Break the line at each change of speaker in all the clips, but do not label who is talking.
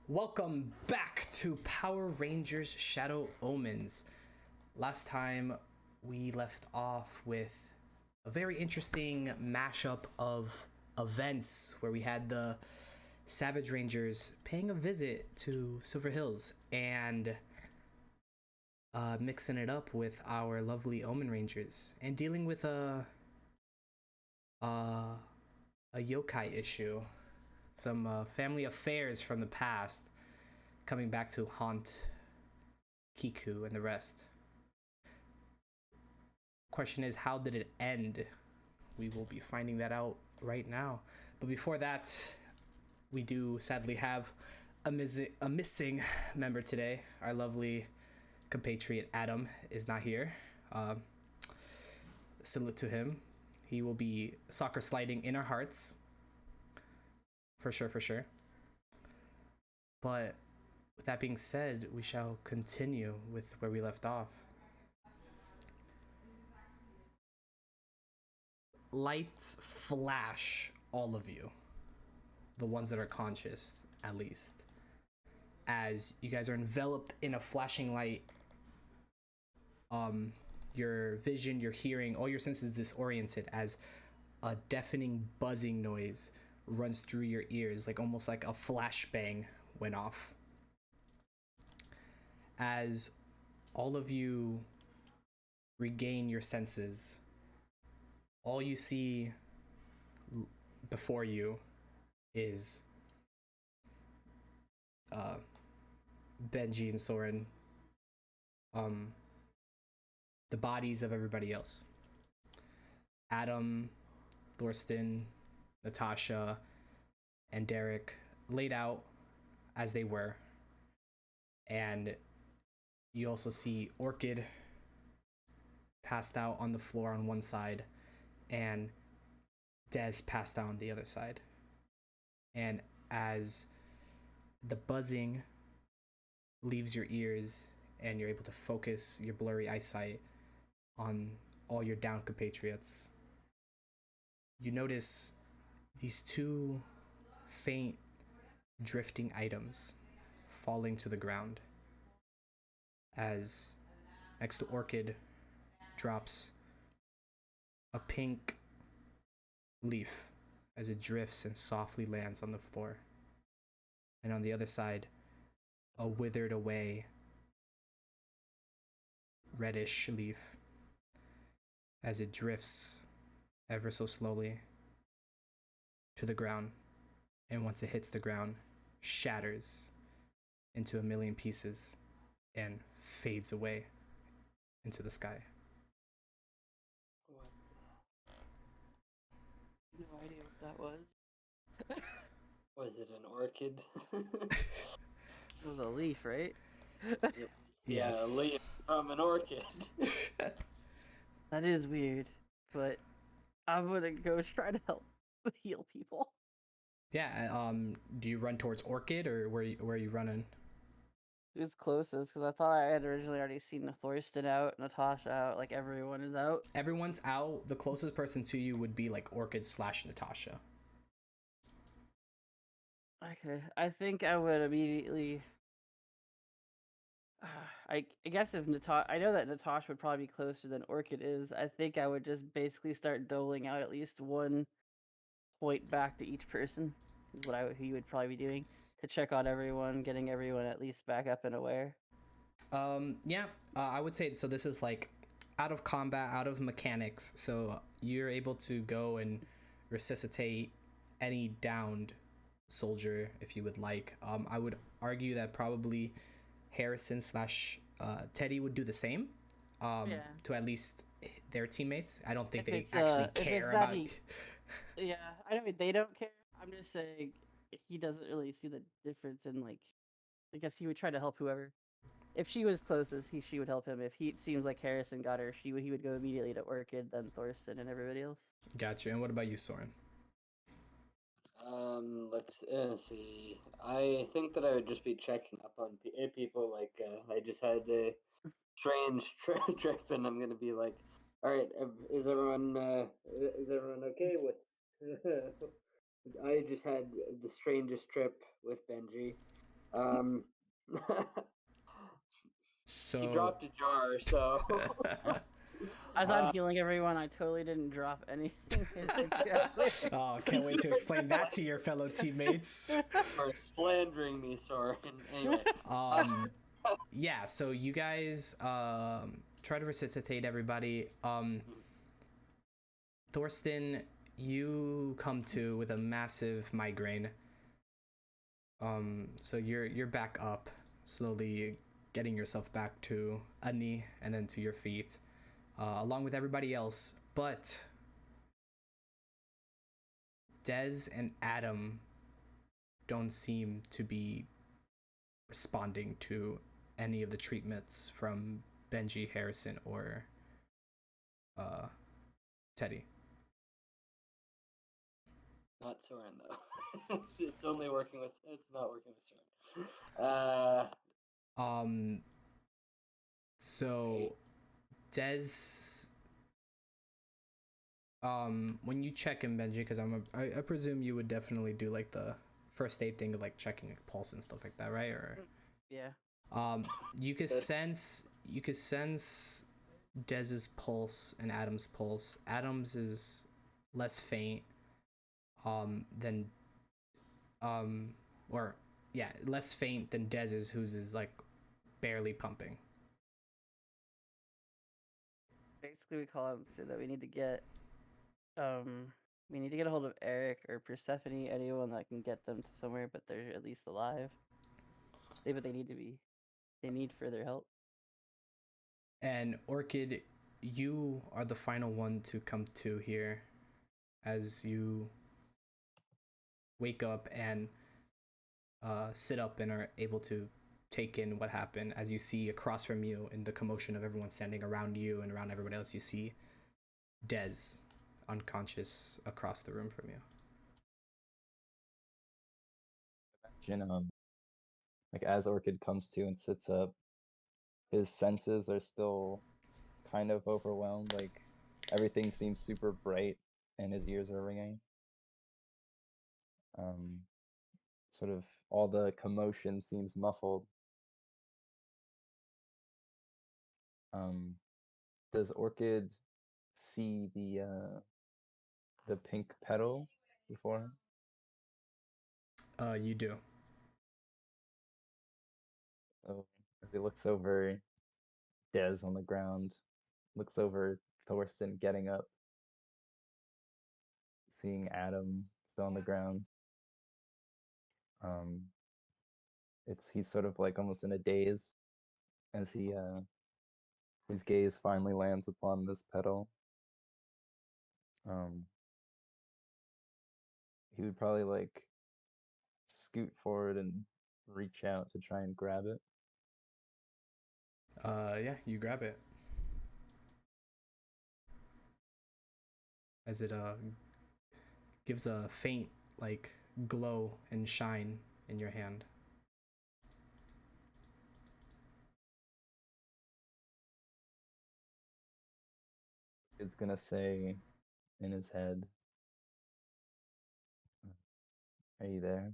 Welcome back to Power Rangers Shadow Omens. Last time we left off with a very interesting mashup of events where we had the Savage Rangers paying a visit to Silver Hills and mixing it up with our lovely Omen Rangers and dealing with a yokai issue, some family affairs from the past coming back to haunt Kiku and the rest. Question is, how did it end? We will be finding that out right now. But before that, we do sadly have a missing member today. Our lovely compatriot Adam is not here. Salute to him. He will be soccer sliding in our hearts. For sure, for sure. But with that being said, we shall continue with where we left off. Lights flash, all of you. The ones that are conscious, at least. As you guys are enveloped in a flashing light, your vision, your hearing, all your senses disoriented as a deafening buzzing noise runs through your ears, like almost like a flashbang went off. As all of you regain your senses, all you see before you is Benji and Soren, the bodies of everybody else. Adam, Thorsten, Natasha, and Derek laid out as they were. And you also see Orchid passed out on the floor on one side and Dez passed out on the other side. And as the buzzing leaves your ears and you're able to focus your blurry eyesight on all your down compatriots, you notice these two faint drifting items falling to the ground as next to Orchid drops a pink leaf as it drifts and softly lands on the floor. And on the other side, a withered away reddish leaf as it drifts ever so slowly to the ground. And once it hits the ground, shatters into a million pieces and fades away into the sky.
What? No idea what that was.
Was it an orchid?
It was a leaf, right?
Yeah,
Yes.
a leaf from an orchid.
That is weird, but I'm gonna go try to help heal people.
Yeah, do you run towards Orchid or where are you running?
Who's closest? Because I thought I had originally already seen Thorsten out, Natasha out, like everyone is out.
Everyone's out. The closest person to you would be like Orchid / Natasha.
Okay, I think I would immediately. I guess if Natasha, I know that Natasha would probably be closer than Orchid is. I think I would just basically start doling out at least one point back to each person. Is what he would probably be doing to check on everyone, getting everyone at least back up and aware.
Yeah, I would say so. This is like out of combat, out of mechanics. So you're able to go and resuscitate any downed soldier if you would like. I would argue that probably Harrison / Teddy would do the same.
Yeah.
To at least their teammates. I don't think
If
they
it's,
actually
if it's
care
that
about.
Yeah, I mean they don't care. I'm just saying he doesn't really see the difference in like. I guess he would try to help whoever. If she was closest, she would help him. If he it seems like Harrison got her, he would go immediately to Orchid, then Thorsten, and everybody else.
Gotcha. And what about you, Soren?
Let's see. I think that I would just be checking up on people. Like, I just had a strange trip, and I'm gonna be like, all right, is everyone okay? What's I just had the strangest trip with Benji. Um,
So
he dropped a jar, so
As I'm healing everyone, I totally didn't drop anything.
oh, can't wait to explain that to your fellow teammates.
for slandering me, Soren. Anyway,
Yeah, so you guys try to resuscitate everybody. Thorsten, you come to with a massive migraine. So you're back up, slowly getting yourself back to a knee and then to your feet, along with everybody else. But Dez and Adam don't seem to be responding to any of the treatments from Benji, Harrison, or Teddy.
not Soren though. It's only working with. It's not working with Soren.
So Dez, when you check in, Benji, because I presume you would definitely do like the first aid thing of like checking like pulse and stuff like that, right? Or
Yeah.
you could sense Dez's pulse and Adam's pulse. Adam's is less faint than or yeah, less faint than Dez's, whose is like barely pumping.
Basically, we call out and say that we need to get a hold of Eric or Persephone, anyone that can get them to somewhere, but they're at least alive. But they need further help.
And Orchid, you are the final one to come to here as you wake up and sit up and are able to take in what happened. As you see across from you, in the commotion of everyone standing around you and around everybody else, you see Dez unconscious across the room from you.
Like as Orchid comes to and sits up, his senses are still kind of overwhelmed. Like everything seems super bright and his ears are ringing. Sort of all the commotion seems muffled. Does Orchid see the pink petal before him?
You do.
Oh, as he looks over Dez on the ground, looks over Thorsten getting up, seeing Adam still on the ground. He's sort of like almost in a daze as his gaze finally lands upon this petal. He would probably like scoot forward and reach out to try and grab it.
Yeah, you grab it. As it gives a faint like glow and shine in your hand.
It's gonna say in his head, "Are you there?"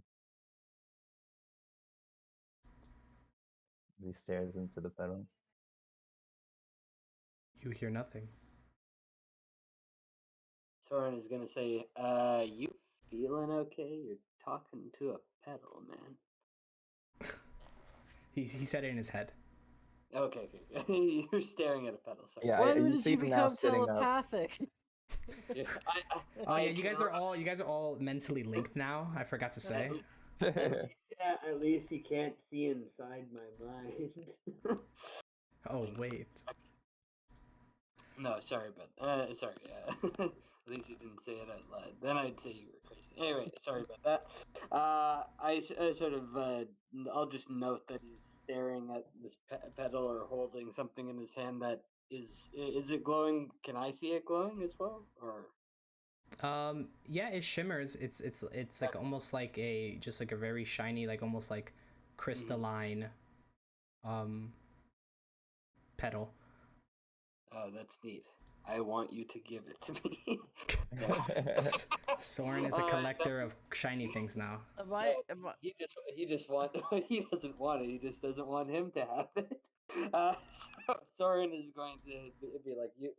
He stares into the petal.
You hear nothing.
Soren is gonna say, you feeling okay? You're talking to a pedal, man."
He said it in his head.
Okay. You're staring at a pedal. Sorry.
Yeah,
When
you
did
see
you
him now
become
sitting up.
telepathic?
Yeah,
Oh yeah, you guys are all mentally linked now. I forgot to say.
At least he can't see inside my mind.
Oh wait.
No, sorry, but sorry. At least you didn't say it out loud. Then I'd say you were crazy. Anyway, sorry about that. I sort of I'll just note that he's staring at this pedal or holding something in his hand that is it glowing? Can I see it glowing as well, or?
Yeah, it shimmers. It's like almost like a just like a very shiny, like almost like crystalline pedal.
Oh, that's neat. I want you to give it to me.
Soren is a collector of shiny things now.
He just want he doesn't want it. He just doesn't want him to have it. So Soren is going to be like, you.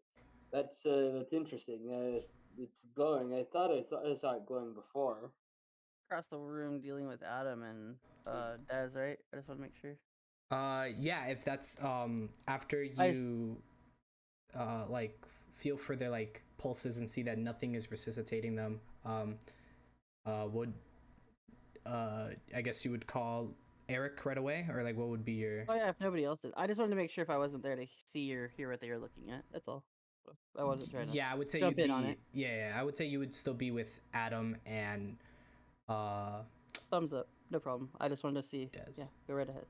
That's interesting. It's glowing. I thought I saw it glowing before.
Across the room dealing with Adam and Daz, right? I just want to make sure.
Yeah, if that's after
I
you like feel for their like pulses and see that nothing is resuscitating them, would I guess you would call Eric right away, or like what would be your?
Oh yeah, if nobody else did. I just wanted to make sure if I wasn't there to see or hear what they were looking at. That's all. I wasn't trying to
Yeah, I would say
jump
you'd
in on
be.
it.
Yeah, I would say you would still be with Adam and
Thumbs up. No problem. I just wanted to see.
Des.
Yeah, go right ahead.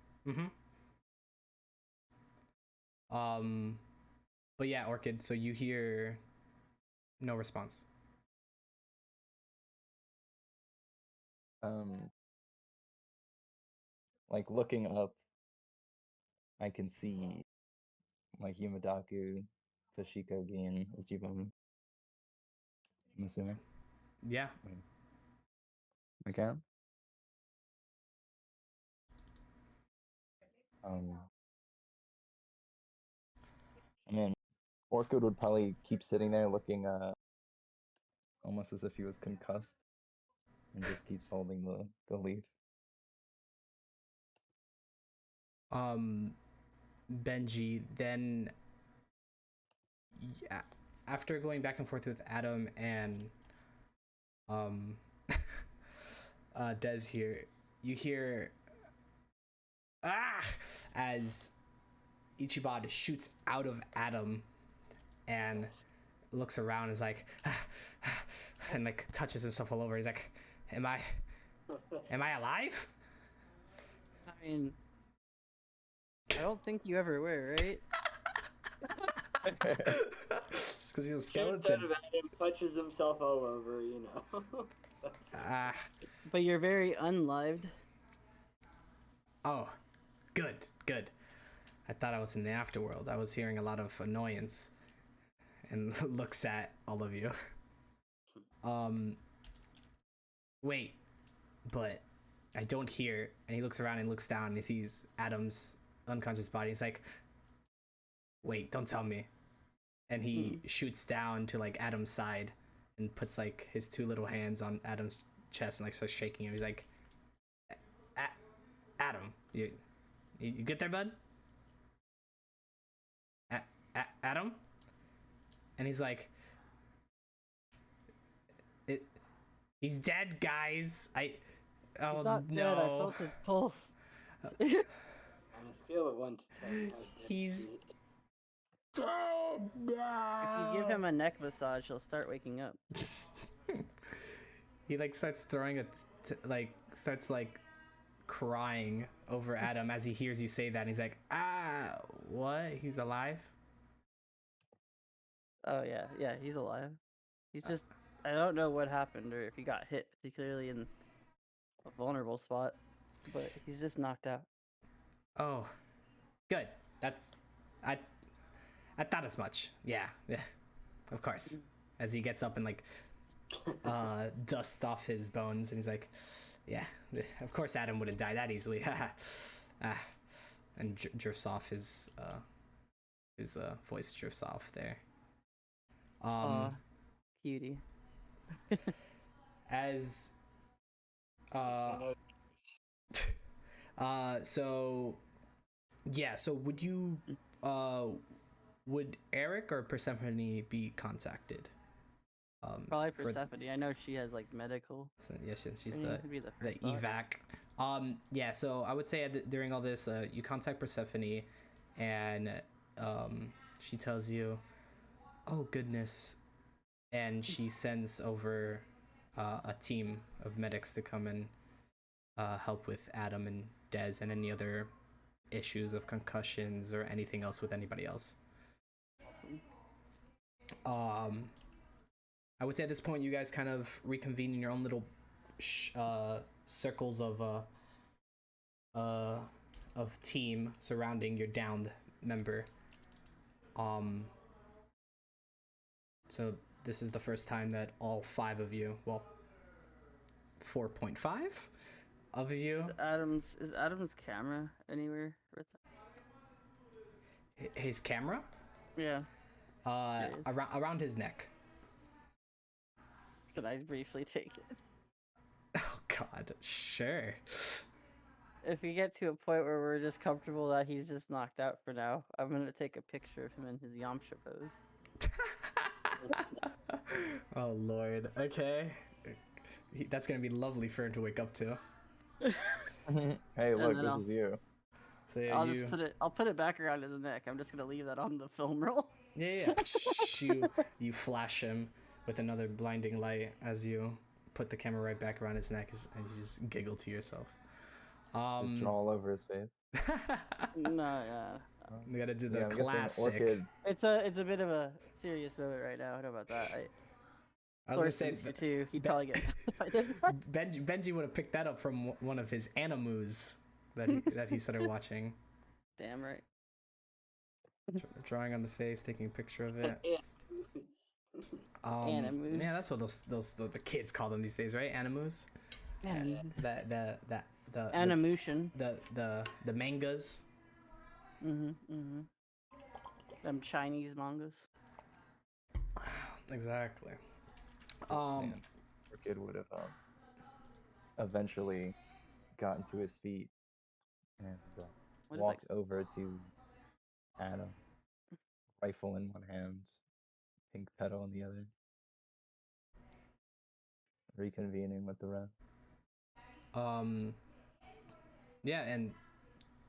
But yeah, Orchid. So you hear no response.
Like looking up, I can see like Yamadaku, Toshiko, Gin, Ichiban. I'm assuming.
Yeah.
I can. I mean, Orchid would probably keep sitting there looking almost as if he was concussed, and just keeps holding the leaf.
Benji, then yeah, after going back and forth with Adam and Des here, you hear as Ichiban shoots out of Adam and looks around and is like and like touches himself all over. He's like, am I alive?
I mean, I don't think you ever were, right?
It's because he's a
Shoots
skeleton.
out of Adam, touches himself all over. You know.
But you're very unlived.
Oh, good. I thought I was in the afterworld. I was hearing a lot of annoyance. And looks at all of you. Wait, but I don't hear. And he looks around and looks down and he sees Adam's unconscious body. He's like, wait, don't tell me. And he shoots down to like Adam's side and puts like his two little hands on Adam's chest and like starts shaking him. He's like, Adam, you get there, bud? Adam? And he's like, he's dead, guys.
He's not
no.
dead. I felt his pulse.
On a scale of 1 to 10,
he's dead.
If you give him a neck massage, he'll start waking up.
He like starts throwing starts like crying over Adam as he hears you say that. And he's like, what? He's alive?
Oh yeah, he's alive. He's just I don't know what happened or if he got hit particularly in a vulnerable spot, but he's just knocked out.
Oh, good. That's I thought as much. Yeah, of course. As he gets up and like dusts off his bones, and he's like, yeah, of course Adam wouldn't die that easily. And drifts off his voice drifts off there.
Cutie.
As so yeah, so would you would Eric or Persephone be contacted?
Probably Persephone. I know she has like medical.
So, yeah, she's
the
evac. Yeah, so I would say during all this, you contact Persephone, and she tells you, "Oh goodness," and she sends over a team of medics to come and help with Adam and Des and any other issues of concussions or anything else with anybody else. I would say at this point you guys kind of reconvene in your own little circles of team surrounding your downed member. So this is the first time that all 5 of you, well, 4.5 of you,
Is Adam's camera anywhere?
his camera,
Yeah. Curious.
around his neck.
Can I briefly take it?
Oh God, sure.
If we get to a point where we're just comfortable that he's just knocked out for now, I'm gonna take a picture of him in his Yamcha pose.
Oh Lord. Okay. That's gonna be lovely for him to wake up to.
Hey, look,
then
this
I'll-
is you.
So yeah,
I'll put it back around his neck. I'm just gonna leave that on the film roll.
yeah. You flash him with another blinding light as you put the camera right back around his neck, and you just giggle to yourself.
Just draw all over his face.
No, yeah.
We gotta do the
Yeah, I'm guessing
classic.
Orchid.
It's a bit of a serious moment right now. How about that?
I was gonna say
Thorsten's here too. He'd probably get
Benji would have picked that up from one of his animus that he started watching.
Damn right.
Drawing on the face, taking a picture of it.
Animus.
Yeah, that's what the kids call them these days, right? Animus. The
Animution.
the mangas.
Them Chinese mangas.
Exactly.
Orchid would have eventually gotten to his feet and walked over to Adam, rifle in one hand, pink petal in the other, reconvening with the rest.
Yeah, and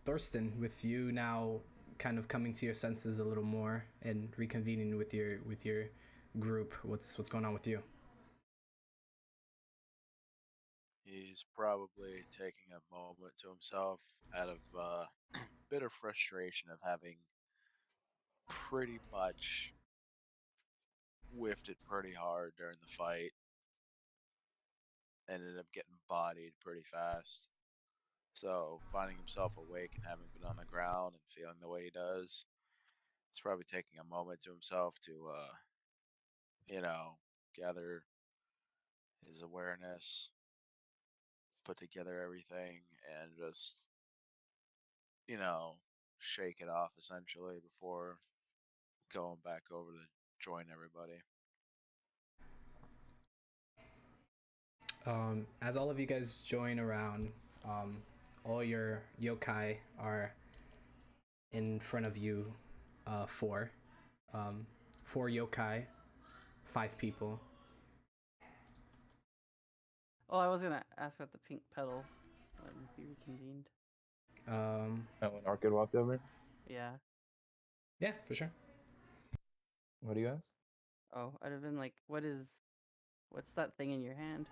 Thorsten, with you now kind of coming to your senses a little more and reconvening with your group, what's going on with you?
He's probably taking a moment to himself out of bitter frustration of having pretty much whiffed it pretty hard during the fight. Ended up getting bodied pretty fast. So finding himself awake and having been on the ground and feeling the way he does, he's probably taking a moment to himself to, gather his awareness, put together everything, and just, shake it off essentially before going back over to join everybody.
As all of you guys join around, all your yokai are in front of you, 4. 4 yokai, 5 people.
Oh, I was gonna ask about the pink petal when we reconvened.
And when Orchid walked over,
Yeah.
Yeah, for sure.
what do you ask?
Oh, I'd have been like, what's that thing in your hand?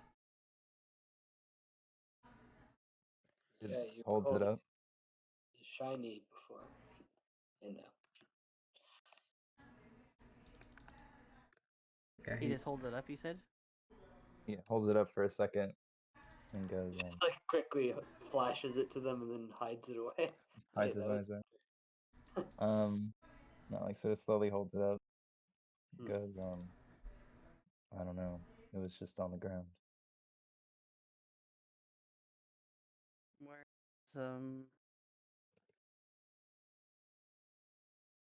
Yeah, you
Holds
called
it up.
shiny before.
Yeah,
He just holds it up, you said?
Yeah, holds it up for a second and goes,
Just like quickly flashes it to them and then hides it away.
hides
Hey,
his
that
eyes back. No, like sort of slowly holds it up. Goes, I don't know. It was just on the ground.
Where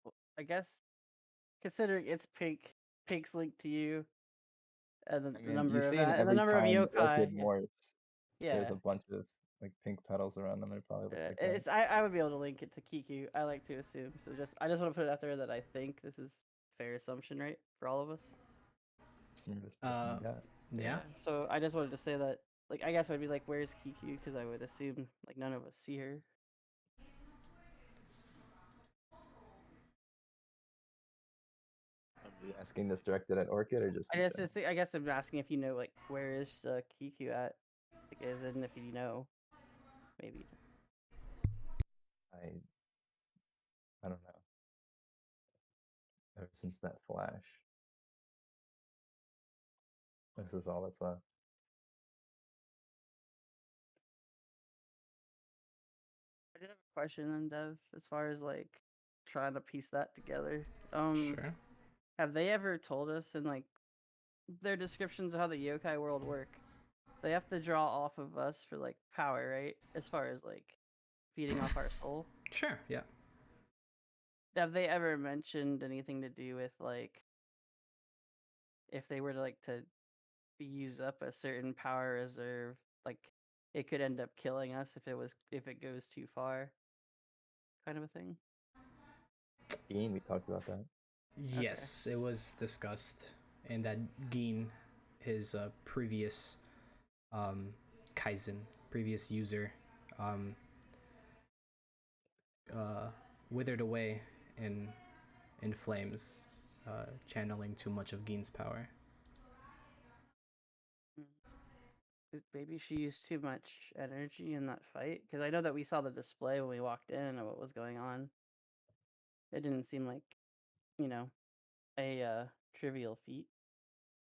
well, I guess considering it's pink, pink's linked to you, and
I
the
mean,
number
you've
of
seen
and the
every
number of
time
yokai.
Orchid
Yeah.
morphs,
Yeah.
there's a bunch of like pink petals around them. It probably looks like that.
It's I would be able to link it to Kiku. I like to assume. So I just want to put it out there that I think this is fair assumption, right, for all of us.
Smartest person you got.
yeah.
So I just wanted to say that, like, I guess I'd be like, "Where's Kiku?" Because I would assume like none of us see her.
Are you asking this directed at Orchid or just?
I guess I'm asking if you know, like, where is Kiku at? Like, as in if you know, maybe.
I don't know. Ever since that flash, this is all that's left.
I did have a question then, Dev, as far as like trying to piece that together.
Sure.
have they ever told us in like their descriptions of how the yokai world work? They have to draw off of us for like power, right? As far as like feeding off our soul.
Sure, yeah.
Have they ever mentioned anything to do with like if they were to like to use up a certain power reserve, like it could end up killing us if it goes too far, kind of a thing?
Dean, we talked about that.
Yes, it was discussed, and that Geen, his previous Kaizen, previous user, um, withered away in flames, channeling too much of Geen's power.
Maybe she used too much energy in that fight, because I know that we saw the display when we walked in of what was going on. It didn't seem like, you know, a trivial feat,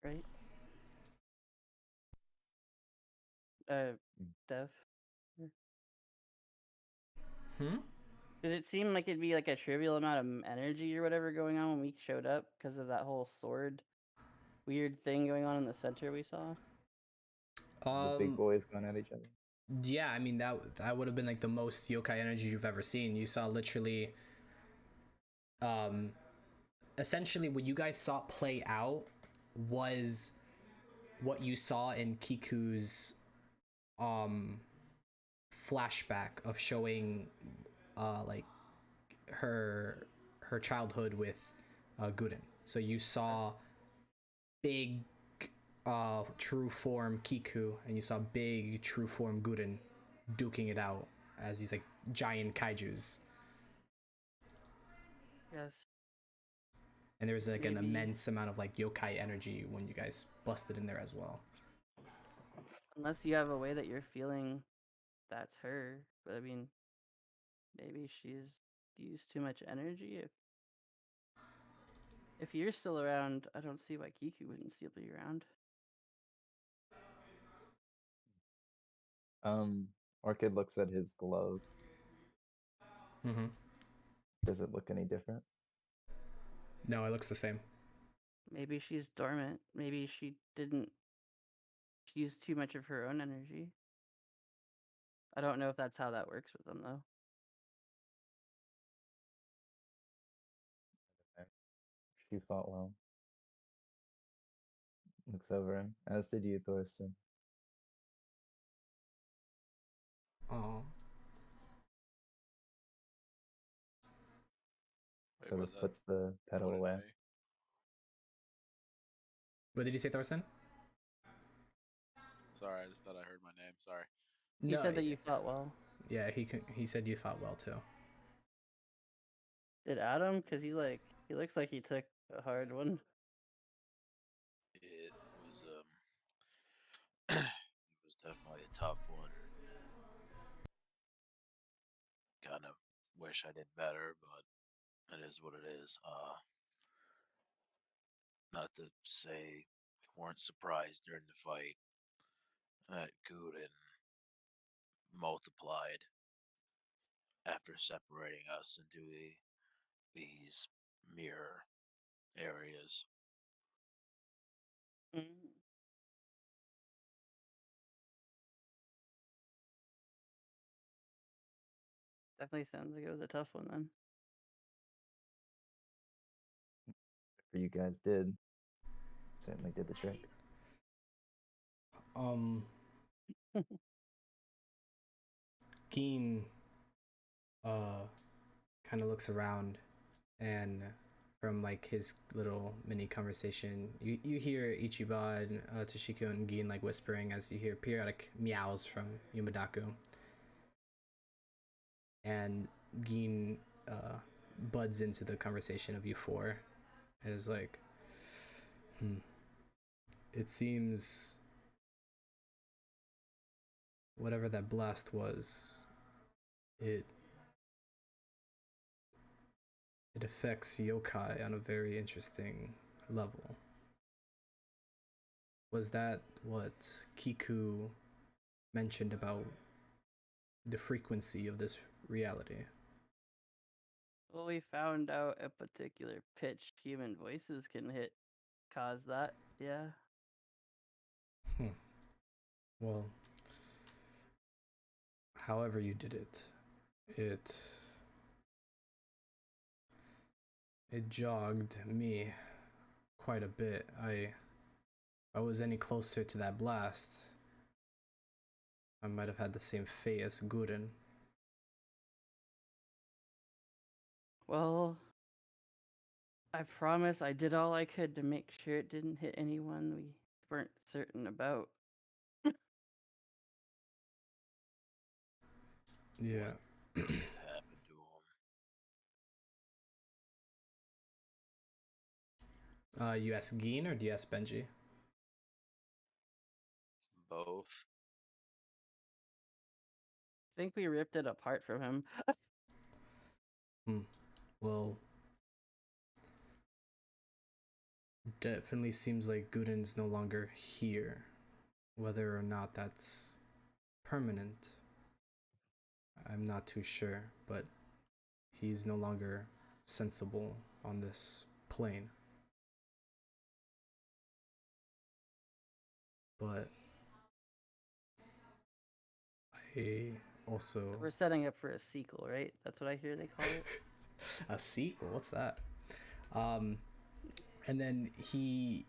right? Dev.
Hmm.
Did it seem like it'd be like a trivial amount of energy or whatever going on when we showed up because of that whole sword weird thing going on in the center we saw?
The big boys going at each other.
Yeah, I mean that would have been like the most yokai energy you've ever seen. You saw literally, essentially what you guys saw play out was what you saw in Kiku's flashback of showing like her childhood with Guden. So you saw big true form Kiku, and you saw big true form Guden duking it out as these like giant kaijus.
Yes.
And there was like an
Maybe.
immense amount of like yokai energy when you guys busted in there as well.
Unless you have a way that you're feeling that's her. But I mean, maybe she's used too much energy. If you're still around, I don't see why Kiku wouldn't still be around.
Orchid looks at his glove.
Mm-hmm.
Does it look any different?
No, it looks the same.
Maybe she's dormant. Maybe she didn't use too much of her own energy. I don't know if that's how that works with them, though.
She fought well. Looks over him, as did you, Thorsten.
Oh.
Sort of puts the pedal away.
What did you say, Thorsten?
Sorry, I just thought I heard my name. Sorry.
He said that you fought well.
Yeah, he said you fought well too.
Did Adam? Because he looks like he took a hard one.
It was it was definitely a tough one. Kind of wish I did better, but it is what it is. Not to say we weren't surprised during the fight that Guden multiplied after separating us into these mirror areas.
Mm. Definitely sounds like it was a tough one then.
For you guys did. Certainly did the trick.
Geen kind of looks around, and from like his little mini conversation, you hear Ichiban, Toshiko, and Geen like whispering as you hear periodic meows from Yumadaku. And Geen buds into the conversation of you four and is like, it seems whatever that blast was, it affects yokai on a very interesting level. Was that what Kiku mentioned about the frequency of this reality?
Well, we found out a particular pitch human voices can cause that. Yeah.
Well, however you did it, it jogged me quite a bit. If I was any closer to that blast, I might have had the same fate as Gurren.
Well, I promise I did all I could to make sure it didn't hit anyone we weren't certain about.
Yeah.
What did happen to him?
You ask Geen or do you ask Benji?
Both.
I think we ripped it apart from him.
Well, definitely seems like Gurren's no longer here. Whether or not that's permanent, I'm not too sure, but he's no longer sensible on this plane. But I also
We're setting up for a sequel, right? That's what I hear they call it.
a sequel. What's that? And then he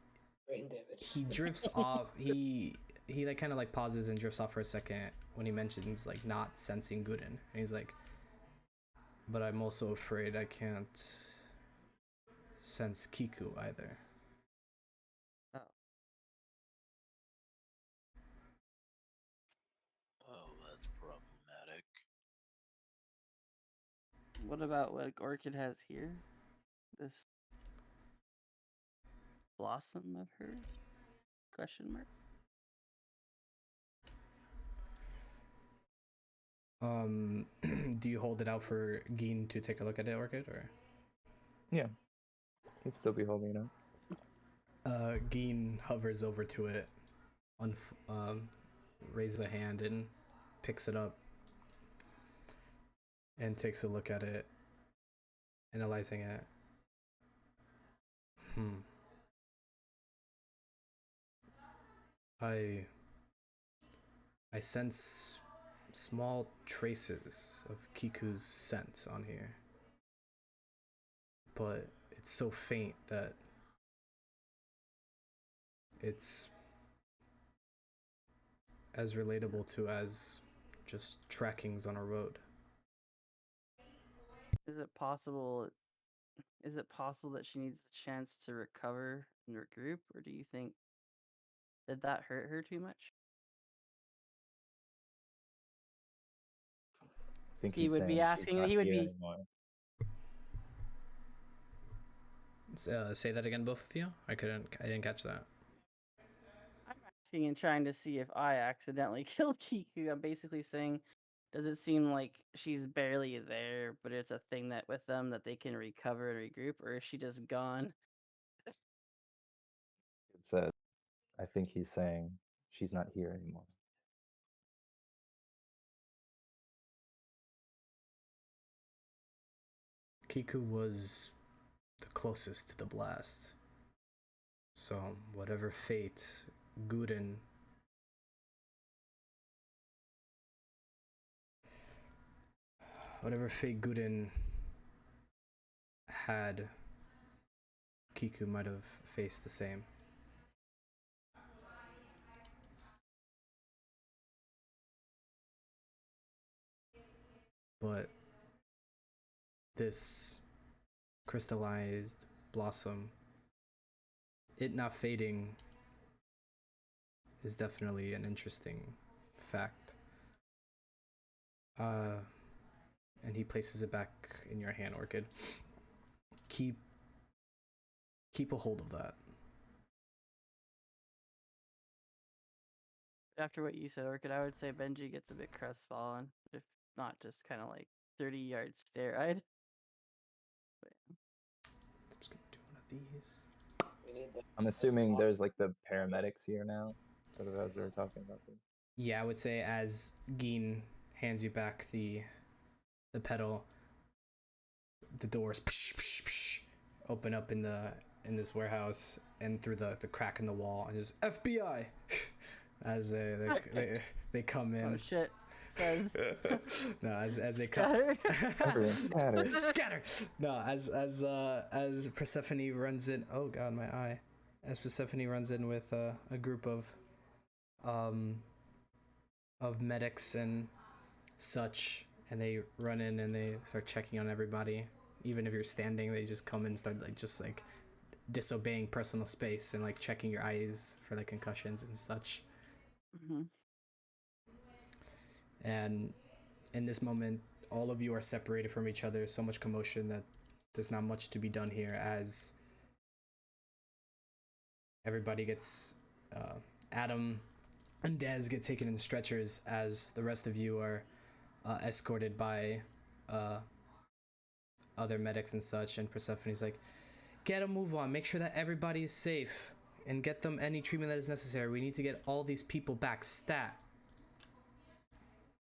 Brain damage.
drifts off. He like kind of like pauses and drifts off for a second when he mentions like not sensing Guden, and he's like, "But I'm also afraid I can't sense Kiku either."
Oh.
Oh, that's problematic.
What about what Orchid has here? This blossom of hers? Question mark.
Do you hold it out for Geen to take a look at it, Orchid, or?
Yeah. He'd still be holding it up.
Geen hovers over to it, raises a hand and picks it up and takes a look at it, analyzing it. I sense small traces of Kiku's scent on here, but it's so faint that it's as relatable to as just trackings on a road.
Is it possible? Is it possible that she needs the chance to recover and regroup, or do you think did that hurt her too much?
I think
He
he's
would be
saying she's
asking.
not
He would
here
be.
anymore.
Say that again, both of you. I didn't catch that.
I'm asking and trying to see if I accidentally killed Kiku. I'm basically saying, does it seem like she's barely there, but it's a thing that with them that they can recover and regroup, or is she just gone?
It said, I think he's saying she's not here anymore.
Kiku was the closest to the blast. So whatever fate Guden had, Kiku might have faced the same. But this crystallized blossom, it not fading, is definitely an interesting fact. And he places it back in your hand, Orchid. Keep a hold of that.
After what you said, Orchid, I would say Benji gets a bit crestfallen, if not just kind of like 30-yard stare-eyed.
I'm just gonna do one of these.
We need the
I'm assuming there's like the paramedics here now, sort of as we were talking about this.
Yeah, I would say as Geen hands you back the pedal, the doors open up in this warehouse and through the crack in the wall, and just FBI as they come in.
Oh shit, friends.
No, as they come.
Scatter.
Everyone scatter.
Scatter. No, as Persephone runs in. Oh god, my eye. As Persephone runs in with a group of medics and such, and they run in and they start checking on everybody. Even if you're standing, they just come and start like disobeying personal space and like checking your eyes for like concussions and such.
Mhm.
And in this moment, all of you are separated from each other. So much commotion that there's not much to be done here, as everybody gets Adam and Dez get taken in stretchers, as the rest of you are escorted by other medics and such. And Persephone's like, get a move on, make sure that everybody is safe, and get them any treatment that is necessary. We need to get all these people back stat.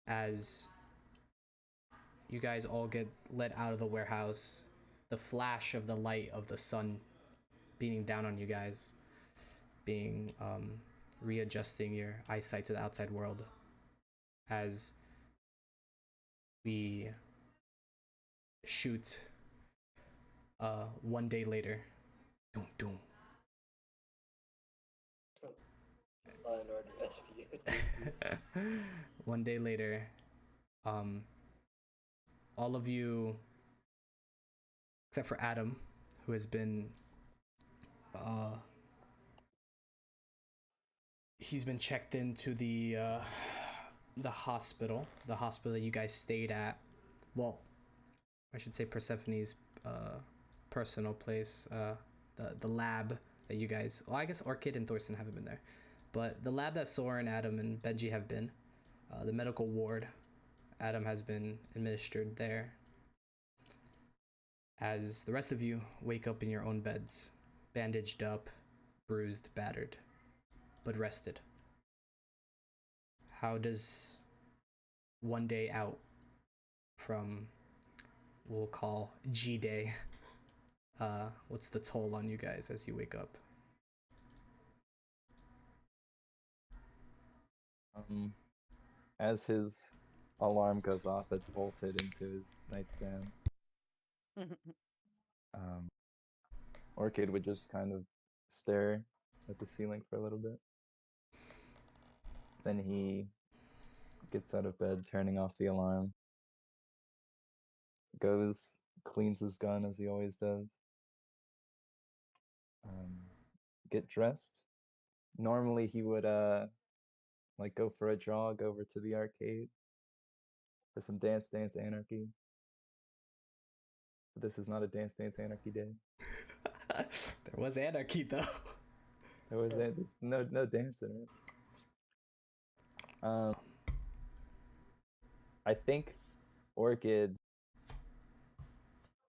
As you guys all get led out of the warehouse, the flash of the light of the sun beating down on you guys, being readjusting your eyesight to the outside world, as we shoot 1 day later. Doom, doom.
Law and Order SVU.
1 day later, all of you, except for Adam, who has been he's been checked into the hospital that you guys stayed at. Well, I should say Persephone's personal place, the lab that you guys, well, I guess Orchid and Thorsten haven't been there, but the lab that Soren, Adam, and Benji have been, the medical ward, Adam has been administered there, as the rest of you wake up in your own beds, bandaged up, bruised, battered, but rested. How does 1 day out from, we'll call G Day, what's the toll on you guys as you wake up?
As his alarm goes off, it's bolted into his nightstand. Orchid would just kind of stare at the ceiling for a little bit. Then he gets out of bed, turning off the alarm. Goes, cleans his gun as he always does. Get dressed. Normally he would like go for a jog over to the arcade for some Dance Anarchy. But this is not a Dance Anarchy day.
There was anarchy though.
There was no dancing, right? I think Orchid,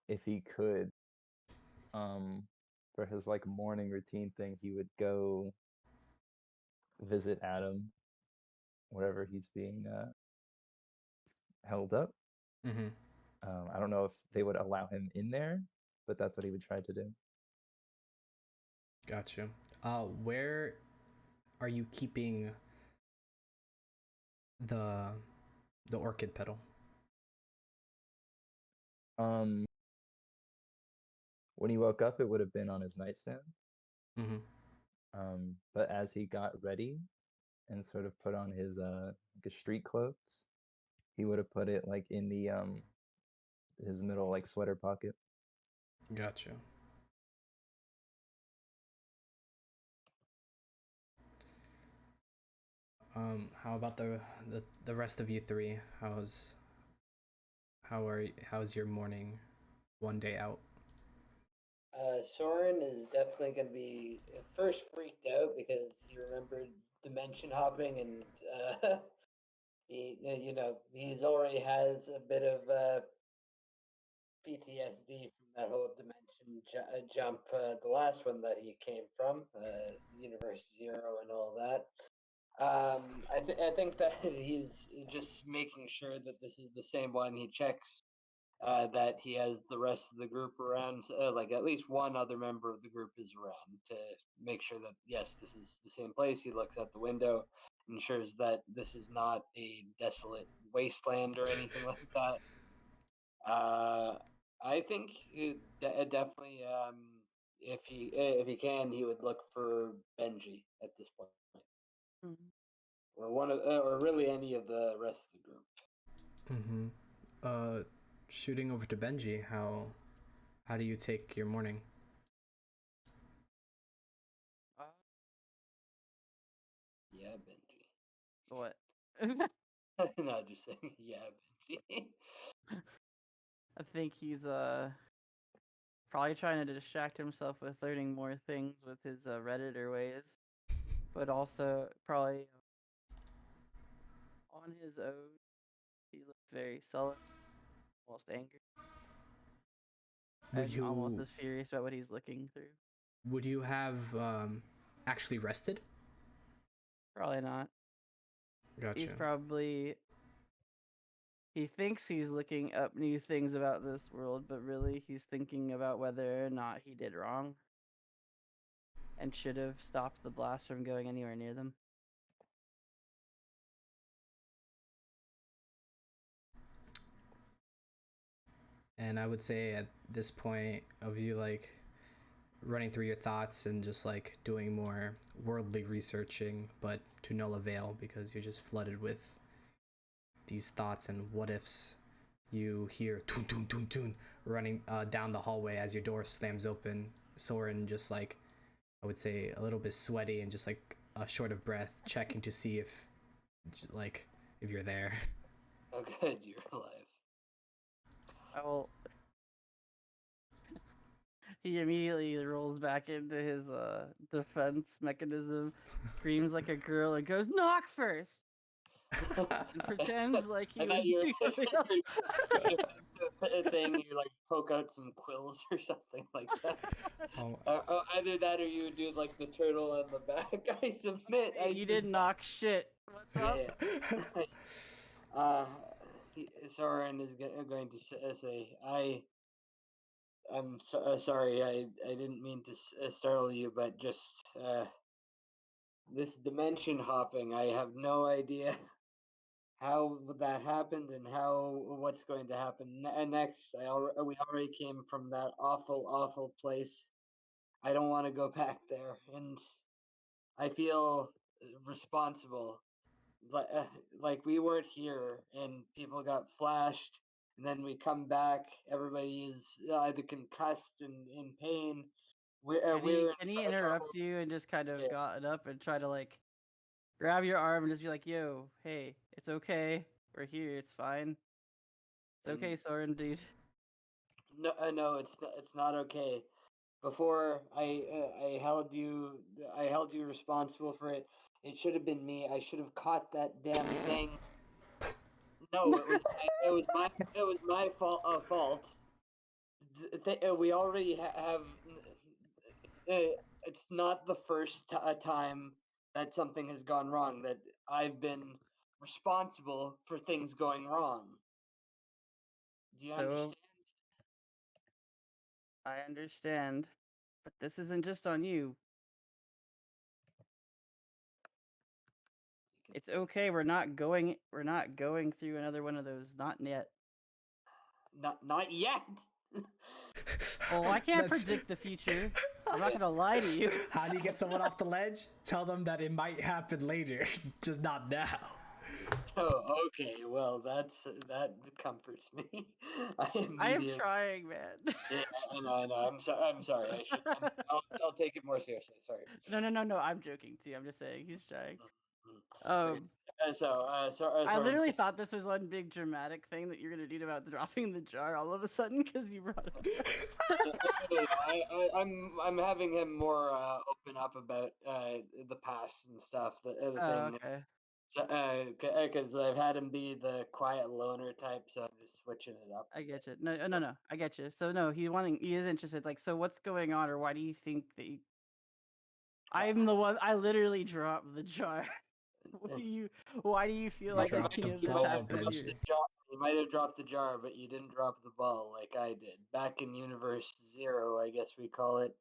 if he could, for his like morning routine thing, he would go visit Adam wherever he's being held up.
Mm-hmm.
I don't know if they would allow him in there, but that's what he would try to do.
Gotcha. Where are you keeping the orchid petal?
When he woke up, it would have been on his nightstand.
Mm-hmm.
But as he got ready and sort of put on his like street clothes, he would have put it like in the his middle like sweater pocket.
Gotcha. How about the rest of you three? How's your morning 1 day out?
Soren is definitely going to be first freaked out because he remembered dimension hopping, and he's already has a bit of PTSD from that whole dimension jump, the last one that he came from, Universe Zero and all that. I think that he's just making sure that this is the same one. He checks that he has the rest of the group around, like at least one other member of the group is around to make sure that yes, this is the same place. He looks out the window, ensures that this is not a desolate wasteland or anything like that. I think definitely, if he can, he would look for Benji at this point, or one of, or really any of the rest of the group.
Shooting over to Benji, how do you take your morning?
Yeah, Benji.
What?
No, just saying. Yeah, Benji.
I think he's probably trying to distract himself with learning more things with his Redditor ways, but also probably on his own. He looks very sullen, almost angry, and almost as furious about what he's looking through.
Would you have actually rested?
Probably not.
Gotcha.
He's probably. He thinks he's looking up new things about this world, but really he's thinking about whether or not he did wrong and should have stopped the blast from going anywhere near them.
And I would say at this point of you like running through your thoughts and just like doing more worldly researching, but to no avail because you're just flooded with these thoughts and what ifs. You hear toon toon toon toon running down the hallway as your door slams open. Soren just like, I would say a little bit sweaty and just like short of breath, checking to see if you're there.
Oh, good, you're alive.
Well, he immediately rolls back into his defense mechanism, screams like a girl, and goes, "Knock first!" and pretends like he
I
was
thought you
doing
were
something else.
defensive thing. You like poke out some quills or something like that. Either that or you would do like the turtle on the back. I submit.
You didn't knock shit. What's up?
Yeah. Soren is going to say, I'm sorry. I didn't mean to startle you, but just this dimension hopping. I have no idea how that happened and what's going to happen next. We already came from that awful place. I don't want to go back there, and I feel responsible. Like we weren't here, and people got flashed, and then we come back. Everybody is either concussed and in pain.
Can he interrupt you and just kind of got up and try to like grab your arm and just be like, "Yo, hey, it's okay. We're here. It's fine. It's okay, Soren, dude."
No, it's not okay. Before I held you responsible for it. It should have been me. I should have caught that damn thing. No, it was my fault. We already have. It's not the first time that something has gone wrong. That I've been responsible for things going wrong. Do you understand?
I understand, but this isn't just on you. It's okay. We're not going through another one of those. Not yet.
Not yet.
Oh, I can't predict the future. I'm not gonna lie to you.
How do you get someone off the ledge? Tell them that it might happen later, just not now.
Oh, okay. Well, that comforts me.
I am trying, man.
Yeah, I know. I'm sorry. I'll take it more seriously. Sorry.
No. I'm joking too. I'm just saying he's trying. I literally thought this was one big dramatic thing that you're gonna do about dropping the jar all of a sudden because you brought it up.
I'm having him more open up about the past and stuff. The thing.
Okay.
So, because I've had him be the quiet loner type, so I'm just switching it up.
I get you. No. I get you. So no, he is interested. Like, so what's going on, or why do you think that you... I'm the one. I literally dropped the jar. Why do you feel like any of this has to do?
You might have dropped the jar, but you didn't drop the ball like I did. Back in Universe Zero, I guess we call it.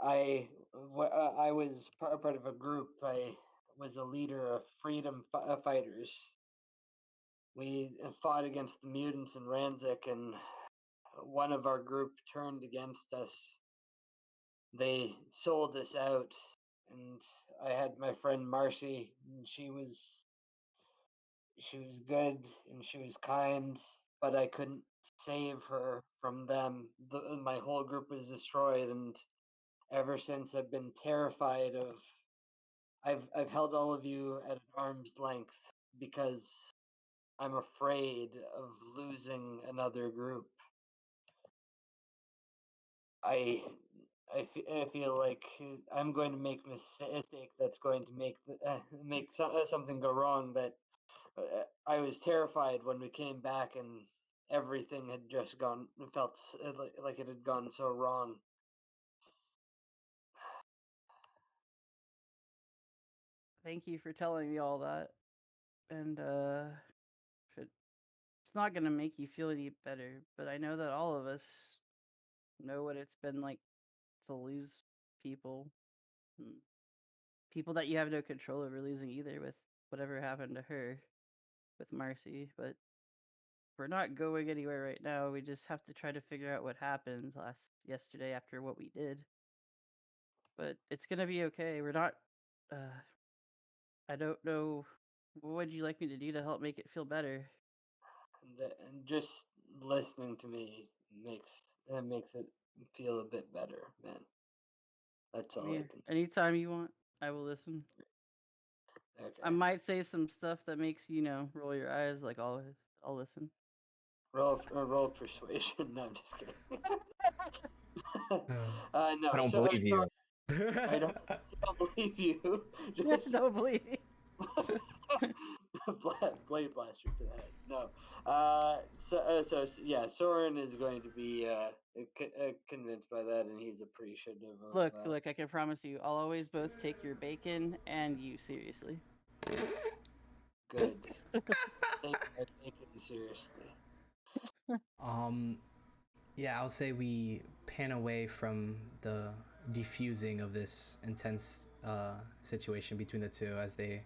I was part of a group. I was a leader of freedom fighters. We fought against the mutants in Ransik, and one of our group turned against us. They sold us out, and I had my friend Marcy, and she was good and she was kind, but I couldn't save her from them. My whole group was destroyed, and ever since I've been terrified of. I've held all of you at an arm's length because I'm afraid of losing another group. I I feel like I'm going to make a mistake that's going to make something go wrong. That I was terrified when we came back and everything had just felt like it had gone so wrong.
Thank you for telling me all that. And it's not gonna make you feel any better, but I know that all of us know what it's been like to lose people. People that you have no control over losing either, with whatever happened to her with Marcy. But we're not going anywhere right now. We just have to try to figure out what happened yesterday after what we did. But it's gonna be okay. We're not. I don't know. What would you like me to do to help make it feel better?
And just listening to me makes it feel a bit better, man. That's all I can say.
Anytime you want, I will listen.
Okay.
I might say some stuff that makes roll your eyes. Like I'll listen.
Roll persuasion. No, I'm just kidding. No,
I don't believe you.
I don't believe you.
Just don't believe me.
Blade blaster to the head. No. So yeah, Soren is going to be convinced by that, and he's appreciative of.
Look, I can promise you, I'll always both take your bacon and you seriously.
Good. Take my bacon seriously.
Yeah, I'll say we pan away from the diffusing of this intense situation between the two as they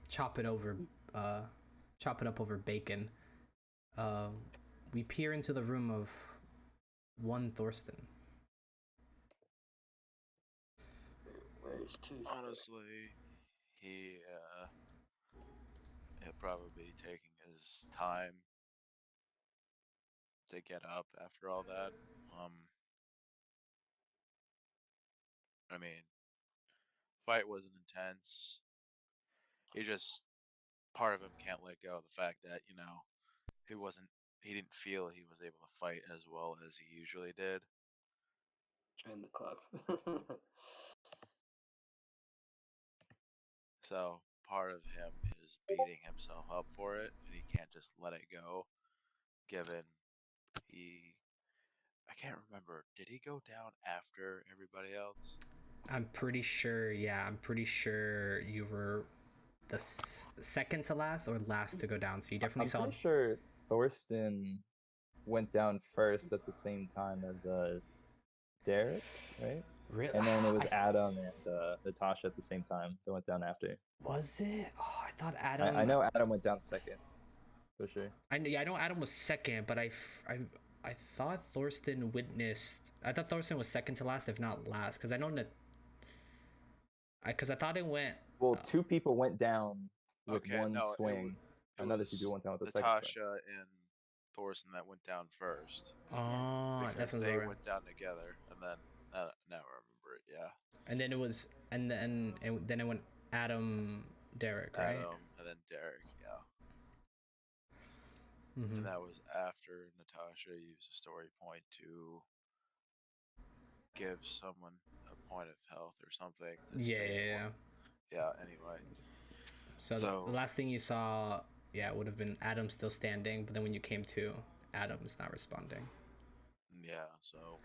chop it up over bacon. We peer into the room of one Thorsten.
Where's Tooth?
Honestly, he'll probably be taking his time to get up after all that. I mean, fight wasn't intense. He just part of him can't let go of the fact that he didn't feel he was able to fight as well as he usually did.
Join the club.
So part of him is beating himself up for it, and he can't just let it go. Given I can't remember. Did he go down after everybody else?
I'm pretty sure. Yeah, I'm pretty sure you were the second to last or last to go down. So you definitely saw.
I'm pretty sure Thorsten went down first at the same time as Derek, right?
Really?
And then it was Adam and Natasha at the same time that went down after.
Was it? Oh, I thought Adam.
I know Adam went down second, for sure.
I know Adam was second, but I thought Thorsten witnessed. I thought Thorsten was second to last, if not last, because I know that. Because I thought it went.
Well, two people went down with one
no,
swing. Another two people went down with the second swing.
Natasha and Thorsten that went down first.
Oh,
because
that's
they
right.
went down together, and then now I remember it. Yeah.
And then it was, and then it went Adam, Derek, right?
Adam, and then Derek. Yeah.
Mm-hmm.
And that was after Natasha used a story point to give someone a point of health or something. Yeah. Anyway.
So the last thing you saw, would have been Adam still standing, but then when you came to, Adam's not responding.
Yeah. So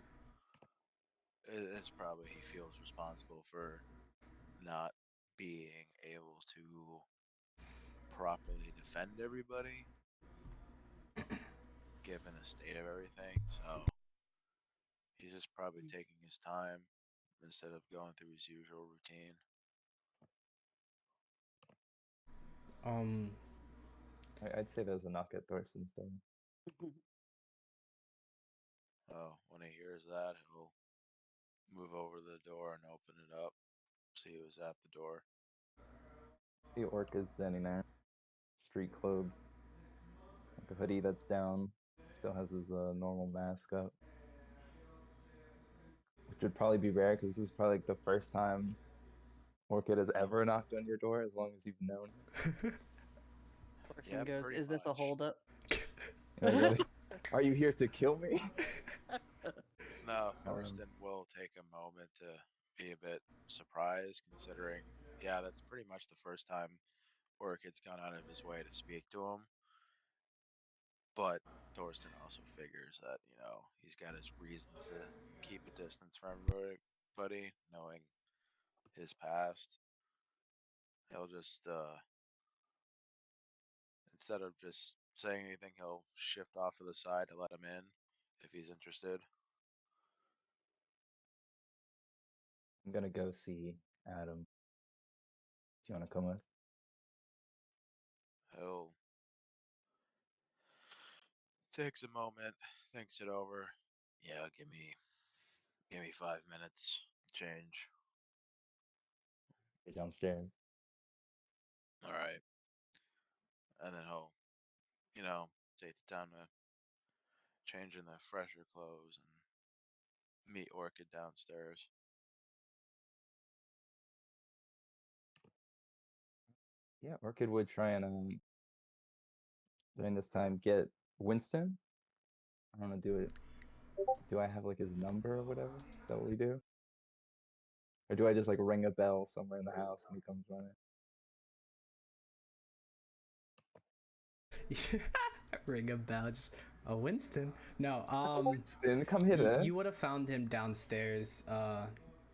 it's probably he feels responsible for not being able to properly defend everybody, given the state of everything. So he's just probably taking his time instead of going through his usual routine.
I'd say there's a knock at Thorsten's door.
Oh, when he hears that, he'll move over to the door and open it up, see who's at the door.
The orc is standing there, street clothes, like a hoodie that's down, still has his normal mask up, which would probably be rare because this is probably like the first time Orchid has ever knocked on your door as long as you've known him.
Thorsten
Yeah,
goes,
pretty
"Is this a
much.
holdup?"
Really? Are you here to kill me?
No, Thorsten will take a moment to be a bit surprised, considering, yeah, that's pretty much the first time Orchid's gone out of his way to speak to him. But Thorsten also figures that, he's got his reasons to keep a distance from everybody, knowing his past. He'll just, instead of just saying anything, he'll shift off to the side to let him in if he's interested.
I'm gonna go see Adam. Do you want to come with?
He'll takes a moment, thinks it over. Yeah, give me 5 minutes change.
You're downstairs.
All right. And then he'll, take the time to change in the fresher clothes and meet Orchid downstairs.
Yeah, Orchid would try and during this time get Winston. I don't know, do it. Do I have like his number or whatever? Is that what we do? Or do I just like ring a bell somewhere in the house and he comes running?
Ring a bell. It's a Winston. No,
Winston, come here.
you would have found him downstairs,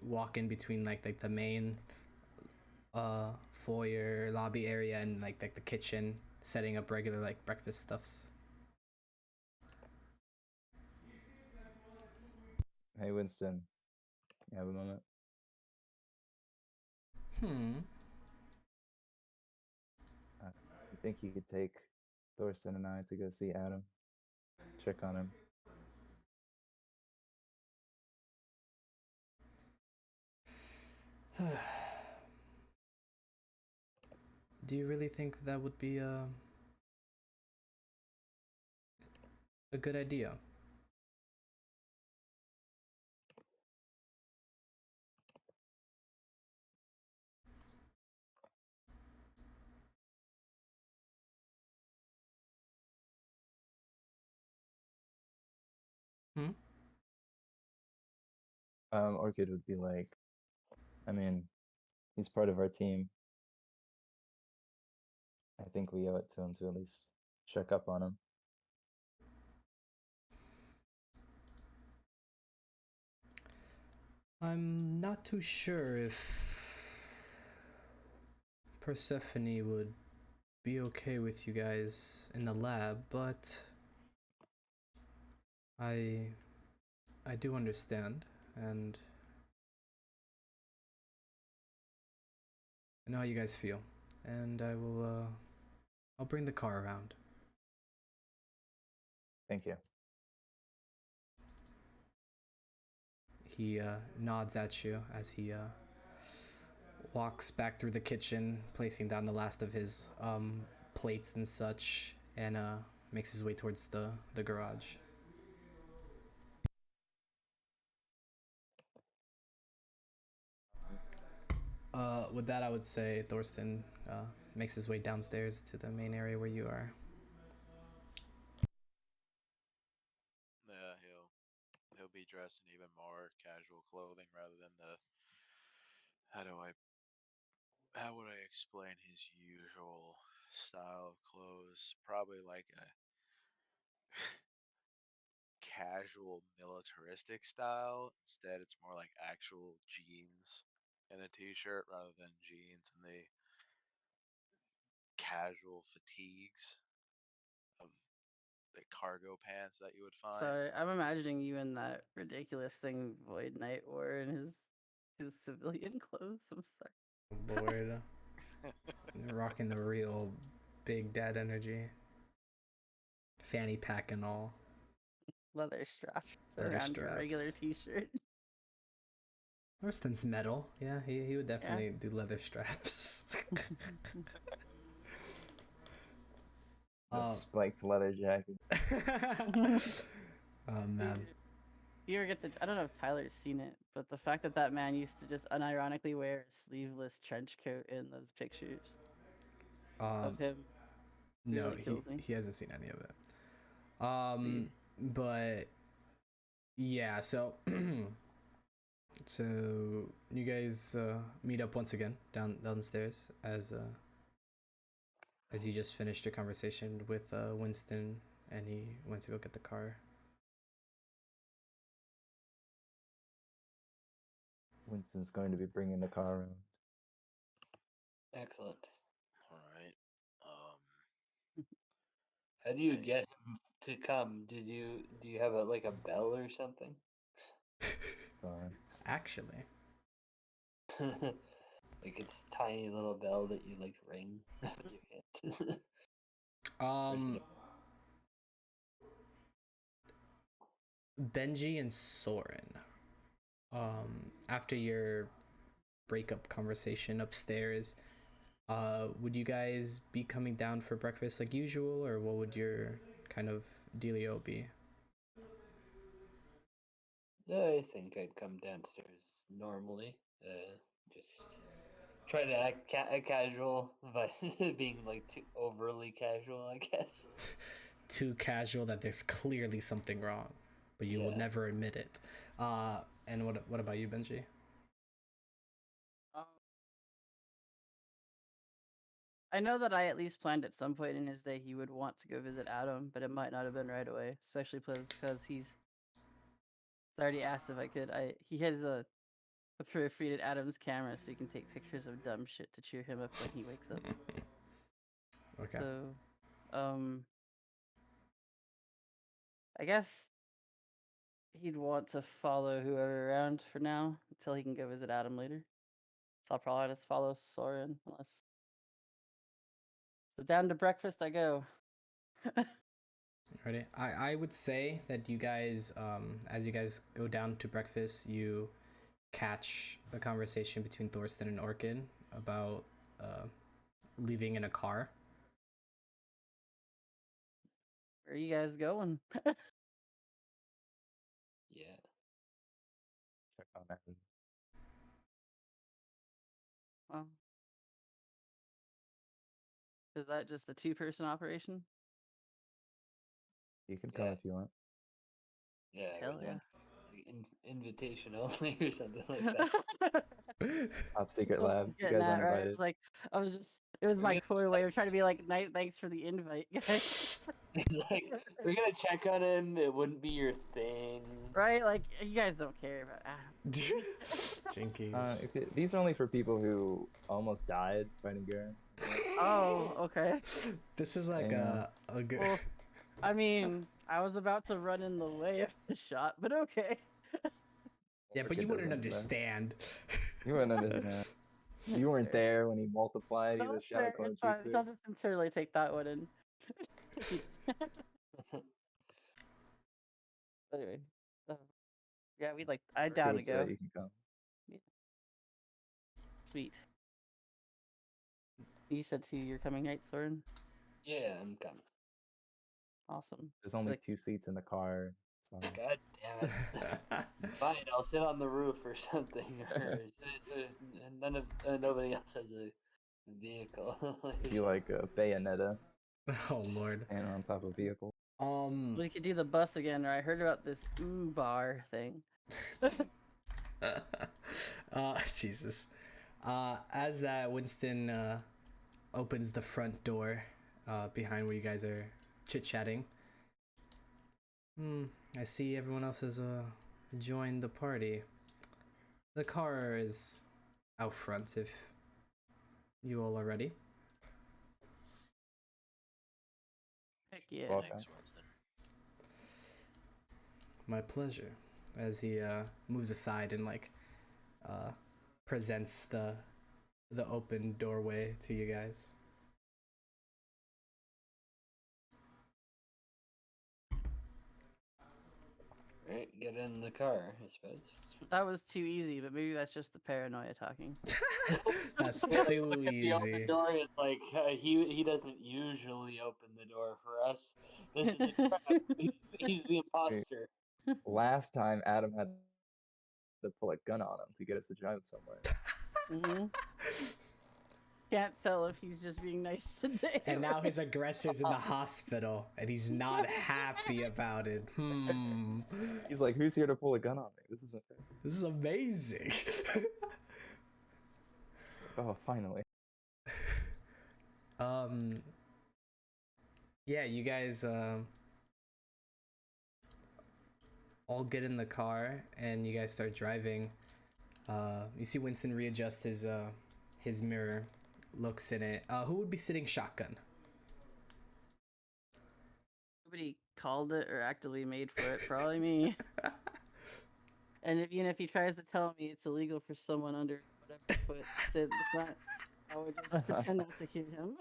walking between like the main foyer lobby area and like the kitchen, setting up regular like breakfast stuffs.
Hey Winston, you have a moment? You think you could take Thorsten and I to go see Adam? Check on him.
Do you really think that would be a good idea?
Orchid would be like, I mean, he's part of our team. I think we owe it to him to at least check up on him.
I'm not too sure if Persephone would be okay with you guys in the lab, but I do understand, and I know how you guys feel, and I'll bring the car around.
Thank you.
He nods at you as he walks back through the kitchen, placing down the last of his plates and such, and makes his way towards the garage. With that, I would say Thorsten makes his way downstairs to the main area where you are.
Yeah, he'll be dressed in even more casual clothing rather than the how would I explain his usual style of clothes? Probably like a casual militaristic style. Instead, it's more like actual jeans and a t-shirt rather than jeans and the casual fatigues of the cargo pants that you would find.
Sorry, I'm imagining you in that ridiculous thing Void Knight wore in his civilian clothes. I'm sorry.
Lord. Rocking the real big dad energy. Fanny pack and all.
Leather straps
Leather
around your regular
straps.
t-shirt.
Thurston's metal. Yeah, he would definitely do leather straps.
The spiked leather jacket.
Oh man.
You ever get the? I don't know if Tyler's seen it, but the fact that that man used to just unironically wear a sleeveless trench coat in those pictures of him
No,
really kills me.
he hasn't seen any of it. But yeah, so so you guys meet up once again downstairs as you just finished your conversation with Winston, and he went to go get the car.
Winston's going to be bringing the car around.
Excellent.
All right.
How do you
Hey.
get him to come? Do you have a bell or something?
Actually,
Like it's tiny little bell that you ring with your hand.
Benji and Soren, after your breakup conversation upstairs, would you guys be coming down for breakfast like usual, or what would your kind of dealio be?
I think I'd come downstairs normally. Just try to act casual by being too overly casual, I guess.
Too casual that there's clearly something wrong, but you will never admit it. And what about you, Benji?
I know that I at least planned at some point in his day he would want to go visit Adam, but it might not have been right away, especially because he's already asked if I could. He has a perforated Adam's camera, so he can take pictures of dumb shit to cheer him up when he wakes up.
Okay.
So, I guess he'd want to follow whoever around for now until he can go visit Adam later. So I'll probably just follow Soren unless. So down to breakfast I go.
Alrighty. I would say that you guys, as you guys go down to breakfast, you catch a conversation between Thorsten and Orchid about leaving in a car.
Where are you guys going?
Yeah.
Check on that.
Well, is that just a 2-person operation?
You can come if you want.
Yeah.
Hell yeah.
Invitation only or something like that.
Top secret
That's what I
lab.
was
You
getting
guys
at,
are
right?
invited.
It was my coy way of trying to be like, thanks for the invite, guys.
It's we're gonna check on him. It wouldn't be your thing,
Right? Like, you guys don't care about Adam.
Jinkies.
These are only for people who almost died fighting Garen.
Oh, okay.
This is like
Yeah.
a good.
Well, I mean, I was about to run in the way of the shot, but okay.
Yeah, but you wouldn't understand.
You wouldn't understand. You weren't there when he multiplied. He
No,
just shot a clone
it's fine.
jutsu.
I'll just sincerely take that one in. Anyway, yeah, I'm down to
So
go.
that you can come.
Yeah. Sweet. You said too, you're coming, right, Soren?
Yeah, I'm coming.
Awesome.
There's only 2 seats in the car. So.
God damn it! Fine, I'll sit on the roof or something. Nobody else has a vehicle.
You like Bayonetta.
Oh Lord.
Stand on top of a vehicle.
We could do the bus again, or I heard about this bar thing.
Jesus. As that Winston opens the front door behind where you guys are chit-chatting. I see everyone else has joined the party. The car is out front if you all are ready.
Heck yeah.
Welcome.
Thanks, Winston.
My pleasure. As he moves aside and presents the open doorway to you guys.
Right, get in the car, I suppose.
That was too easy, but maybe that's just the paranoia talking.
That's
Yeah,
too
look at the open
easy.
door. It's like he doesn't usually open the door for us. This is a trap. He's the imposter.
Last time Adam had to pull a gun on him to get us to drive somewhere.
Mm-hmm. Can't tell if he's just being nice today.
And now his aggressor's in the hospital, and he's not happy about it.
He's like, "Who's here to pull a gun on me? This isn't fair."
This is amazing.
Oh, finally.
Yeah, you guys all get in the car and you guys start driving. You see Winston readjust his mirror, looks in it. Who would be sitting shotgun?
Nobody called it or actively made for it. Probably me. And even if he tries to tell me it's illegal for someone under whatever foot to sit in the front, I would just pretend not to hear him.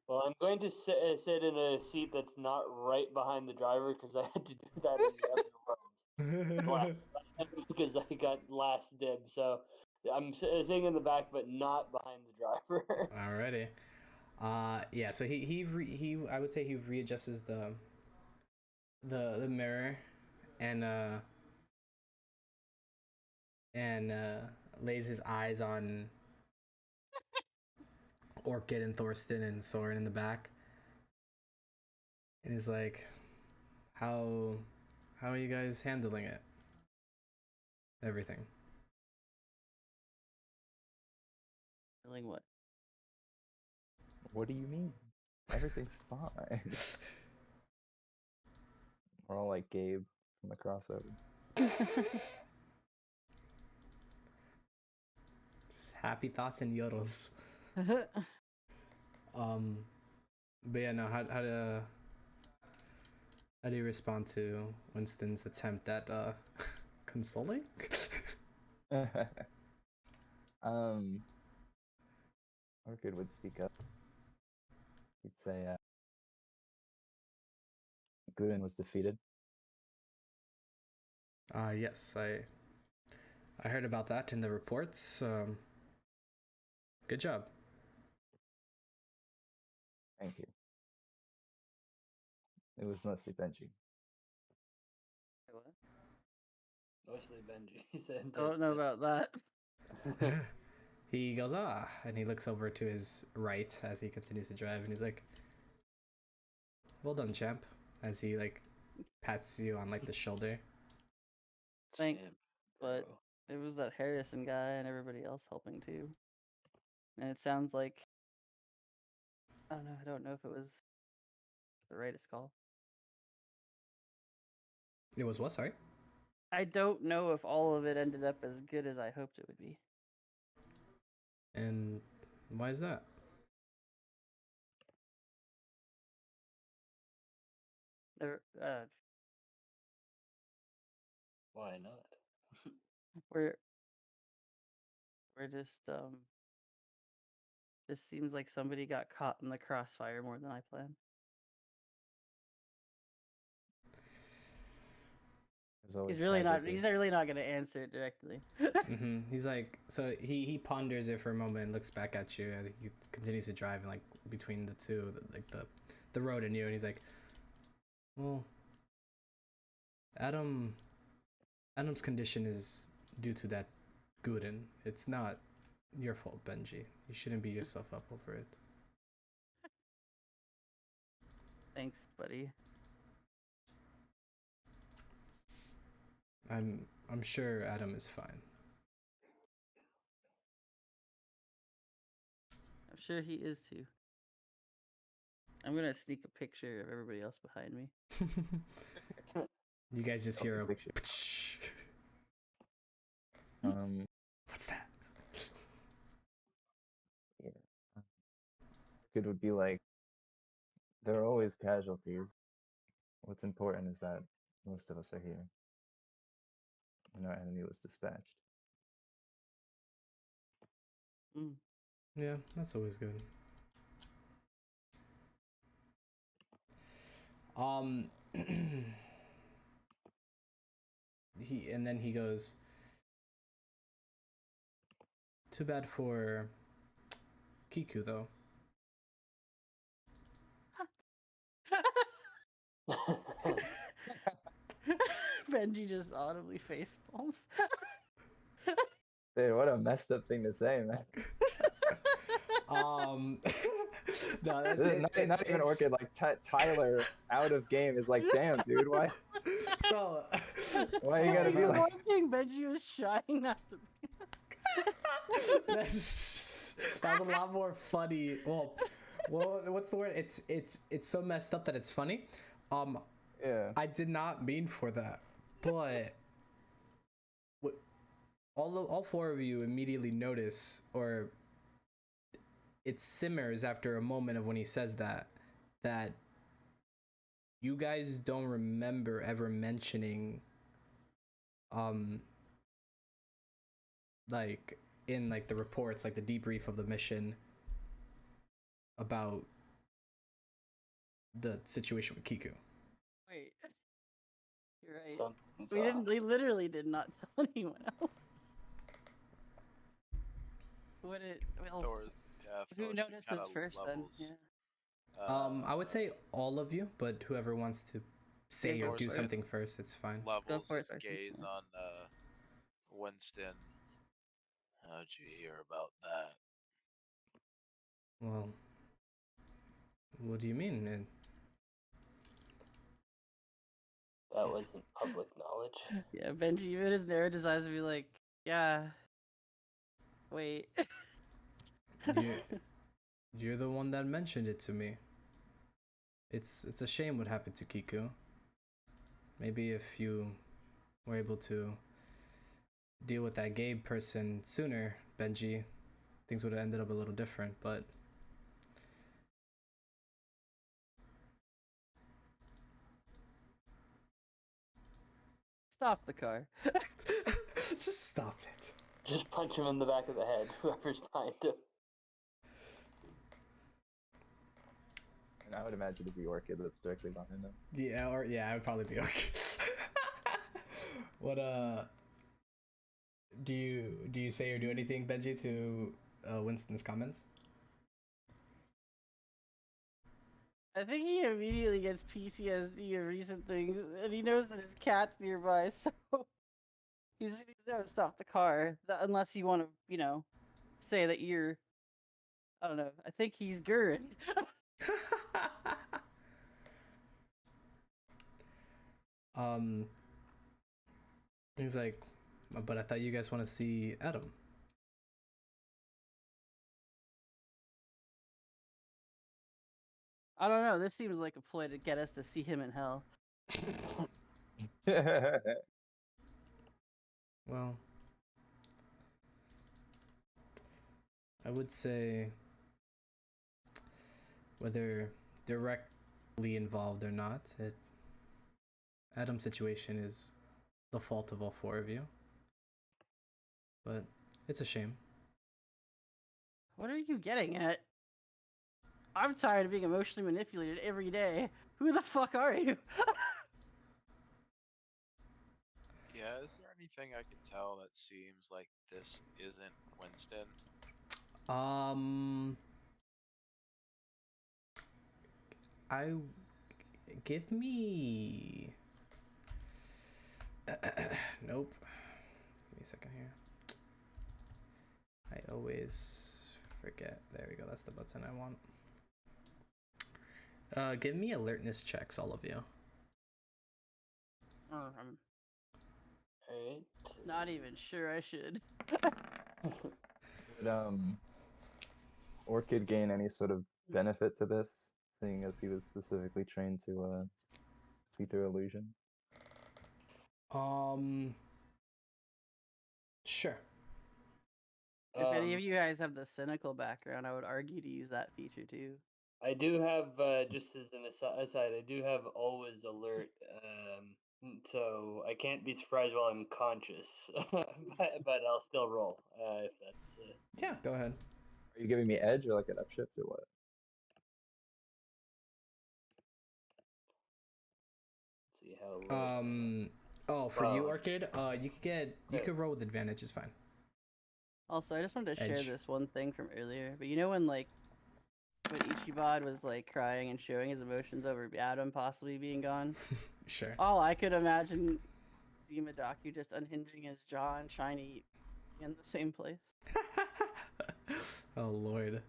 Well, I'm going to sit in a seat that's not right behind the driver because I had to do that in the other world last time because I got last dibs. So I'm sitting in the back, but not behind the driver.
Alrighty. Yeah. So he I would say he readjusts the mirror and lays his eyes on Orchid and Thorsten and Soren in the back, and he's like, "How are you guys handling it? Everything."
Feeling what?
What do you mean? Everything's fine. We're all like Gabe from the crossover.
Happy thoughts and yodels. But yeah, no. How do you respond to Winston's attempt at consoling?
Orchid would speak up. He'd say, Guden was defeated.
Yes, I heard about that in the reports. Good job.
Thank you. It was mostly Benji.
What?
Mostly Benji. He said.
I don't know about that.
He goes, and he looks over to his right as he continues to drive, and he's like, "Well done, champ," as he pats you on the shoulder.
Thanks,
Champ,
but
bro.
it was that Harrison guy and everybody else helping too. And it sounds like I don't know if it was the rightest call.
It was what? Sorry.
I don't know if all of it ended up as good as I hoped it would be.
And why is that?
There,
Why not?
we're just seems like somebody got caught in the crossfire more than I planned.
There's always
He's really not
casualties.
gonna answer it directly.
He's like, so he ponders it for a moment and looks back at you as he continues to drive and between the two, the road and you, and he's like, well, Adam's condition is due to that Guden. It's not your fault, Benji. You shouldn't beat yourself up over it.
Thanks, buddy.
I'm sure Adam is fine.
I'm sure he is too. I'm gonna sneak a picture of everybody else behind me.
You guys just hear a
Picture.
What's that?
Yeah. Orchid would be like, There are always casualties. What's important is that most of us are here, and our enemy was dispatched.
Mm.
Yeah, that's always good. He goes, too bad for Kiku though.
Benji just audibly face palms.
Dude, what a messed up thing to say, man.
No, that's
This is not even Orchid. Like Tyler out of game is like, damn, dude, why?
So
Why you gotta be like?
One thing Benji was shying not to.
that was a lot more funny. Well, what's the word? It's so messed up that it's funny.
Yeah.
I did not mean for that, but all four of you immediately notice, or it simmers after a moment of when he says that you guys don't remember ever mentioning like in like the reports, like the debrief of the mission, about the situation with Kiku.
Wait. You're right.
Something's
We
off.
literally did not tell anyone else. What it? Well,
Thor, yeah,
who
Thor's
notices
kind of
first
levels.
then?
I would say all of you, but whoever wants to say or
Thor's
do
in
something first, it's fine.
levels
for it,
his
Thor,
gaze
yeah.
on Winston. How'd you hear about that?
Well, what do you mean?
That wasn't public knowledge.
Yeah, Benji, even his narrow desires to be like, yeah. Wait.
You're the one that mentioned it to me. It's a shame what happened to Kiku. Maybe if you were able to deal with that Gabe person sooner, Benji, things would have ended up a little different, but
Stop the car.
just stop it.
Just punch him in the back of the head, whoever's behind him.
And I would imagine it'd be Orchid that's directly behind him.
Yeah, I would probably be okay. What do you say or do anything, Benji, to Winston's comments?
I think he immediately gets PTSD of recent things, and he knows that his cat's nearby, so he's gonna stop the car. Unless you want to, say that you're, I don't know. I think he's Gurren.
He's like, but I thought you guys want to see Adam.
I don't know. This seems like a ploy to get us to see him in hell.
Well, I would say whether directly involved or not, Adam's situation is the fault of all four of you. But it's a shame.
What are you getting at? I'm tired of being emotionally manipulated every day. Who the fuck are you?
Yeah, is there anything I can tell that seems like this isn't Winston?
I give me nope. Give me a second here. I always forget. There we go. That's the button I want. Give me alertness checks, all of you.
Oh, I'm
Alright.
not even sure I should.
Would Orchid gain any sort of benefit to this, seeing as he was specifically trained to see through illusion?
Sure.
If any of you guys have the cynical background, I would argue to use that feature too.
I do have just as an aside, I do have always alert, so I can't be surprised while I'm conscious, but I'll still roll if that's.
Yeah, go ahead.
Are you giving me edge or like an upshift or what?
See how alert.
Oh, for you,
Wow.
Orchid, you could roll with advantage. It's fine.
Also, I just wanted to share
Edge.
this one thing from earlier. But you know when when Ichibod was like crying and showing his emotions over Adam possibly being gone?
Sure.
Oh, I could imagine Zimadaku just unhinging his jaw and trying to eat in the same place.
Oh Lord.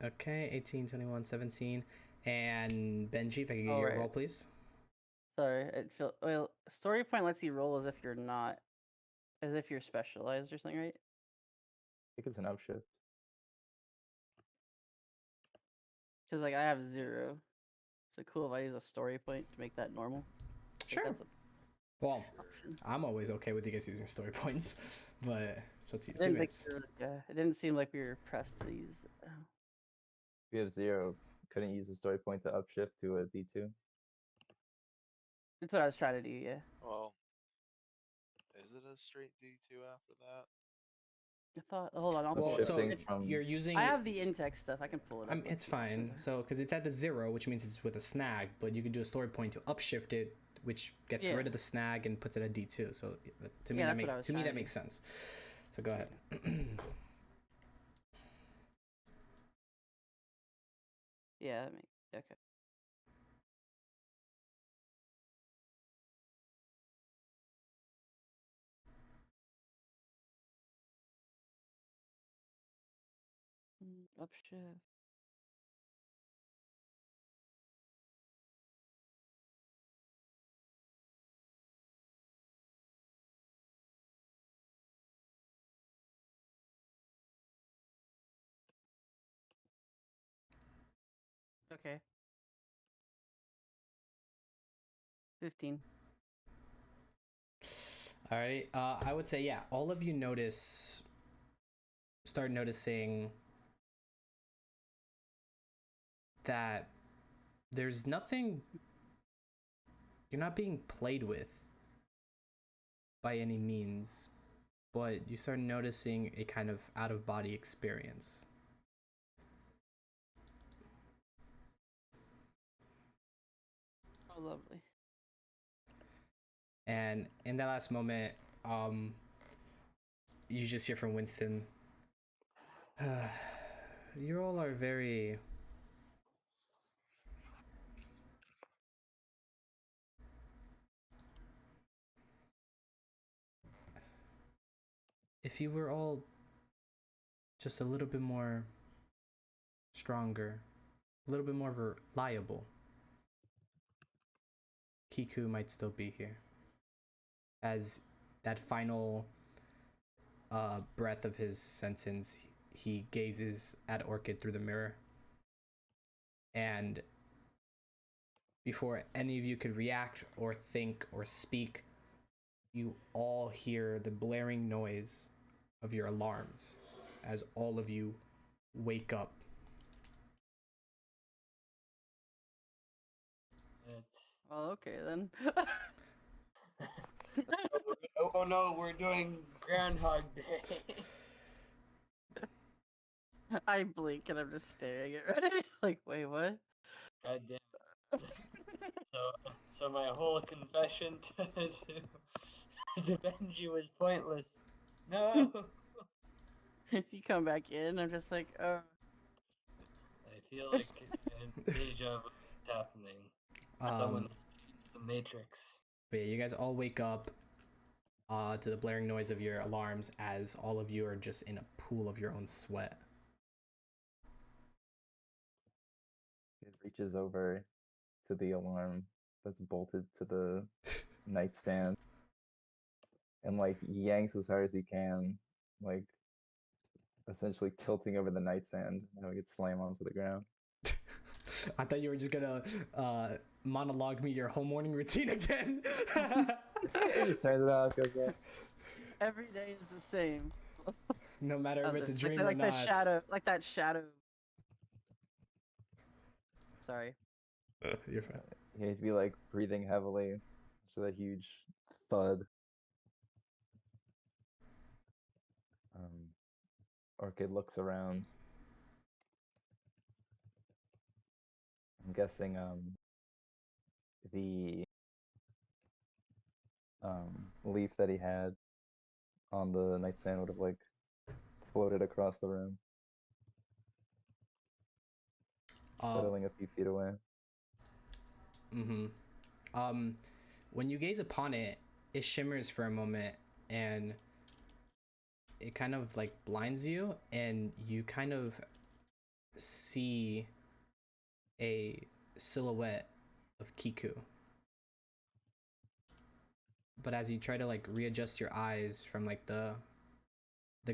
Okay, 18, 21, 17. And Benji, if I could get your
right.
roll, please.
Sorry, story point lets you roll as if you're not, as if you're specialized or something, right?
I think it's an upshift.
Because like I have 0. So cool if I use a story point to make that normal.
Sure.
That's a
Well,
option.
I'm always okay with you guys using story points, but it's up to you.
I didn't,
Teammates.
it didn't seem like we were pressed to use it.
If you have 0, couldn't use the story point to upshift to a D2.
That's what I was trying to do, yeah.
Well, is it a straight D2 after that?
I thought, hold on, I'll pull
Well,
it up.
so
Upshifting
you're using.
I have the in-text stuff. I can pull it up.
It's fine. So, because it's at a 0, which means it's with a snag, but you can do a story point to upshift it, which gets
Yeah.
rid of the snag and puts it at D2. So, to me,
Yeah,
that
that's what I
makes
was
to me
trying
that
to
makes
do.
sense. So go ahead.
Yeah, that makes okay. Upshift. Okay. 15.
Alrighty. I would say, yeah, all of you start noticing that there's nothing, you're not being played with by any means, but you start noticing a kind of out of body experience.
Oh, lovely.
And in that last moment, you just hear from Winston, you all are very if you were all just a little bit more stronger, a little bit more reliable, Kiku might still be here. As that final breath of his sentence, he gazes at Orchid through the mirror. And before any of you could react or think or speak, you all hear the blaring noise of your alarms as all of you wake up.
Well, okay then.
Oh no, we're doing Groundhog Day.
I blink and I'm just staring at it. Like, wait, what?
God damn. So my whole confession to Benji was pointless. No.
You come back in, I'm just like, oh.
I feel like deja vu is happening. Someone has changed the Matrix.
But yeah, you guys all wake up to the blaring noise of your alarms as all of you are just in a pool of your own sweat.
It reaches over to the alarm that's bolted to the nightstand and like yanks as hard as he can, like essentially tilting over the nightstand and having it slam onto the ground.
I thought you were just gonna monologue me your whole morning routine again.
It just turns it off, goes off.
Every day is the same.
No matter if it's a dream
like
or not.
that shadow, like that shadow. Sorry.
You're fine.
He'd be like breathing heavily after that huge thud. Orchid looks around. I'm guessing the leaf that he had on the nightstand would have like floated across the room, settling a few feet away.
When you gaze upon it, it shimmers for a moment and it kind of like blinds you, and you kind of see a silhouette of Kiku. But as you try to like readjust your eyes from like the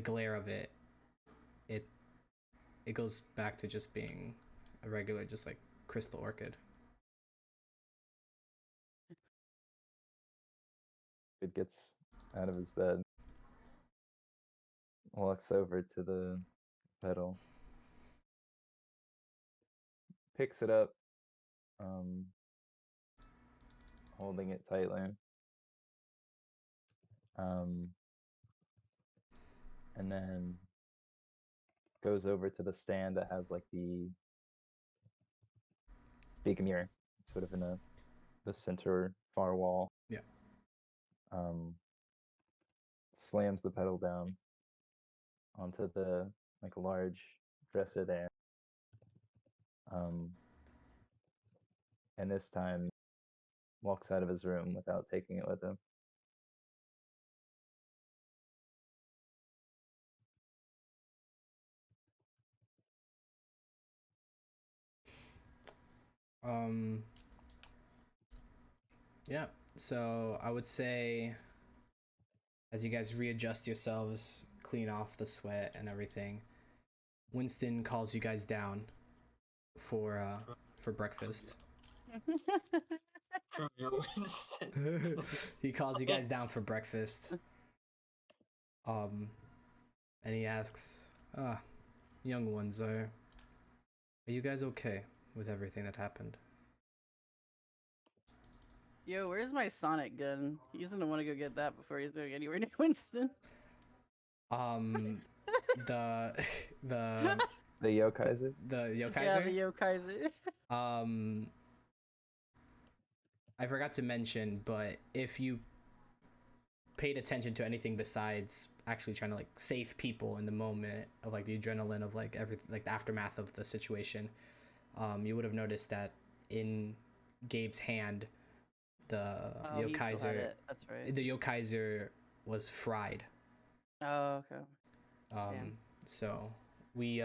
glare of it, it goes back to just being a regular, just like crystal orchid.
It gets out of his bed, walks over to the petal, picks it up, holding it tightly, and then goes over to the stand that has like the big mirror, sort of in the center far wall.
Yeah.
Slams the pedal down onto the like large dresser there. And this time walks out of his room without taking it with him.
Yeah, so I would say as you guys readjust yourselves, clean off the sweat and everything, Winston calls you guys down for breakfast. He calls you guys down for breakfast. And he asks, young ones, are you guys okay with everything that happened?
Yo, where's my Sonic gun? He's gonna want to go get that before he's going anywhere near Winston.
The
Yokaiser?
the Yokaiser?
Yeah, the Yokaiser.
I forgot to mention, but if you paid attention to anything besides actually trying to like save people in the moment of like the adrenaline of like everything, like the aftermath of the situation, you would have noticed that in Gabe's hand, the
He still had
Yokaiser,
it. That's right.
the Yokaiser was fried.
Oh, okay. Damn.
So we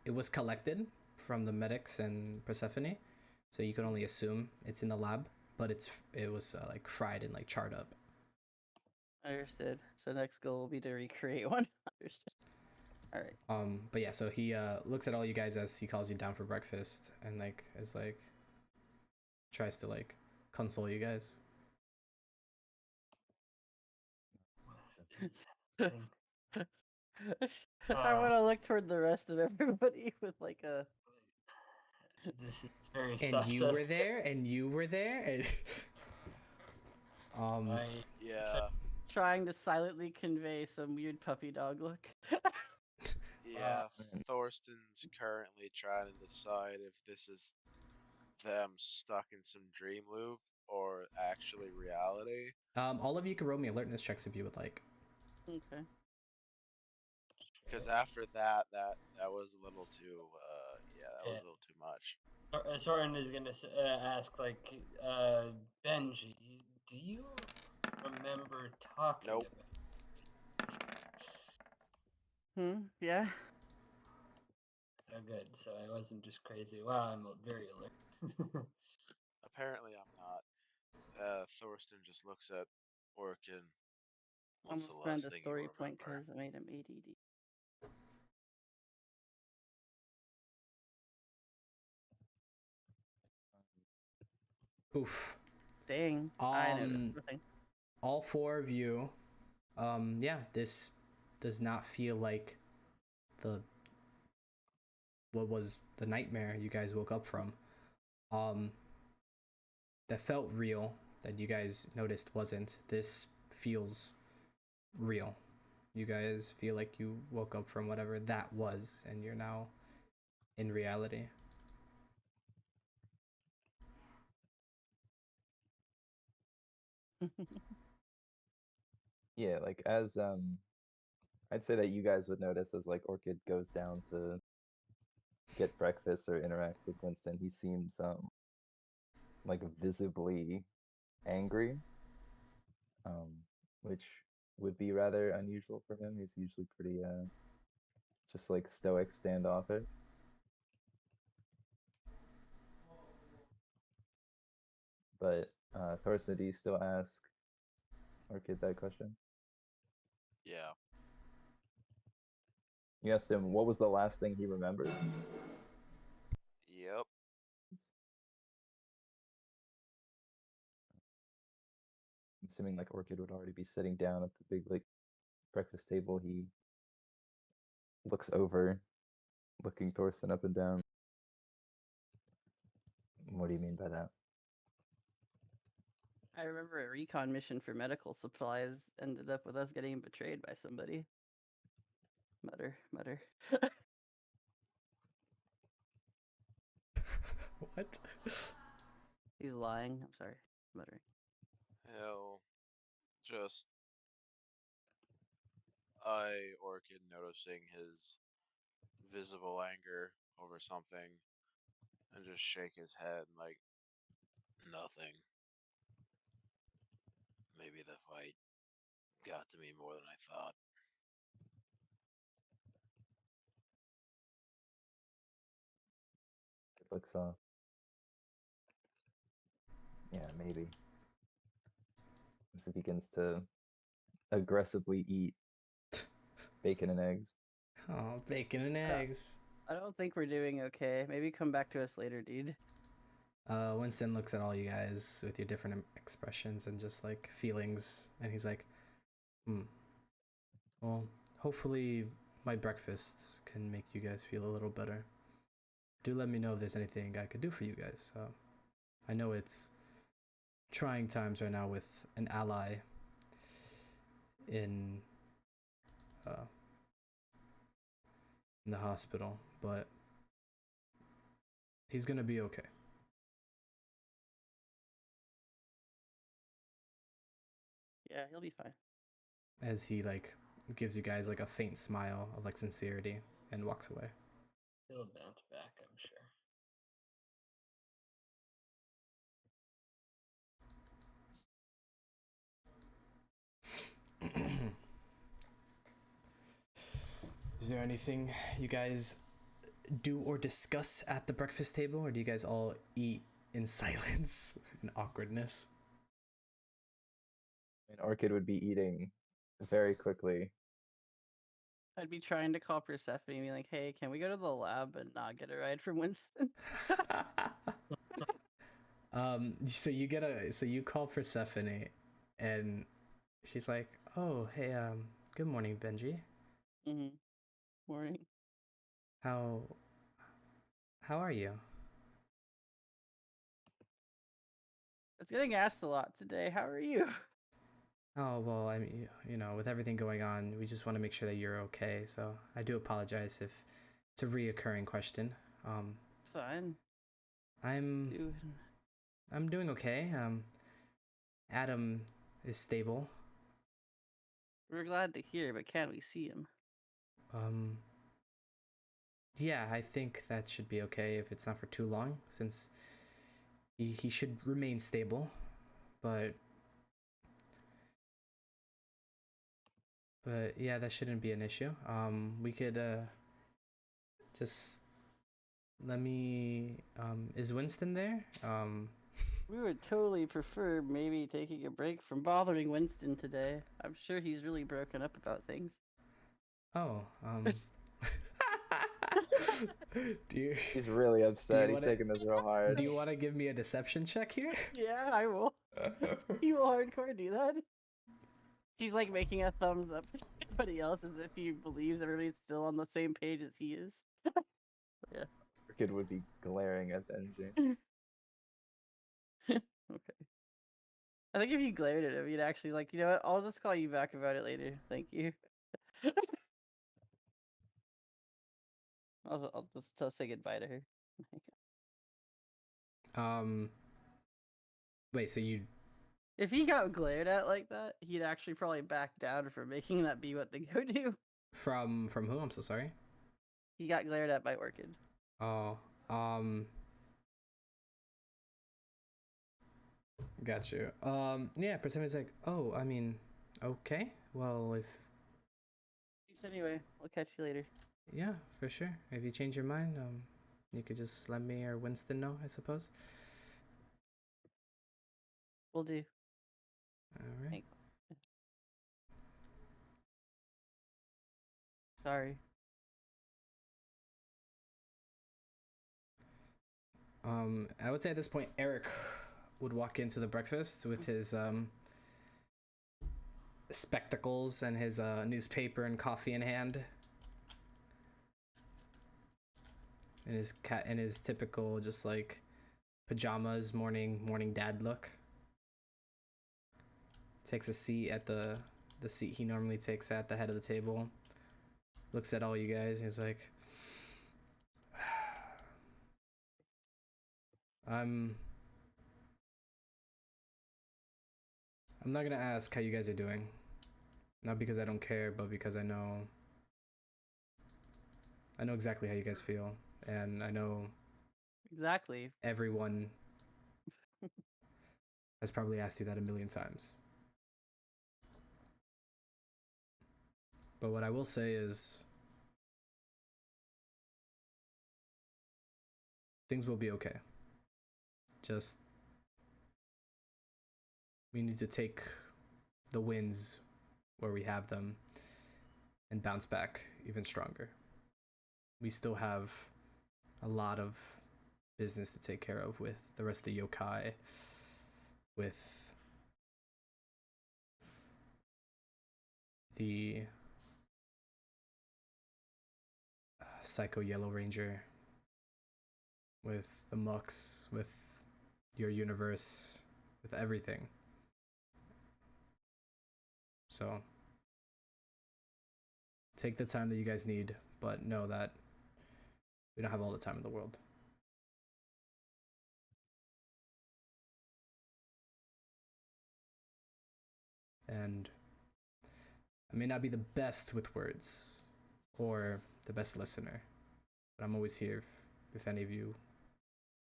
it was collected from the medics and Persephone, so you can only assume it's in the lab, but it was like fried and like charred up.
Understood. So next goal will be to recreate one. Understood. All right.
But yeah, so he looks at all you guys as he calls you down for breakfast, and like is like tries to like console you guys.
I want to look toward the rest of everybody with like a.
This is very
And you were there, and you were there, and
Yeah.
Trying to silently convey some weird puppy dog look.
Yeah, Thorsten's currently trying to decide if this is them stuck in some dream loop or actually reality.
all of you can roll me alertness checks if you would like.
Okay.
Because after that was a little too, that was a little too much.
Soren is gonna ask, like, Benji, do you remember talking
Nope.
about?
Yeah.
Oh, good. So I wasn't just crazy. Wow, I'm very alert.
Apparently I'm not. Thorsten just looks at Orkin.
I'm
What's
gonna
the
spend
last
a
thing
story
you
point
remember?
because I made him ADD.
Oof.
Dang, I noticed nothing.
All four of you, yeah, this does not feel like what was the nightmare you guys woke up from. That felt real, that you guys noticed wasn't. This feels real. You guys feel like you woke up from whatever that was, and you're now in reality.
Yeah, like as I'd say that you guys would notice as like Orchid goes down to get breakfast or interacts with Winston, he seems like visibly angry, which would be rather unusual for him. He's usually pretty just like stoic, standoffish. But Thorsten, do you still ask Orchid that question?
Yeah.
You asked him what was the last thing he remembered?
Yep.
I'm assuming like Orchid would already be sitting down at the big like breakfast table. He looks over, looking Thorsten up and down. What do you mean by that?
I remember a recon mission for medical supplies ended up with us getting betrayed by somebody. Mutter, mutter.
What?
He's lying. I'm sorry. Muttering.
Hell, just Orchid noticing his visible anger over something and just shake his head like nothing. Maybe the fight got to me more than I thought.
It looks yeah, maybe. As he begins to aggressively eat bacon and eggs.
Oh, bacon and eggs.
I don't think we're doing okay. Maybe come back to us later, dude.
Winston looks at all you guys with your different expressions and just like feelings, and he's like, well, hopefully my breakfast can make you guys feel a little better. Do let me know if there's anything I could do for you guys. I know it's trying times right now with an ally in in the hospital, but he's gonna be okay.
Yeah, he'll be fine.
As he like gives you guys like a faint smile of like sincerity and walks away.
He'll bounce back, I'm sure.
Is there anything you guys do or discuss at the breakfast table, or do you guys all eat in silence and awkwardness?
And Orchid would be eating very quickly.
I'd be trying to call Persephone and be like, hey, can we go to the lab and not get a ride from Winston?
So you call Persephone, and she's like, oh hey, good morning, Benji.
Mm-hmm. Morning.
How are you?
It's getting asked a lot today. How are you?
Oh, well, I mean, you know, with everything going on, we just want to make sure that you're okay. So I do apologize if it's a reoccurring question.
It's fine.
I'm
Dude.
I'm doing okay. Adam is stable.
We're glad to hear, but can't we see him?
Yeah, I think that should be okay if it's not for too long, since he should remain stable. But yeah, that shouldn't be an issue. We could just let me. Is Winston there?
We would totally prefer maybe taking a break from bothering Winston today. I'm sure he's really broken up about things.
Oh, Do you
He's really upset. He's
wanna-
taking this real hard.
do you want to give me a deception check here?
Yeah, I will. You will hardcore do that. He's like making a thumbs up to everybody else as if he believes everybody's still on the same page as he is.
Orchid would be glaring at Benji.
Okay. I think if you glared at him, you'd actually like, you know what? I'll just call you back about it later. Thank you. I'll just say goodbye to her.
Wait, so you
If he got glared at like that, he'd actually probably back down from making that be what they go do.
from who? I'm so sorry.
He got glared at by Orchid.
Oh, got you. Yeah, Persephone's like, oh, I mean, okay. Well, if
Peace anyway. I'll catch you later.
yeah, for sure. If you change your mind, you could just let me or Winston know, I suppose.
We'll do.
All right.
Thanks. Sorry.
I would say at this point, Eric would walk into the breakfast with his spectacles and his newspaper and coffee in hand, and his typical just like pajamas morning dad look. Takes a seat at the seat he normally takes at the head of the table. Looks at all you guys and he's like, I'm not gonna ask how you guys are doing. Not because I don't care, but because I know exactly how you guys feel. And I know
Exactly.
everyone has probably asked you that a million times. But what I will say is things will be okay. Just we need to take the wins where we have them and bounce back even stronger. We still have a lot of business to take care of with the rest of the yokai, with the Psycho Yellow Ranger, with the Mux, with your universe, with everything. So take the time that you guys need, but know that we don't have all the time in the world. And I may not be the best with words or the best listener, but I'm always here if any of you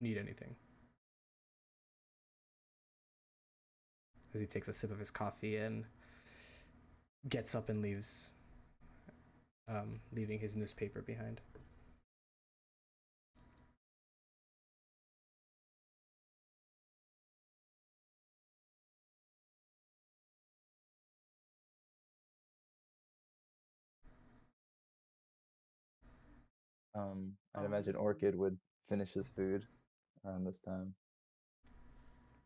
need anything. As he takes a sip of his coffee and gets up and leaves, leaving his newspaper behind.
I'd imagine Orchid would finish his food around this time.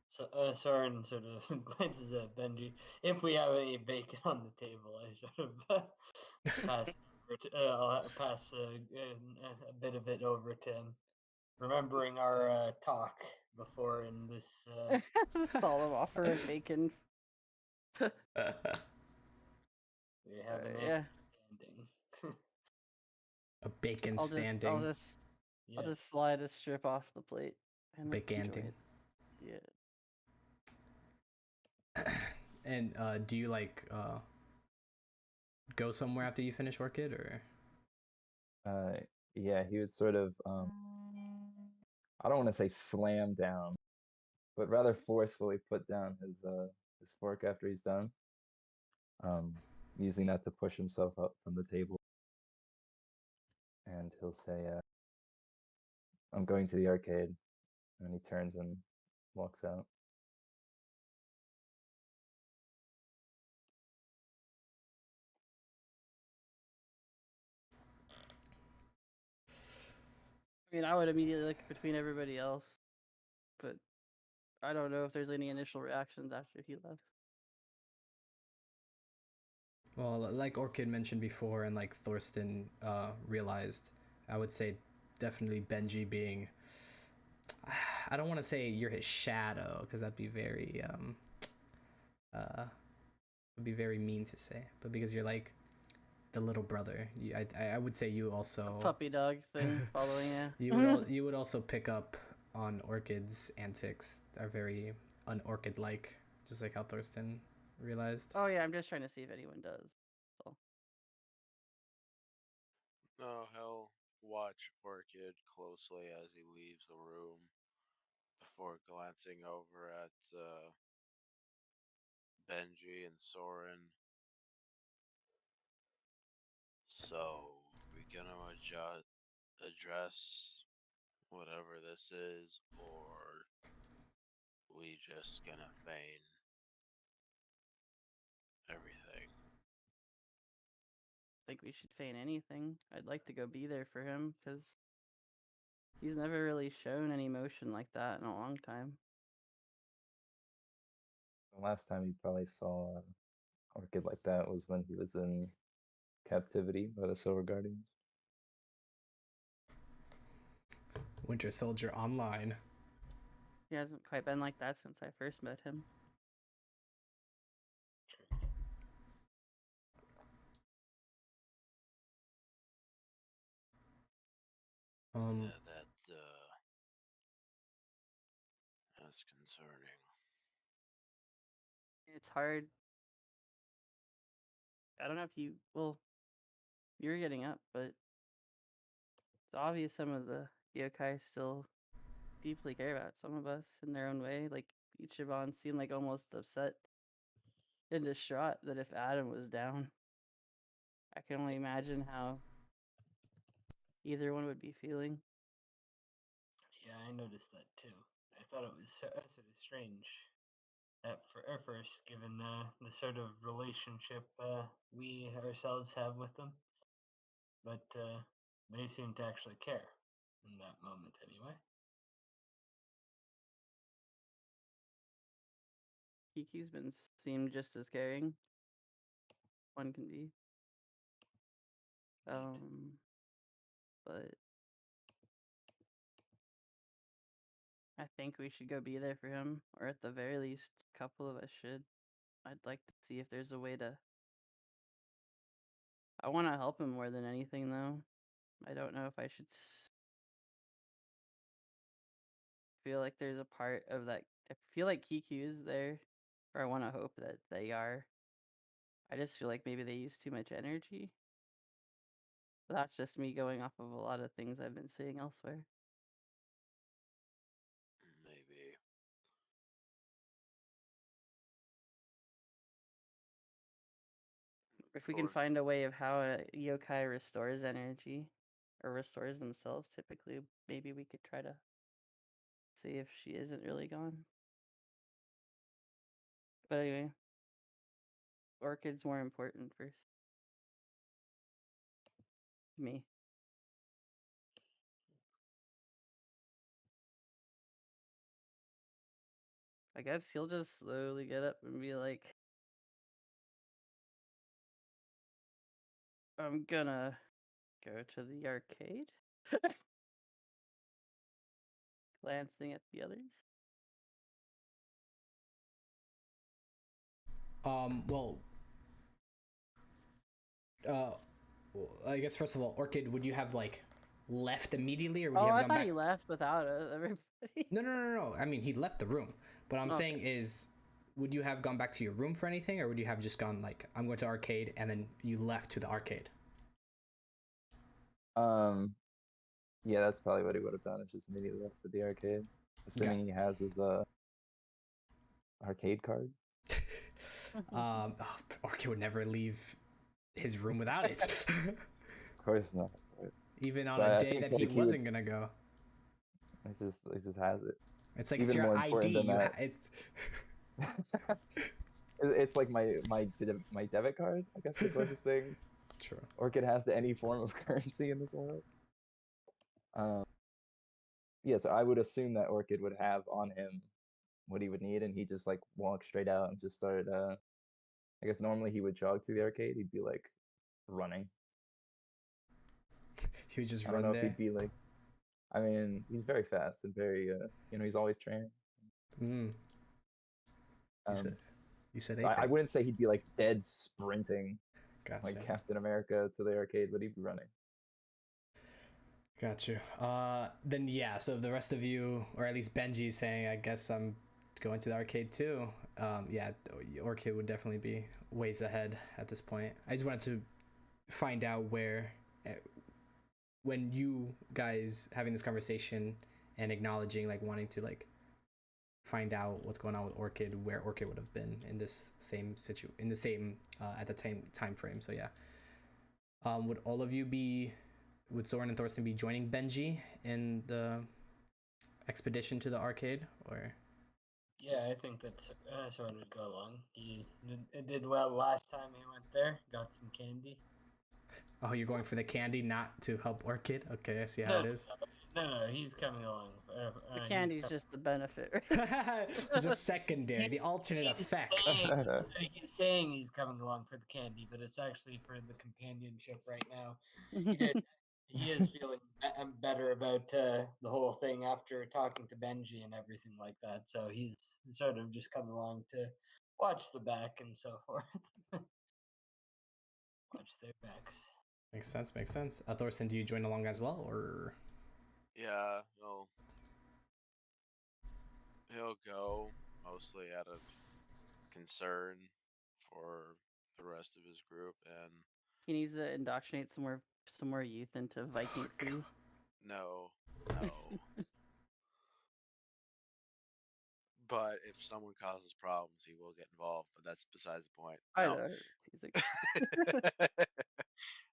So Soren sort of glances at Benji. If we have any bacon on the table, I sort of I'll pass a bit of it over to him, remembering our talk before in this.
Solemn offer of bacon.
We have an
Yeah.
understanding.
A bacon
I'll
standing.
just
Yes.
slide a strip off the plate and enjoy
Bacanding.
it. Yeah.
And do you like go somewhere after you finish Orchid, or?
Yeah, he would sort of I don't want to say slam down, but rather forcefully put down his fork after he's done. Using that to push himself up from the table. And he'll say, I'm going to the arcade. And he turns and walks out.
I mean, I would immediately look between everybody else, but I don't know if there's any initial reactions after he left.
Well, like Orchid mentioned before, and like Thorsten realized, I would say definitely Benji being. I don't want to say you're his shadow because that'd be very would be very mean to say, but because you're like the little brother, I would say you also
Puppy dog thing following
you would also pick up on Orchid's antics are very un-Orchid like, just like how Thorsten realized.
Oh yeah, I'm just trying to see if anyone does. So.
No, he'll watch Orchid closely as he leaves the room before glancing over at Benji and Soren. So, we gonna address whatever this is, or we just gonna feign everything?
I think we should feign anything. I'd like to go be there for him because he's never really shown any emotion like that in a long time.
The last time you probably saw Orchid like that was when he was in captivity by the Silver Guardians.
Winter Soldier Online.
He hasn't quite been like that since I first met him.
Yeah, that's concerning.
It's hard. I don't know if you. Well, you're getting up, but it's obvious some of the yokai still deeply care about some of us in their own way. Like Ichiban seemed like almost upset and distraught that if Adam was down, I can only imagine how either one would be feeling.
Yeah, I noticed that too. I thought it was sort of strange at first, given the sort of relationship we ourselves have with them. But they seem to actually care in that moment, anyway.
Kiki's been seemed just as caring. One can be. But I think we should go be there for him, or at the very least, a couple of us should. I'd like to see if there's a way to. I want to help him more than anything, though. I don't know if I should feel like there's a part of that. I feel like Kiki is there, or I want to hope that they are. I just feel like maybe they use too much energy. But that's just me going off of a lot of things I've been seeing elsewhere.
Maybe.
If we can find a way of how a yokai restores energy, or restores themselves, typically, maybe we could try to see if she isn't really gone. But anyway, Orchid's more important for me. I guess he'll just slowly get up and be like, I'm gonna go to the arcade. Glancing at the others.
Well, I guess first of all, Orchid, would you have like left immediately, or would you have
I
gone
thought
back?
he left without everybody.
No. I mean, he left the room. What I'm saying is, would you have gone back to your room for anything, or would you have just gone like, I'm going to arcade, and then you left to the arcade?
Yeah, that's probably what he would have done. Is just immediately left for the arcade, assuming he has his arcade card.
Orchid would never leave his room without it.
Of course not. Right?
Even on
So
a
I
day
think
that
like
he
he
wasn't gonna go.
He just has it.
It's like
Even
it's your
more
ID.
important than
You
that. It's like my debit card, I guess, the closest thing.
True.
Orchid has to any form of currency in this world. Yeah, so I would assume that Orchid would have on him what he would need, and he just like walk straight out and just start. I guess normally he would jog to the arcade. He'd be like running.
He would just
I don't
run
know if
there.
he'd be like. I mean, he's very fast and very. He's always training.
Mm. You said
Um,
you said
I
anything.
wouldn't say he'd be like dead sprinting
Gotcha.
like Captain America to the arcade, but he'd be running.
Got you. Then yeah. So the rest of you, or at least Benji's saying, I guess I'm going to the arcade too. Yeah, Orchid would definitely be ways ahead at this point. I just wanted to find out where, when you guys having this conversation and acknowledging, like wanting to like find out what's going on with Orchid, where Orchid would have been in this same at the same time frame. So yeah. Would all of you be, would Soren and Thorsten be joining Benji in the expedition to the arcade, or?
Yeah, I think that Soren would go along. He did well last time he went there. Got some candy.
Oh, you're going for the candy, not to help Orchid? Okay, I see how it is.
No, he's coming along.
The candy's just the benefit, right?
It's a secondary, the alternate effect.
He's saying he's coming along for the candy, but it's actually for the companionship right now. He is feeling better about the whole thing after talking to Benji and everything like that. So he's sort of just coming along to watch the back and so forth. Watch their backs.
Makes sense. Thorsten, do you join along as well, or?
Yeah, he'll go mostly out of concern for the rest of his group, and
He needs to indoctrinate some more youth into Viking crew.
no. But if someone causes problems, he will get involved. But that's besides the point.
I
No.
know. He's like,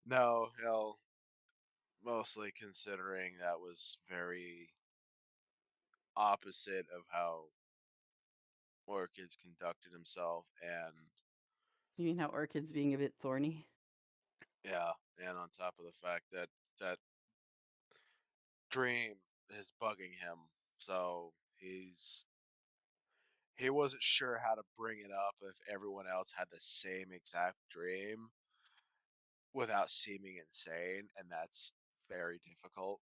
No, he'll mostly, considering that was very opposite of how Orchid's conducted himself, and
you mean how Orchid's being a bit thorny?
yeah, and on top of the fact that that dream is bugging him, so he wasn't sure how to bring it up if everyone else had the same exact dream without seeming insane, and that's very difficult.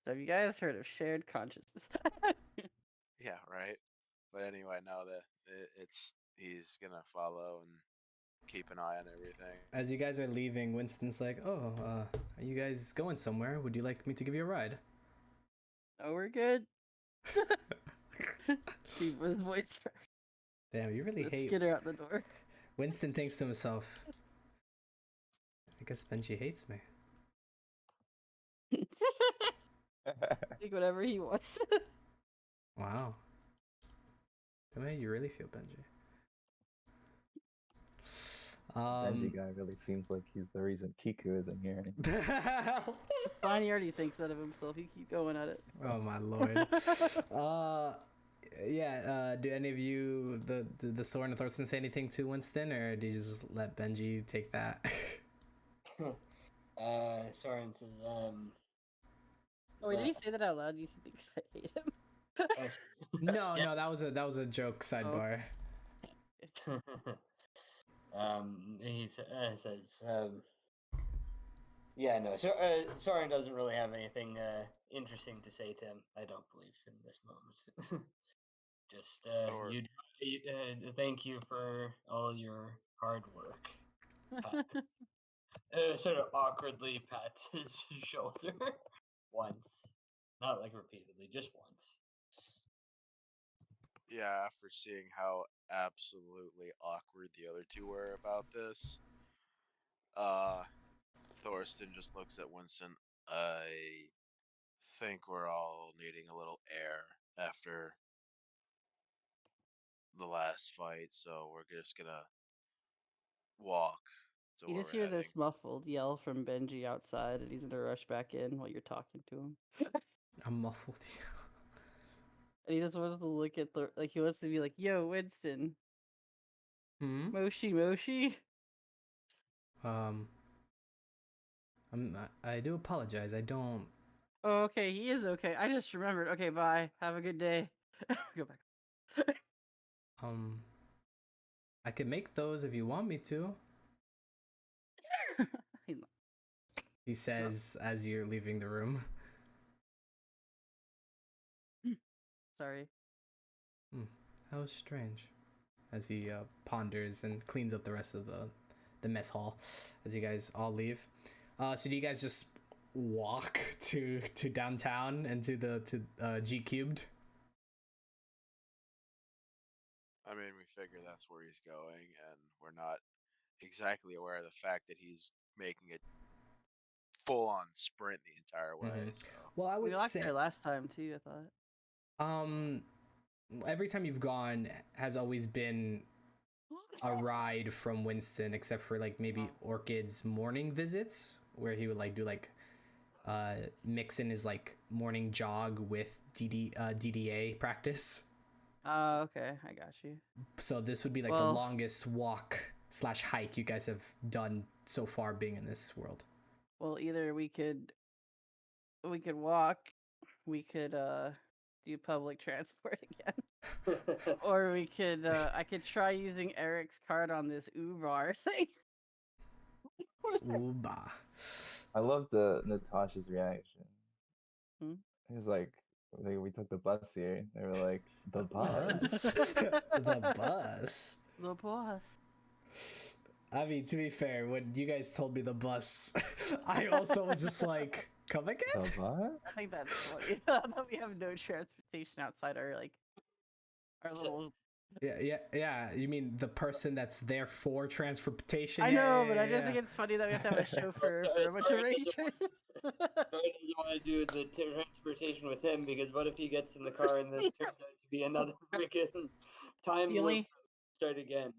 So have you guys heard of shared consciousness?
Yeah, right. But anyway, no, he's gonna follow and keep an eye on everything.
As you guys are leaving, Winston's like, "Oh, are you guys going somewhere? Would you like me to give you a ride?"
Oh, we're good. See, his voice crack.
Damn, you really hate.
Skidder out the door.
Winston thinks to himself, "I guess Benji hates me."
Think whatever he wants.
Wow. The way you really feel, Benji.
Benji guy really seems like he's the reason Kiku isn't here anymore.
Fine, he already thinks that of himself. You keep going at it.
Oh my lord. Yeah. Do any of you, the Soren and Thorsten, say anything to Winston, or do you just let Benji take that?
Soren says,
Oh wait, did he say that out loud? Do you think I hate him?
No,
Yeah.
no, that was a joke sidebar.
He says, yeah, no, Soren doesn't really have anything interesting to say to him, I don't believe, in this moment. Just,
Thor.
thank you for all your hard work. Sort of awkwardly pats his shoulder once. Not like repeatedly, just once.
Yeah, after seeing how absolutely awkward the other two were about this, Thorsten just looks at Winston. I think we're all needing a little air after the last fight, so we're just gonna walk to
You
where
just
we're
hear
heading.
this muffled yell from Benji outside, and he's gonna rush back in while you're talking to him.
I'm muffled.
And he just wants to look at like he wants to be like, "Yo, Winston, Moshi."
I do apologize. I don't
Oh, okay, he is okay. I just remembered. Okay, bye. Have a good day. Go back.
I could make those if you want me to.
He's not-
He says as you're leaving the room.
Sorry.
How strange. As he ponders and cleans up the rest of the mess hall as you guys all leave. So do you guys just walk to downtown and to G Cubed?
I mean, we figure that's where he's going, and we're not exactly aware of the fact that he's making a full-on sprint the entire way.
Mhm.
So
Well, I
We
would
locked
say
there last time too, I thought.
every time you've gone has always been a ride from Winston, except for like maybe Orchid's morning visits, where he would like do like mix in his like morning jog with DDA practice.
Oh, okay, I got you.
So this would be like the
Well-
longest walk / hike you guys have done so far being in this world.
Well, either we could walk, we could do public transport again, or we could I could try using Eric's card on this Uber thing.
Ooba.
I loved Natasha's reaction.
Hmm?
It was like, we took the bus here. They were like, the bus?
The bus.
The boss.
I mean, to be fair, when you guys told me the bus, I also was just like, come again?
The bus?
I think that's funny. That we have no transportation outside our our little.
Yeah. You mean the person that's there for transportation?
I
Yeah,
know,
yeah,
but I just
yeah.
think it's funny that we have to have a chauffeur for a bunch of
Sorry,
rangers.
Troy doesn't want to do the transportation with him because what if he gets in the car and this turns out to be another freaking time
The
loop?
only-
Start again.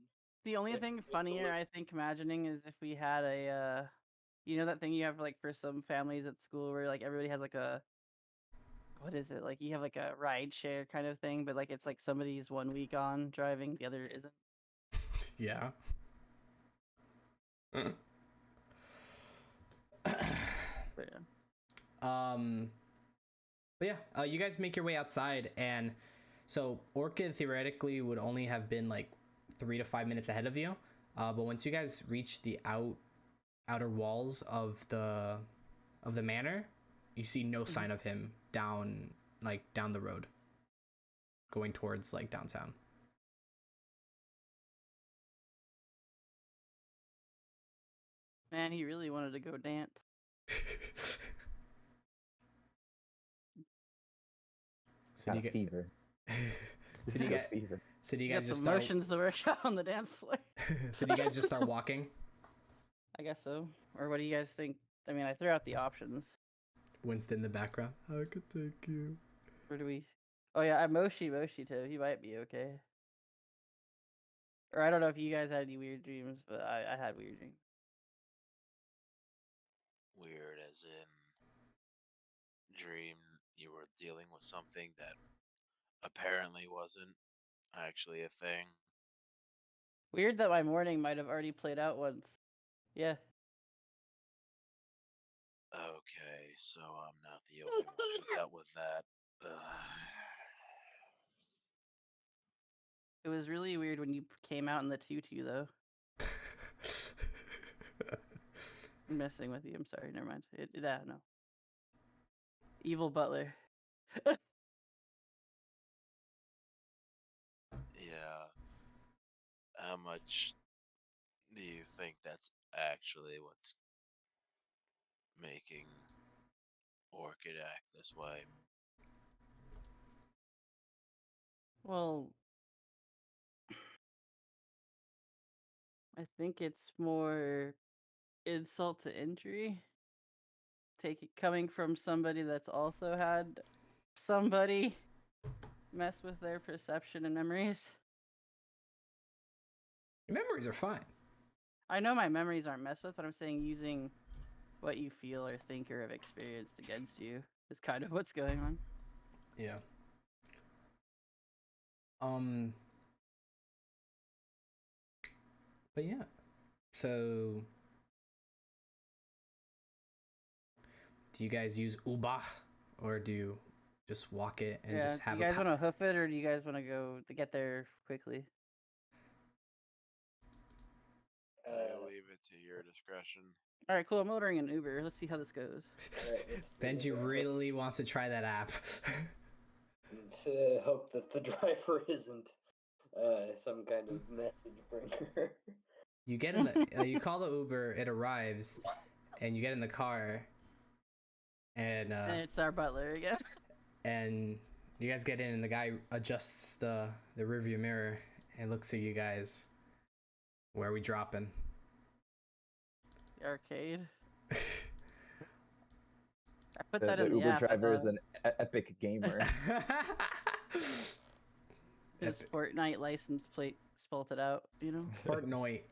The only
Yeah,
thing
it's
funnier,
totally-
I think, imagining is if we had a, you know, that thing you have like for some families at school where like everybody has like a, what is it? Like you have like a ride share kind of thing, but like it's like somebody's 1 week on driving, the other isn't.
Yeah.
But yeah.
But yeah, you guys make your way outside, and so Orchid theoretically would only have been like 3 to 5 minutes ahead of you. But once you guys reach the outer walls of the manor, you see no sign of him down the road, going towards like downtown.
Man, he really wanted to go dance.
So
Got
do
a
you get
fever.
so do you get
fever.
so do you
You got
guys just
some
start
motions to work out on the dance floor.
so do you guys just start walking?
I guess so. Or what do you guys think? I mean, I threw out the options.
Winston in the background. I could take you.
Where do we? Oh yeah, I Moshi too. He might be okay. Or I don't know if you guys had any weird dreams, but I had weird dreams.
weird, as in dream you were dealing with something that apparently wasn't actually a thing.
Weird that my morning might have already played out once. Yeah.
Okay, so I'm not the only one who dealt with that.
It was really weird when you came out in the tutu, though. I'm messing with you. I'm sorry. Never mind. No. Evil butler.
Yeah. How much do you think that's actually what's making Orchid act this way?
Well, I think it's more insult to injury. Coming from somebody that's also had somebody mess with their perception and memories.
Your memories are fine.
I know my memories aren't messed with, but I'm saying using what you feel or think or have experienced against you is kind of what's going on.
Yeah. But yeah. So do you guys use Uber or do you just walk it and
Yeah.
just
Do
have
you
a
guys want to hoof it, or do you guys want to go to get there quickly?
I leave it to your discretion.
All right, cool. I'm ordering an Uber. Let's see how this goes.
Alright, let's do
Benji
it.
really wants to try that app.
Let's hope that the driver isn't some kind of message bringer.
You get in the you call the Uber, it arrives, and you get in the car, and
And it's our butler again.
and you guys get in, and the guy adjusts the rearview mirror and looks at you guys. Where are we dropping?
The arcade. I put
The
that in the
Uber
app. I
driver is
thought.
an epic gamer.
His Fortnite license plate spelt it out, you know?
Fortnite.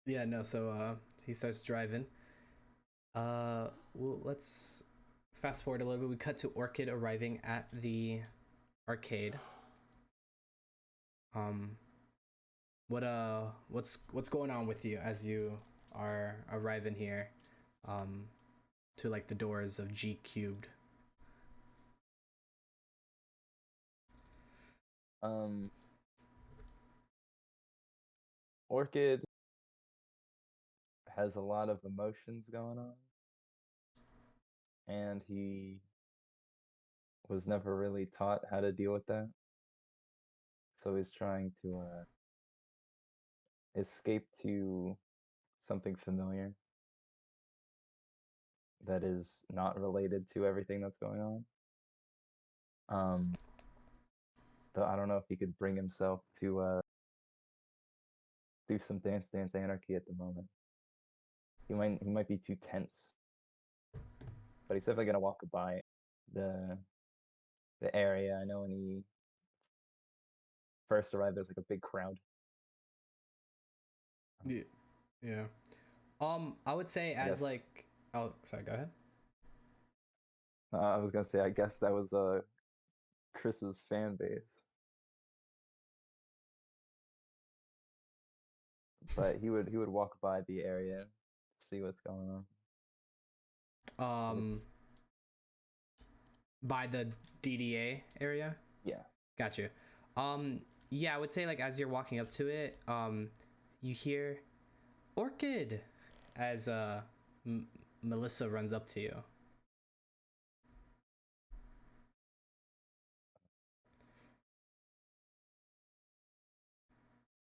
Yeah, no, so he starts driving. Well, let's fast forward a little bit. We cut to Orchid arriving at the arcade. What's going on with you as you are arriving here to like the doors of G cubed?
Orchid has a lot of emotions going on, and he was never really taught how to deal with that. So he's trying to escape to something familiar that is not related to everything that's going on. But I don't know if he could bring himself to do some Dance Dance Anarchy at the moment. He might be too tense. But he's definitely gonna walk by the area. I know when he first arrived, there's like a big crowd.
Yeah. I would say as like, oh, sorry, go ahead.
I was gonna say, I guess that was Chris's fan base. But he would walk by the area, see what's going on.
By the DDA area?
Yeah.
Got you. Yeah, I would say like as you're walking up to it, you hear Orchid as Melissa runs up to you.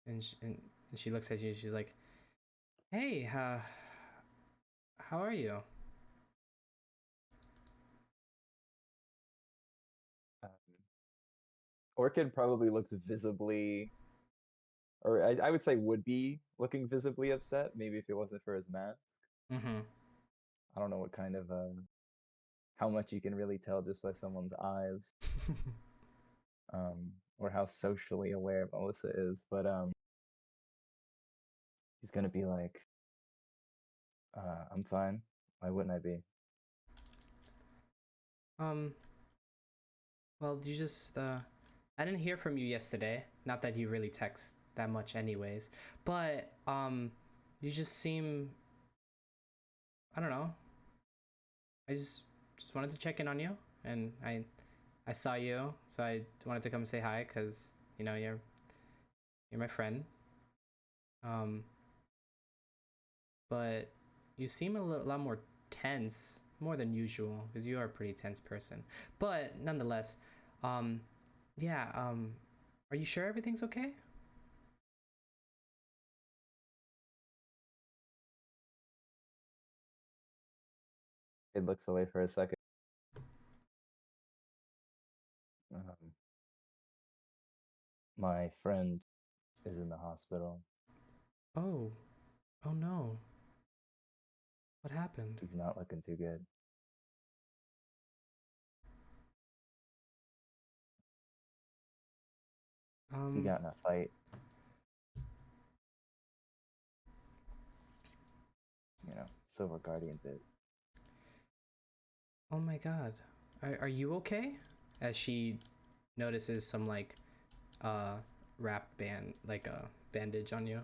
And she looks at you and she's like, "Hey, how are you?"
Orchid probably looks visibly, or I would say would be looking visibly upset, maybe if it wasn't for his mask.
Mm-hmm.
I don't know what kind of, how much you can really tell just by someone's eyes, or how socially aware Melissa is, but he's gonna be like, I'm fine. Why wouldn't I be?
Well, you just I didn't hear from you yesterday. Not that you really text that much anyways, but you just seem, I don't know. I just wanted to check in on you, and I saw you, so I wanted to come say hi cuz you know, you're my friend. But you seem a lot more tense, more than usual, because you are a pretty tense person. But nonetheless, yeah, are you sure everything's okay?
It looks away for a second. My friend is in the hospital.
Oh no. What happened?
He's not looking too good. He got in a fight. You know, Silver Guardian biz.
Oh my god. Are you okay? As she notices some like wrap band, like a bandage on you.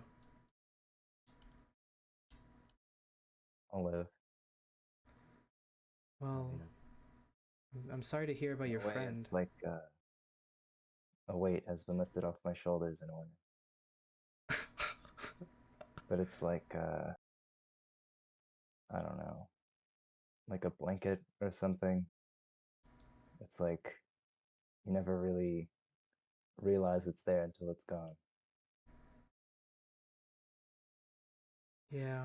I'll live.
Well,
Yeah.
I'm sorry to hear about
In
your
a way,
friend.
it's like a weight has been lifted off my shoulders in a way. But it's like I don't know, like a blanket or something. It's like you never really realize it's there until it's gone.
Yeah.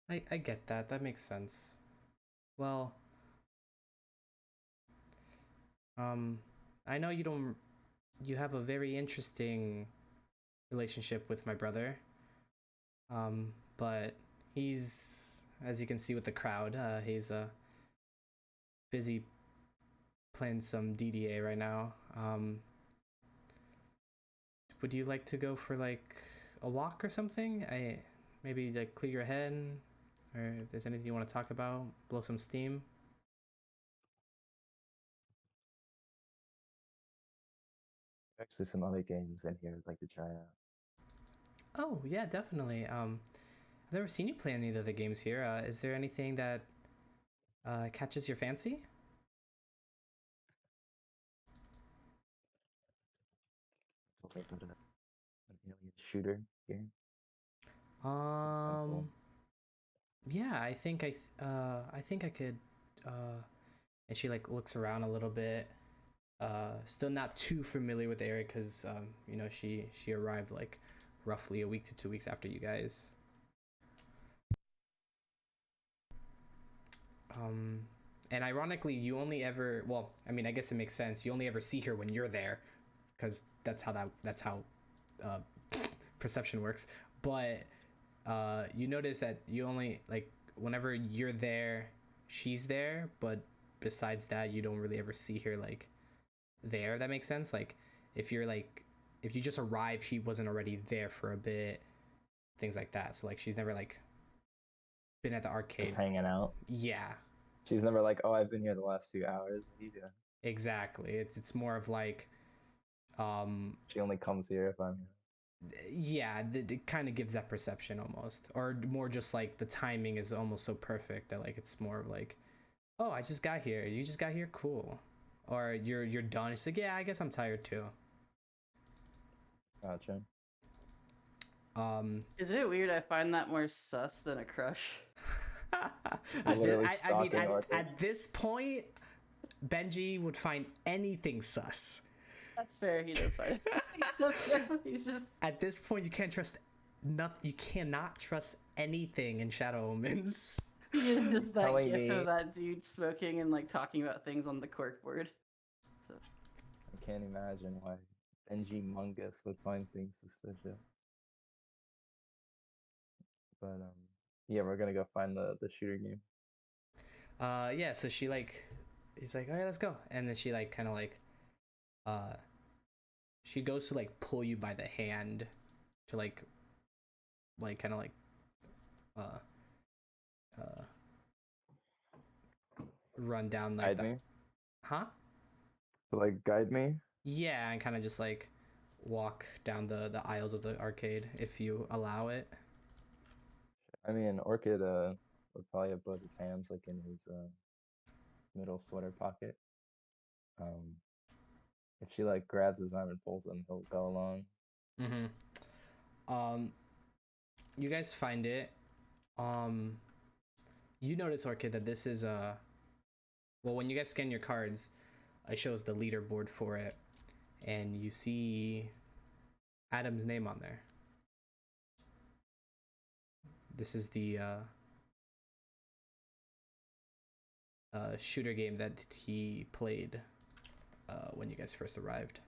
I get that. That makes sense. Well, I know you have a very interesting relationship with my brother. But he's, as you can see with the crowd, he's busy playing some DDA right now. Would you like to go for like a walk or something? Maybe like clear your head, or if there's anything you want to talk about, blow some steam.
Actually, some other games in here I'd like to try out.
Oh yeah, definitely. I've never seen you play any of the other games here. Is there anything that catches your fancy?
Talk about an alien shooter game.
Um, yeah, I think I could. And she like looks around a little bit. Still not too familiar with the area because you know she arrived like roughly a week to 2 weeks after you guys. And ironically, you only ever, well, I mean, I guess it makes sense. You only ever see her when you're there, because that's how uh, perception works. But you notice that you only like whenever you're there, she's there. But besides that, you don't really ever see her like there. That makes sense. Like if you're like if you just arrived, she wasn't already there for a bit. Things like that. So like she's never like been at the arcade.
Just hanging out.
Yeah.
She's never like, oh, I've been here the last few hours. What are you doing?
Exactly. It's more of like
She only comes here if I'm here.
yeah, it kind of gives that perception almost, or more just like the timing is almost so perfect that like it's more of like, oh, I just got here, you just got here, cool, or you're done. It's like, yeah, I guess I'm tired too.
Gotcha.
Is it weird? I find that more sus than a crush.
Literally
I mean,
stalking Orchid.
at this point, Benji would find anything sus.
That's fair. He does find He's just
At this point, you can't trust nothing. You cannot trust anything in Shadow Omens.
He's just that
Telling
gif
me-
of that dude smoking and like talking about things on the corkboard. So
I can't imagine why Benji Mungus would find things suspicious. But yeah, we're gonna go find the shooter game.
Yeah, so she like he's like, all right, let's go. And then she like kind of like she goes to like pull you by the hand to like kind of like run down like
Guide
the
me?
huh
To like guide me?
yeah, and kind of just like walk down the aisles of the arcade if you allow it.
I mean, Orchid would probably have both his hands like in his middle sweater pocket. If she like grabs his arm and pulls him, he'll go along.
You guys find it. You notice, Orchid, that this is well, when you guys scan your cards, it shows the leaderboard for it, and you see Adam's name on there. This is the shooter game that he played when you guys first arrived.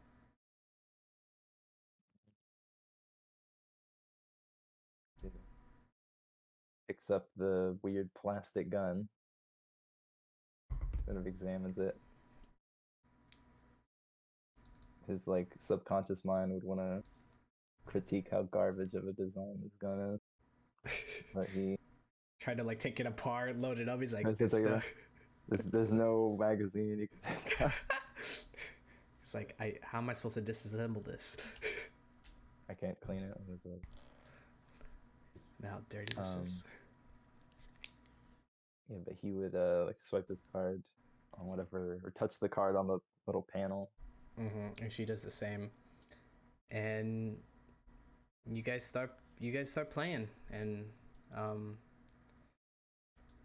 Picks up the weird plastic gun. Kind of examines it. His like subconscious mind would want to critique how garbage of a design this gun is, but he
Trying to like take it apart, load it up. He's like,
Has to
this
take it
stuff.
there's no magazine you can take out.
It's like, how am I supposed to disassemble this?
I can't clean it.
How dirty this is.
Yeah, but he would like swipe his card on whatever, or touch the card on the little panel.
And she does the same. And you guys start playing. And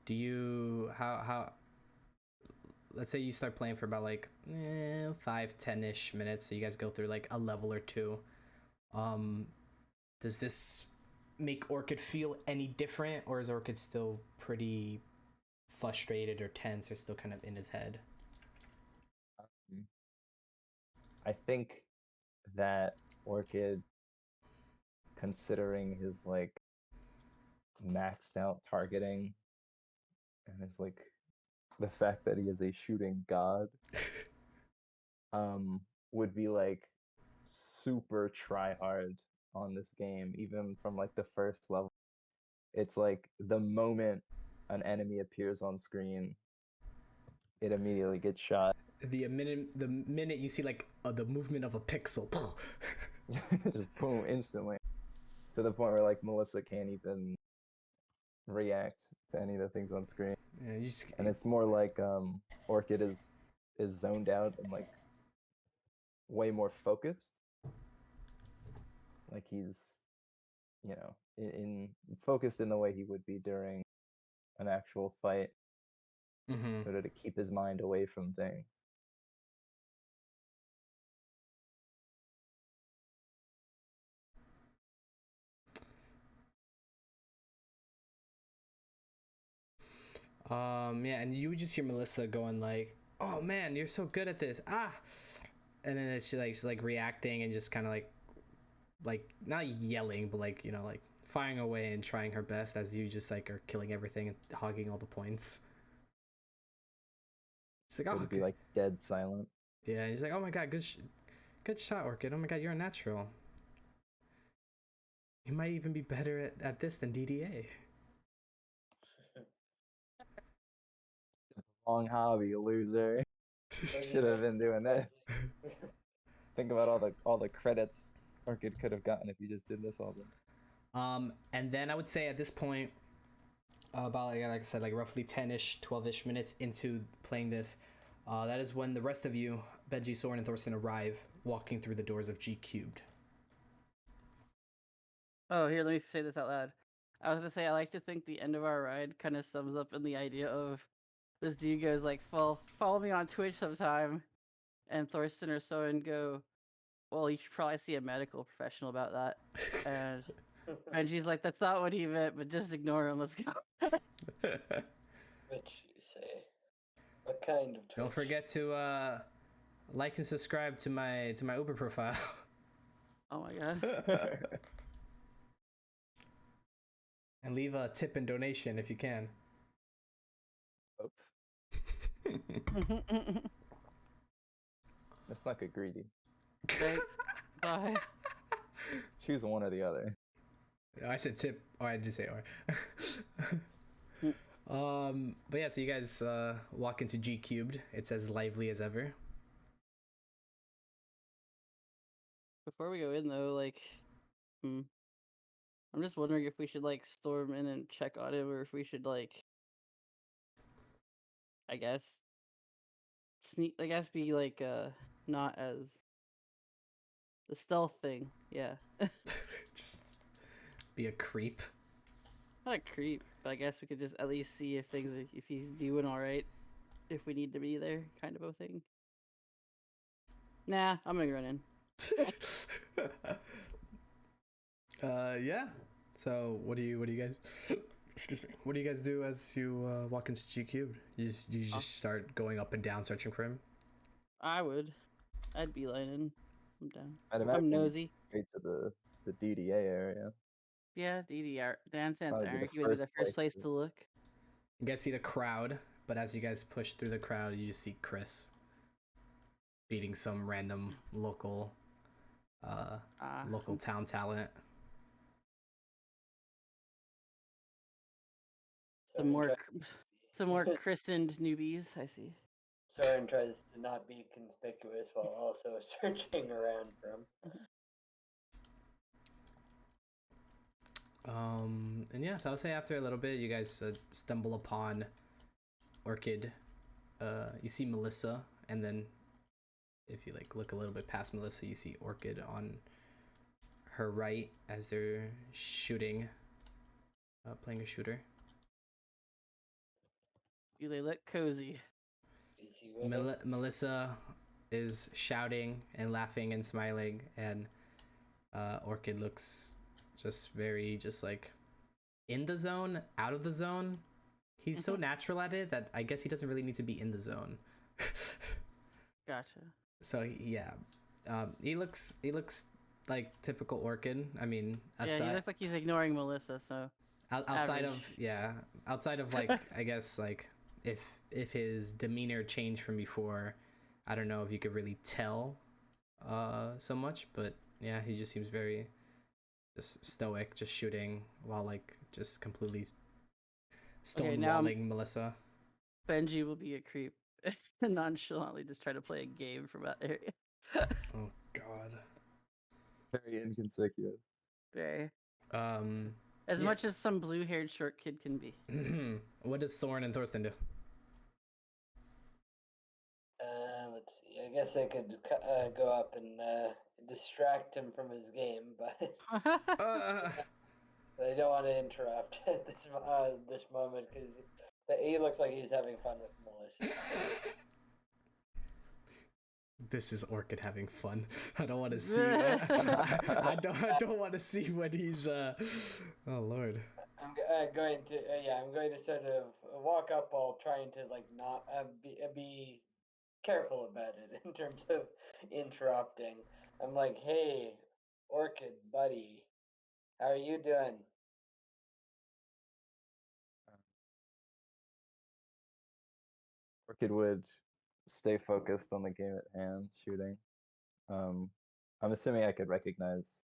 do you how let's say you start playing for about like 5-10ish minutes, so you guys go through like a level or two. Does this make Orchid feel any different, or is Orchid still pretty frustrated or tense, or still kind of in his head?
I think that Orchid, considering his like maxed out targeting and his like the fact that he is a shooting god, would be like super try hard on this game, even from like the first level. It's like the moment an enemy appears on screen, it immediately gets shot.
The minute you see like the movement of a pixel,
just boom, instantly, to the point where like Melissa can't even react to any of the things on screen.
yeah,
And it's more like Orchid is zoned out and like way more focused. Like he's, you know, in focused in the way he would be during an actual fight, sort of to keep his mind away from things.
Yeah, and you would just hear Melissa going like, "Oh man, you're so good at this!" And then she's like reacting and just kind of like not yelling, but like, you know, like firing away and trying her best as you just like are killing everything and hogging all the points. It's like,
So
oh,
to be like dead silent.
yeah. And he's like, "Oh my god, good shot, Orchid. Oh my god, you're a natural. You might even be better at this than DDA."
Long hobby, you loser. Should have been doing that. Think about all the credits Orchid could have gotten if he just did this all day.
And then I would say at this point, about like I said, like roughly 10ish, 12ish minutes into playing this, that is when the rest of you, Benji, Soren, and Thorsten, arrive, walking through the doors of G Cubed.
Oh, here, let me say this out loud. I was gonna say, I like to think the end of our ride kind of sums up in the idea of this dude goes like, follow me on Twitch sometime, and Thorsten or Soren go, well, you should probably see a medical professional about that. And Benji's like, that's not what he meant, but just ignore him. Let's go.
What you say? What kind of Twitch?
Don't forget to like and subscribe to my Uber profile.
Oh my god.
And leave a tip and donation if you can.
Let's not get greedy.
Thanks. Bye.
Choose one or the other.
I said tip. Oh, I did say or. But yeah, so you guys walk into G Cubed. It's as lively as ever.
Before we go in though, like, I'm just wondering if we should like storm in and check on him, or if we should like, I guess, sneak. I guess be like, not as the stealth thing. Yeah.
Just be a creep.
Not a creep, but I guess we could just at least see if if he's doing all right, if we need to be there, kind of a thing. Nah, I'm gonna run in.
Yeah. So what do you guys? Excuse me. What do you guys do as you walk into G Cubed? You just start going up and down searching for him.
I would. I'd be lining. I'm down.
I'd
I'm
imagine
nosy.
straight to the DDA area.
Yeah, DDR. Dance Sans
Probably be the
Eric, you would be the first
first
place
place
to look.
You guys see the crowd, but as you guys push through the crowd, you just see Chris beating some random local town talent.
Some more christened newbies, I see.
Soren tries to not be conspicuous while also searching around for him.
And yeah, so I'll say after a little bit, you guys stumble upon Orchid. You see Melissa, and then if you like look a little bit past Melissa, you see Orchid on her right as they're shooting, playing a shooter.
Do they look cozy?
Is he winning?
Melissa is shouting and laughing and smiling, and Orchid looks just very just like in the zone, out of the zone. He's so natural at it that I guess he doesn't really need to be in the zone.
Gotcha.
So yeah, he looks like typical Orchid. I mean,
Yeah, he looks like he's ignoring Melissa. So
outside of
average.
outside of like I guess like if his demeanor changed from before, I don't know if you could really tell so much, but yeah, he just seems very just stoic, just shooting while like just completely stonewalling Melissa.
Benji will be a creep and nonchalantly just try to play a game from that area.
Oh God.
Very inconspicuous.
Very.
As
much as some blue-haired short kid can be.
What does Soren and Thorsten do?
Let's see. I guess I could go up and distract him from his game, but I don't want to interrupt at this moment because he looks like he's having fun with Melissa. So.
This is Orchid having fun. I don't want to see. I don't want to see what he's. Oh Lord.
I'm going to sort of walk up while trying to like not be careful about it in terms of interrupting. I'm like, hey, Orchid buddy, how are you doing?
Orchid would stay focused on the game at hand, shooting. I'm assuming I could recognize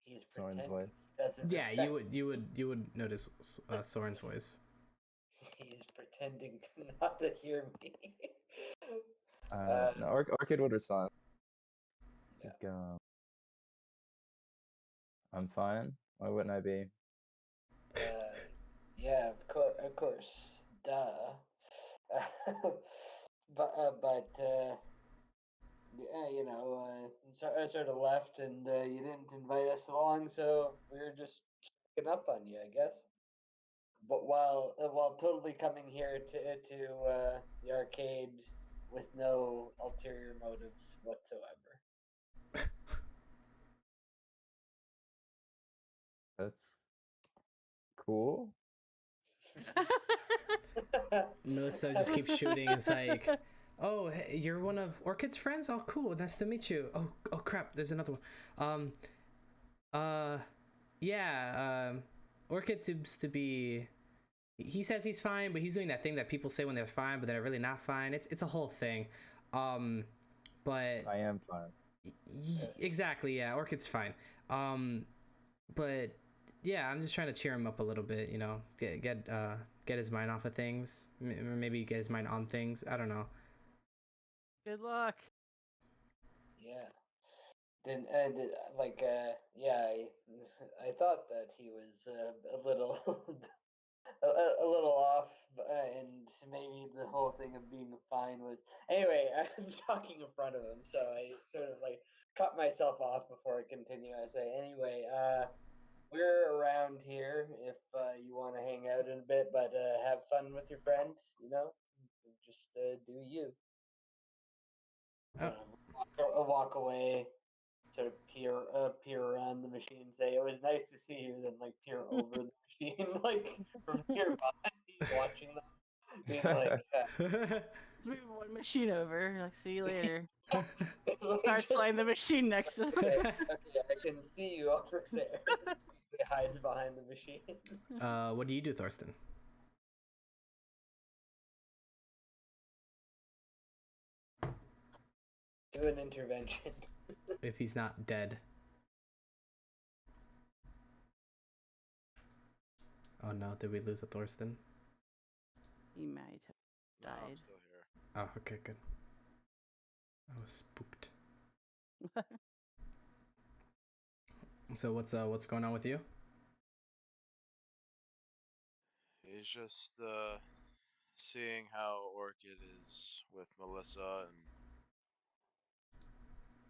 He's
Soren's
pretending.
voice.
Yeah, you would notice Soren's voice.
He's pretending to not to hear me.
No, Orchid would respond.
Yeah.
He'd go, I'm fine. Why wouldn't I be?
Yeah, of course, duh. but yeah, you know, so I sort of left, and you didn't invite us along, so we were just checking up on you, I guess. But while totally coming here to the arcade with no ulterior motives whatsoever.
That's cool.
Melissa just keeps shooting. It's like, oh, hey, you're one of Orchid's friends. Oh, cool. Nice to meet you. Oh, crap. There's another one. Yeah. Orchid seems to be. He says he's fine, but he's doing that thing that people say when they're fine, but they're really not fine. It's a whole thing. But
I am fine.
Exactly. Yeah. Orchid's fine. But yeah, I'm just trying to cheer him up a little bit. You know, get his mind off of things. Maybe get his mind on things. I don't know.
Good luck.
Yeah. Yeah, I thought that he was a little a little off, and maybe the whole thing of being fine was. Anyway, I'm talking in front of him, so I sort of like cut myself off before I continue. I say, anyway, we're around here if you want to hang out in a bit, but have fun with your friend. You know, just do you.
Oh.
Sort of walk away, sort of peer around the machine, say it was nice to see you, then like peer over the machine, like from nearby, watching them, being like,
Let's move one machine over. Like, see you later.
like,
Starts flying the machine next to them.
okay, I can see you over there. He hides behind the machine.
What do you do, Thorsten?
Do an intervention.
If he's not dead. Oh no, did we lose a Thorsten?
He might have
No, I'm
died.
still here.
Oh, okay, good. I was spooked. So what's going on with you?
He's just seeing how Orchid is with Melissa and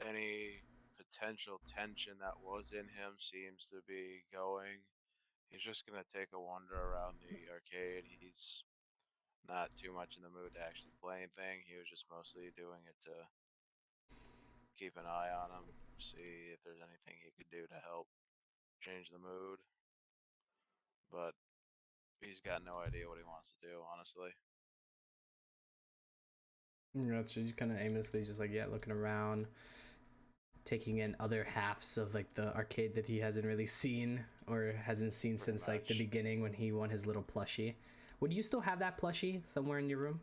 any potential tension that was in him seems to be going. He's just gonna take a wander around the arcade. He's not too much in the mood to actually play anything. He was just mostly doing it to keep an eye on him, see if there's anything he could do to help change the mood. But he's got no idea what he wants to do, honestly.
So you kind of aimlessly just like, yeah, looking around, taking in other halves of like the arcade that he hasn't really seen or hasn't seen
Pretty
since like the
much.
beginning when he won his little plushie. Would you still have that plushie somewhere in your room?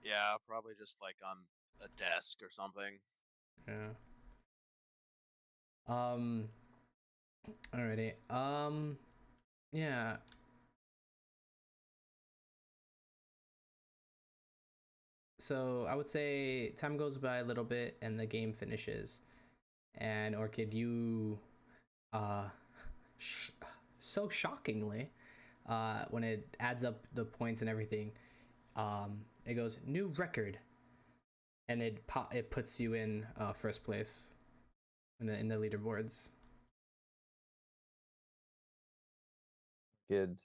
Yeah, probably just like on a desk or something.
Yeah. Alrighty. Yeah. So I would say time goes by a little bit and the game finishes. And Orchid, you so shockingly, when it adds up the points and everything, it goes new record, and it puts you in first place in the leaderboards.
Good.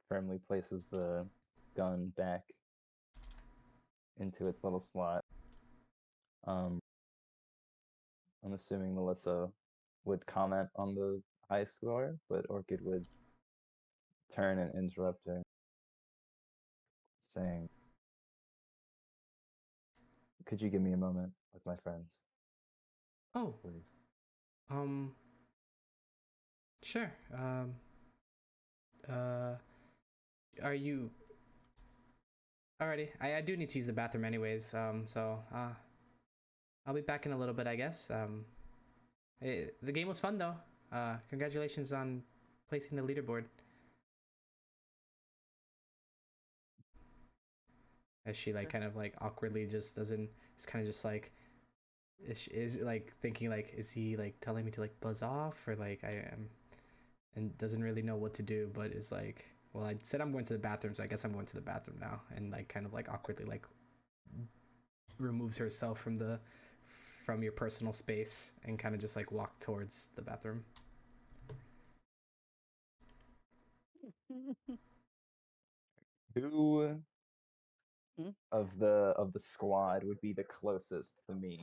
Firmly places the gun back into its little slot. I'm assuming Melissa would comment on the high score, but Orchid would turn and interrupt her, saying, "Could you give me a moment with my friends,
Oh,
please?"
sure. Are you alrighty? I do need to use the bathroom anyways. So I'll be back in a little bit, I guess. The game was fun though. Congratulations on placing the leaderboard. As she like kind of like awkwardly just doesn't. It's kind of just like is like thinking like, is he like telling me to like buzz off, or like I am, and doesn't really know what to do, but is like, well, I said I'm going to the bathroom, so I guess I'm going to the bathroom now, and like kind of like awkwardly like removes herself from your personal space and kind of just like walk towards the bathroom.
Who
Hmm?
of the squad would be the closest to me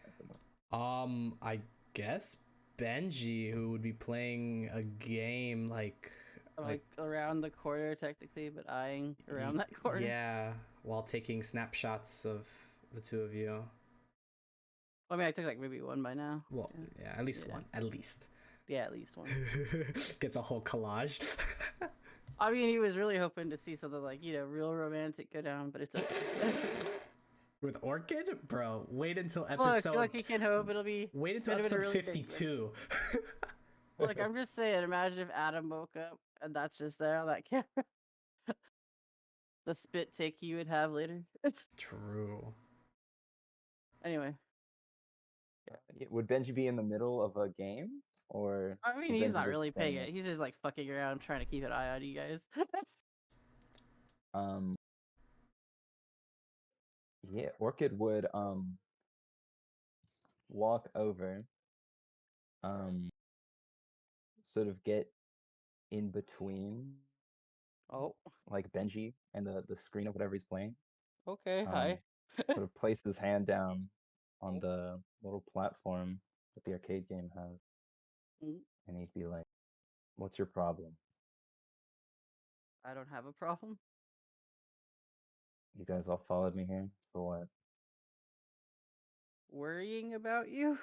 at the moment?
I guess Benji, who would be playing a game like
around the corner technically, but eyeing around that corner.
Yeah, while taking snapshots of the two of you.
I mean, I took like maybe one by now.
Well, yeah, at least
Yeah.
one. At least.
Yeah, at least one.
Gets a whole collage.
I mean, he was really hoping to see something like, real romantic go down, but it's okay.
With Orchid? Bro, wait until episode...
Look, you can hope it'll be...
Wait until episode really 52.
Look, I'm just saying, imagine if Adam woke up and that's just there on that camera. The spit take he would have later.
True.
Anyway.
Yeah. Would Benji be in the middle of a game? Or
I mean, he's not really paying it. He's just like fucking around trying to keep an eye on you guys.
Yeah, Orchid would walk over, sort of get in between like Benji and the screen of whatever he's playing.
Okay, hi.
Sort of place his hand down on the little platform that the arcade game has. And he'd be like, "What's your problem?"
I don't have a problem.
You guys all followed me here for what?
Worrying about you?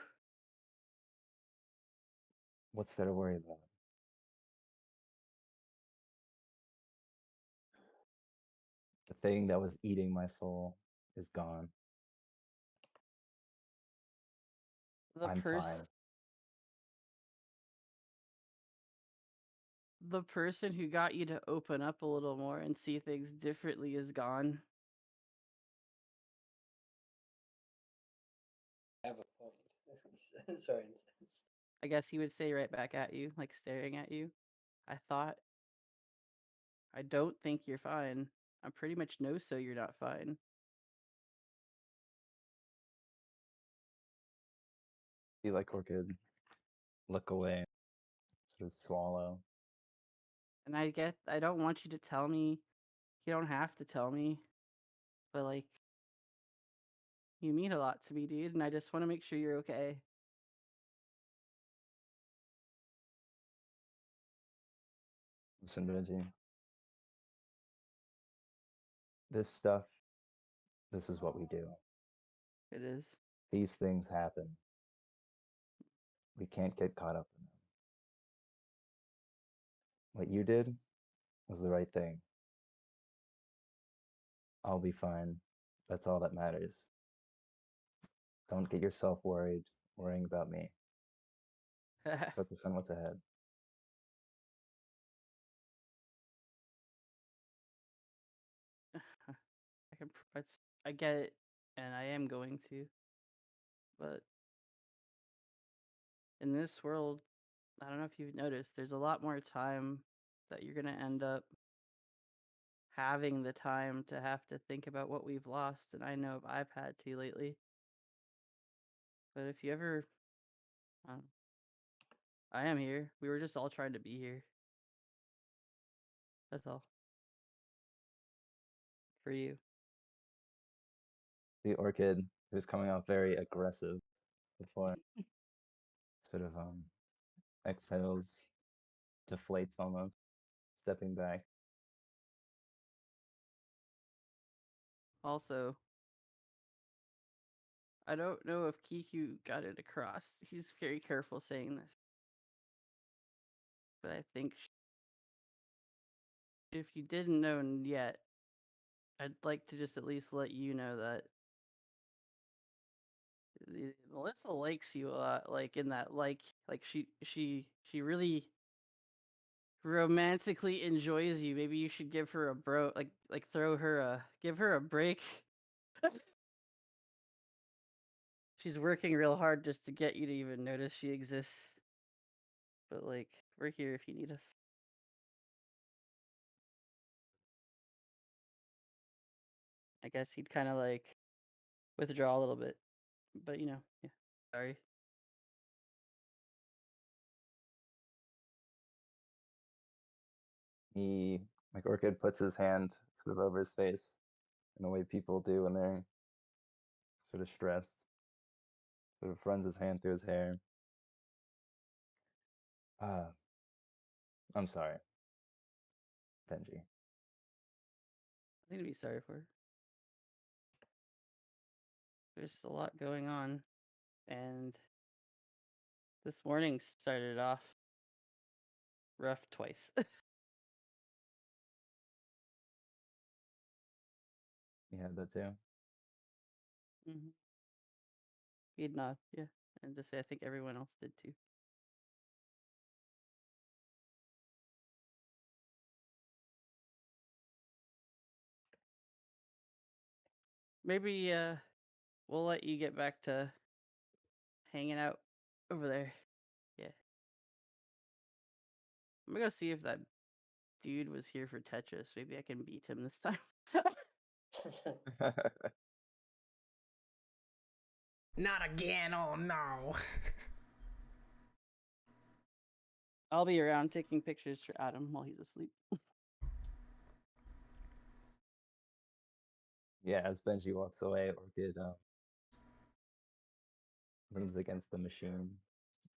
What's there to worry about? The thing that was eating my soul is gone. I'm fine.
The person who got you to open up a little more and see things differently is gone.
I have a point. Sorry.
I guess he would say right back at you, like staring at you. I thought I don't think you're fine. I pretty much know so you're not fine.
You like Orchid look away, sort of swallow.
And I don't want you to tell me. You don't have to tell me. But like, you mean a lot to me, dude, and I just want to make sure you're okay.
Listen, Benji. This stuff, this is what we do.
It is.
These things happen. We can't get caught up in them. What you did was the right thing. I'll be fine. That's all that matters. Don't get yourself worrying about me. Focus on what's ahead.
I get it, and I am going to. But in this world, I don't know if you've noticed, there's a lot more time that you're gonna end up having the time to have to think about what we've lost, and I know I've had to lately. But if you ever, um, I am here. We were just all trying to be here. That's all. For you.
The Orchid, who's coming off very aggressive before, sort of exhales, deflates almost, stepping back.
Also, I don't know if Kiku got it across. He's very careful saying this. But I think if you didn't know yet, I'd like to just at least let you know that Melissa likes you a lot. Like in that, like she really romantically enjoys you. Maybe you should give her a give her a break. She's working real hard just to get you to even notice she exists. But like, we're here if you need us. I guess he'd kind of like withdraw a little bit, but yeah. Sorry.
He, like Orchid, puts his hand sort of over his face in the way people do when they're sort of stressed. Sort of runs his hand through his hair. I'm sorry, Benji.
Nothing to be sorry for. There's a lot going on, and this morning started off rough twice.
You had that too?
Mm-hmm. He'd nod, yeah, and just say I think everyone else did too. Maybe we'll let you get back to hanging out over there. Yeah. I'm gonna go see if that dude was here for Tetris. Maybe I can beat him this time.
Not again. Oh no.
I'll be around taking pictures for Adam while he's asleep.
Yeah, as Benji walks away, Orchid leans against the machine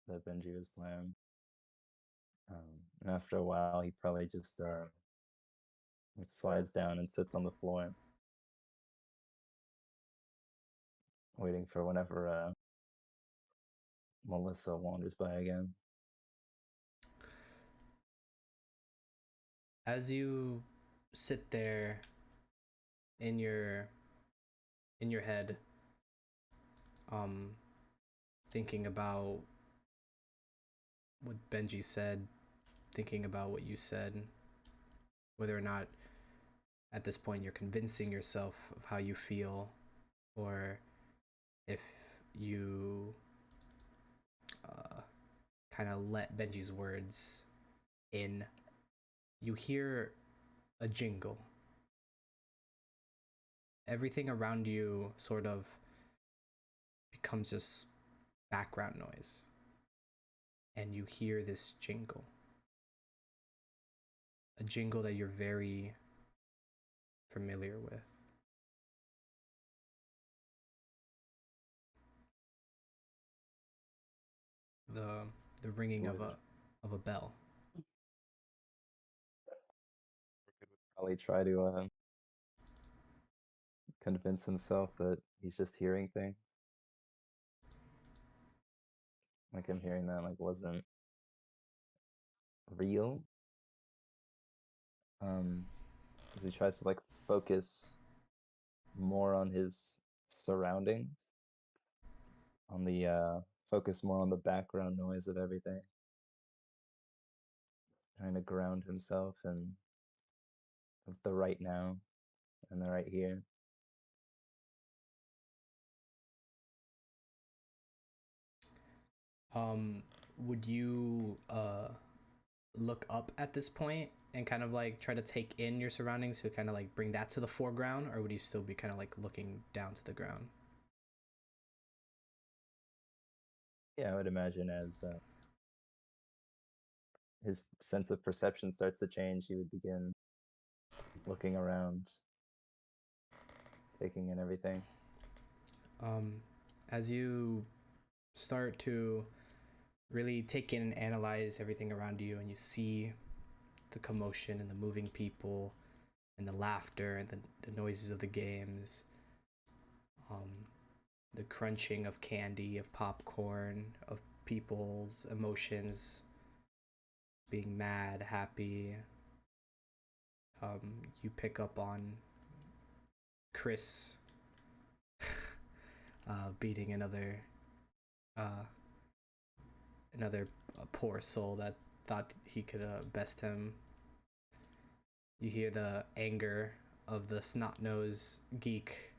that Benji was playing. And after a while, he probably just slides down and sits on the floor, waiting for whenever Melissa wanders by again.
As you sit there in your head, thinking about what Benji said, thinking about what you said, whether or not at this point you're convincing yourself of how you feel, or if you kind of let Benji's words in, you hear a jingle. Everything around you sort of becomes just background noise, and you hear this jingle. A jingle that you're very familiar with. The ringing of a bell.
Orchid would probably try to convince himself that he's just hearing things. Like him hearing that like wasn't real. As he tries to like focus more on his surroundings, on the focus more on the background noise of everything, trying to ground himself and the right now and the right here.
Would you look up at this point and kind of like try to take in your surroundings to kind of like bring that to the foreground, or would you still be kind of like looking down to the ground?
Yeah, I would imagine as his sense of perception starts to change, he would begin looking around, taking in everything.
As you start to really take in and analyze everything around you, and you see the commotion and the moving people and the laughter and the noises of the games, the crunching of candy, of popcorn, of people's emotions, being mad, happy. You pick up on Chris beating another poor soul that thought he could best him. You hear the anger of the snot-nosed geek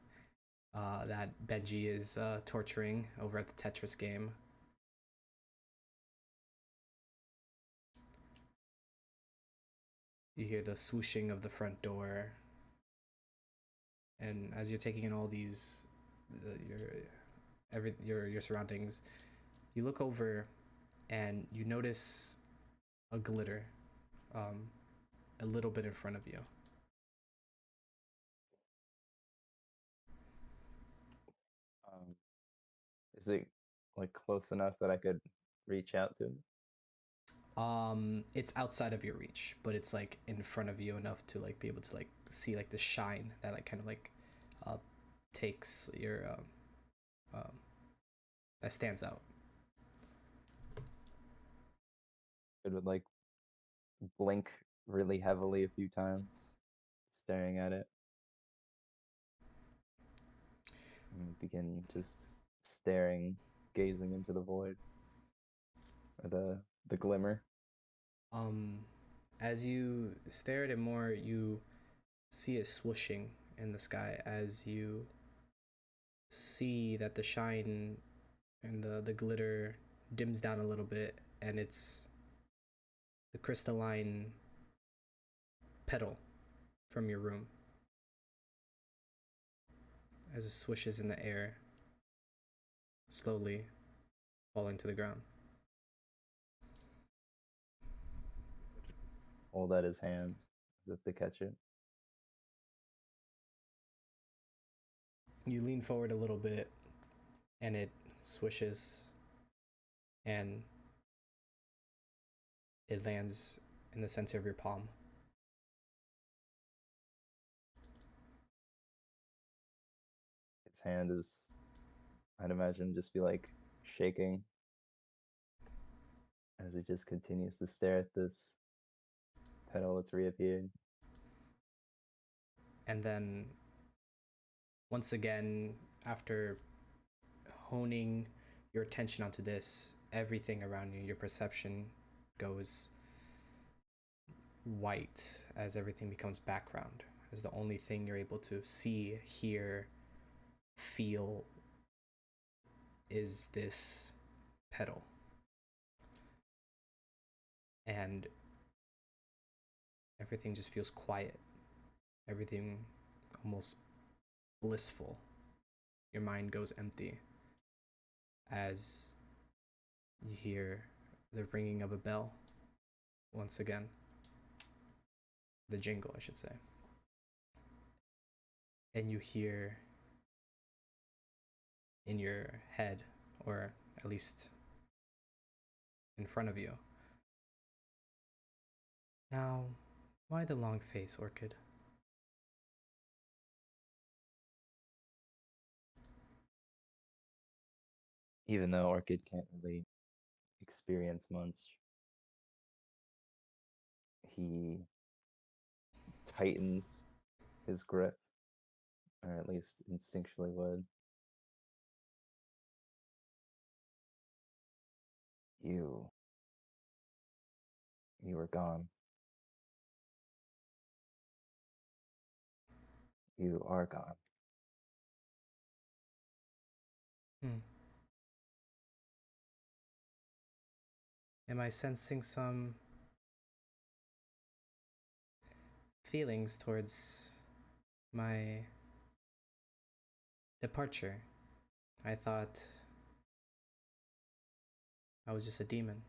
that Benji is torturing over at the Tetris game. You hear the swooshing of the front door. And as you're taking in all these, your surroundings, you look over and you notice a glitter a little bit in front of you.
Is it like close enough that I could reach out to him?
It's outside of your reach, but it's like in front of you enough to like be able to like see like the shine that like kind of like takes your that stands out.
It would like blink really heavily a few times, staring at it, and begin just staring, gazing into the void or the glimmer.
As you stare at it more, you see it swooshing in the sky as you see that the shine and the glitter dims down a little bit, and it's the crystalline petal from your room as it swishes in the air, slowly falling to the ground.
Hold at his hand as if to catch it.
You lean forward a little bit, and it swishes, and it lands in the center of your palm.
His hand is, I'd imagine, just be like shaking as it just continues to stare at this petal that's reappeared.
And then, once again, after honing your attention onto this, everything around you, your perception goes white as everything becomes background, as the only thing you're able to see, hear, feel is this petal. And everything just feels quiet everything almost blissful. Your mind goes empty as you hear the ringing of a bell once again. The jingle, I should say. And you hear in your head, or at least in front of you, "Now, why the long face, Orchid?"
Even though Orchid can't really experience much, he tightens his grip, or at least instinctually would. You were gone. You are gone.
Am I sensing some feelings towards my departure? I thought I was just a demon.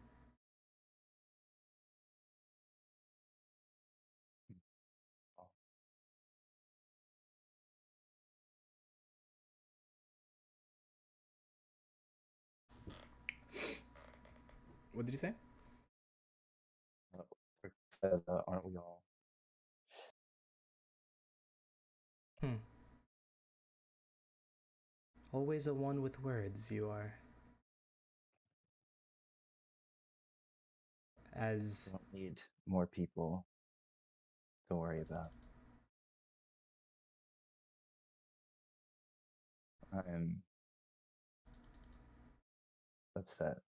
What did you say?
Said, aren't we all?
Always a one with words, you are. As
We don't need more people to worry about. I'm upset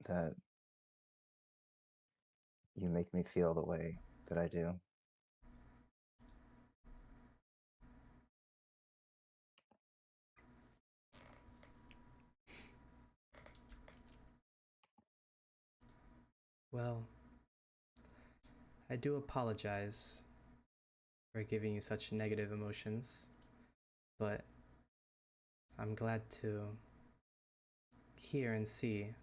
that you make me feel the way that I do.
well, I do apologize for giving you such negative emotions, but I'm glad to hear and see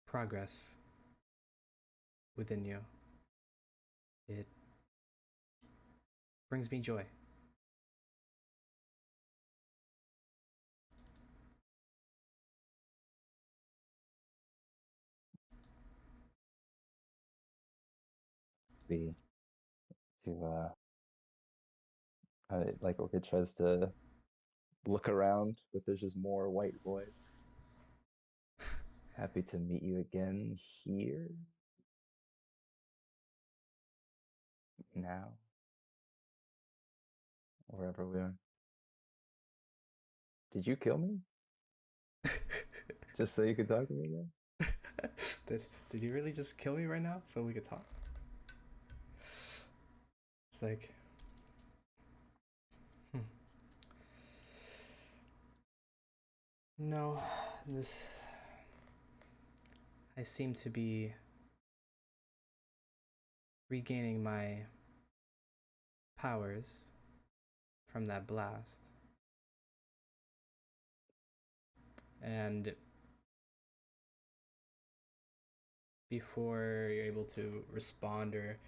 progress within you. It brings me joy.
Be to like Orchid tries to look around, but there's just more white void. Happy to meet you again here. Now. Wherever we are. Did you kill me? Just so you could talk to me again?
Did you really just kill me right now so we could talk? It's like, no, this. I seem to be regaining my powers from that blast. And before you're able to respond or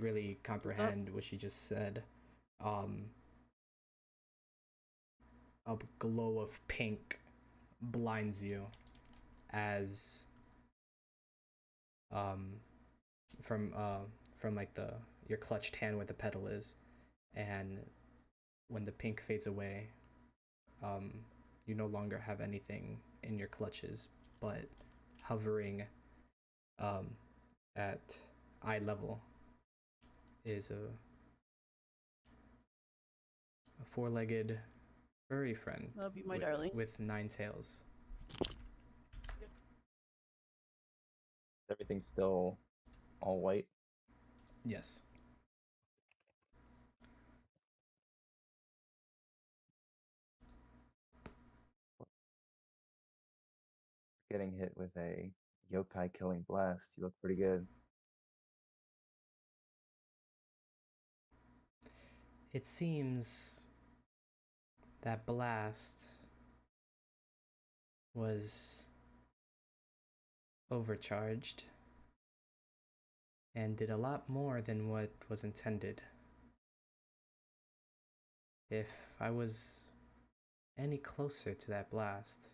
really comprehend what she just said, a glow of pink blinds you as from like the your clutched hand where the pedal is, and when the pink fades away, you no longer have anything in your clutches, but hovering at eye level is a four-legged furry friend.
Love you, my darling.
With 9 tails.
Everything's still all white.
Yes.
Getting hit with a yokai killing blast. You look pretty good.
It seems that blast was overcharged and did a lot more than what was intended. If I was any closer to that blast,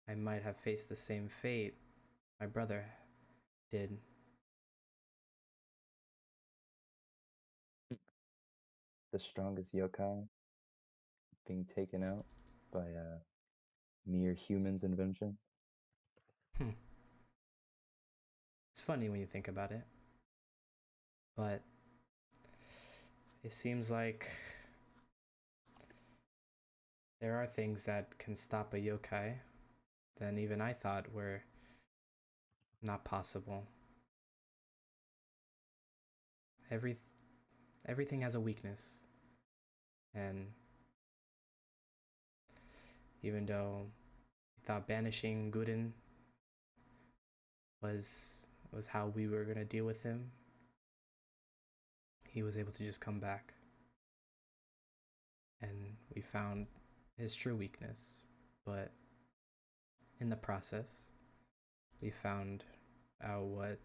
I might have faced the same fate my brother did.
The strongest yokai being taken out by a mere human's invention.
It's funny when you think about it, but it seems like there are things that can stop a yokai that even I thought were not possible. Everything has a weakness, and even though we thought banishing Guden was how we were gonna deal with him, he was able to just come back, and we found his true weakness. But in the process, we found out what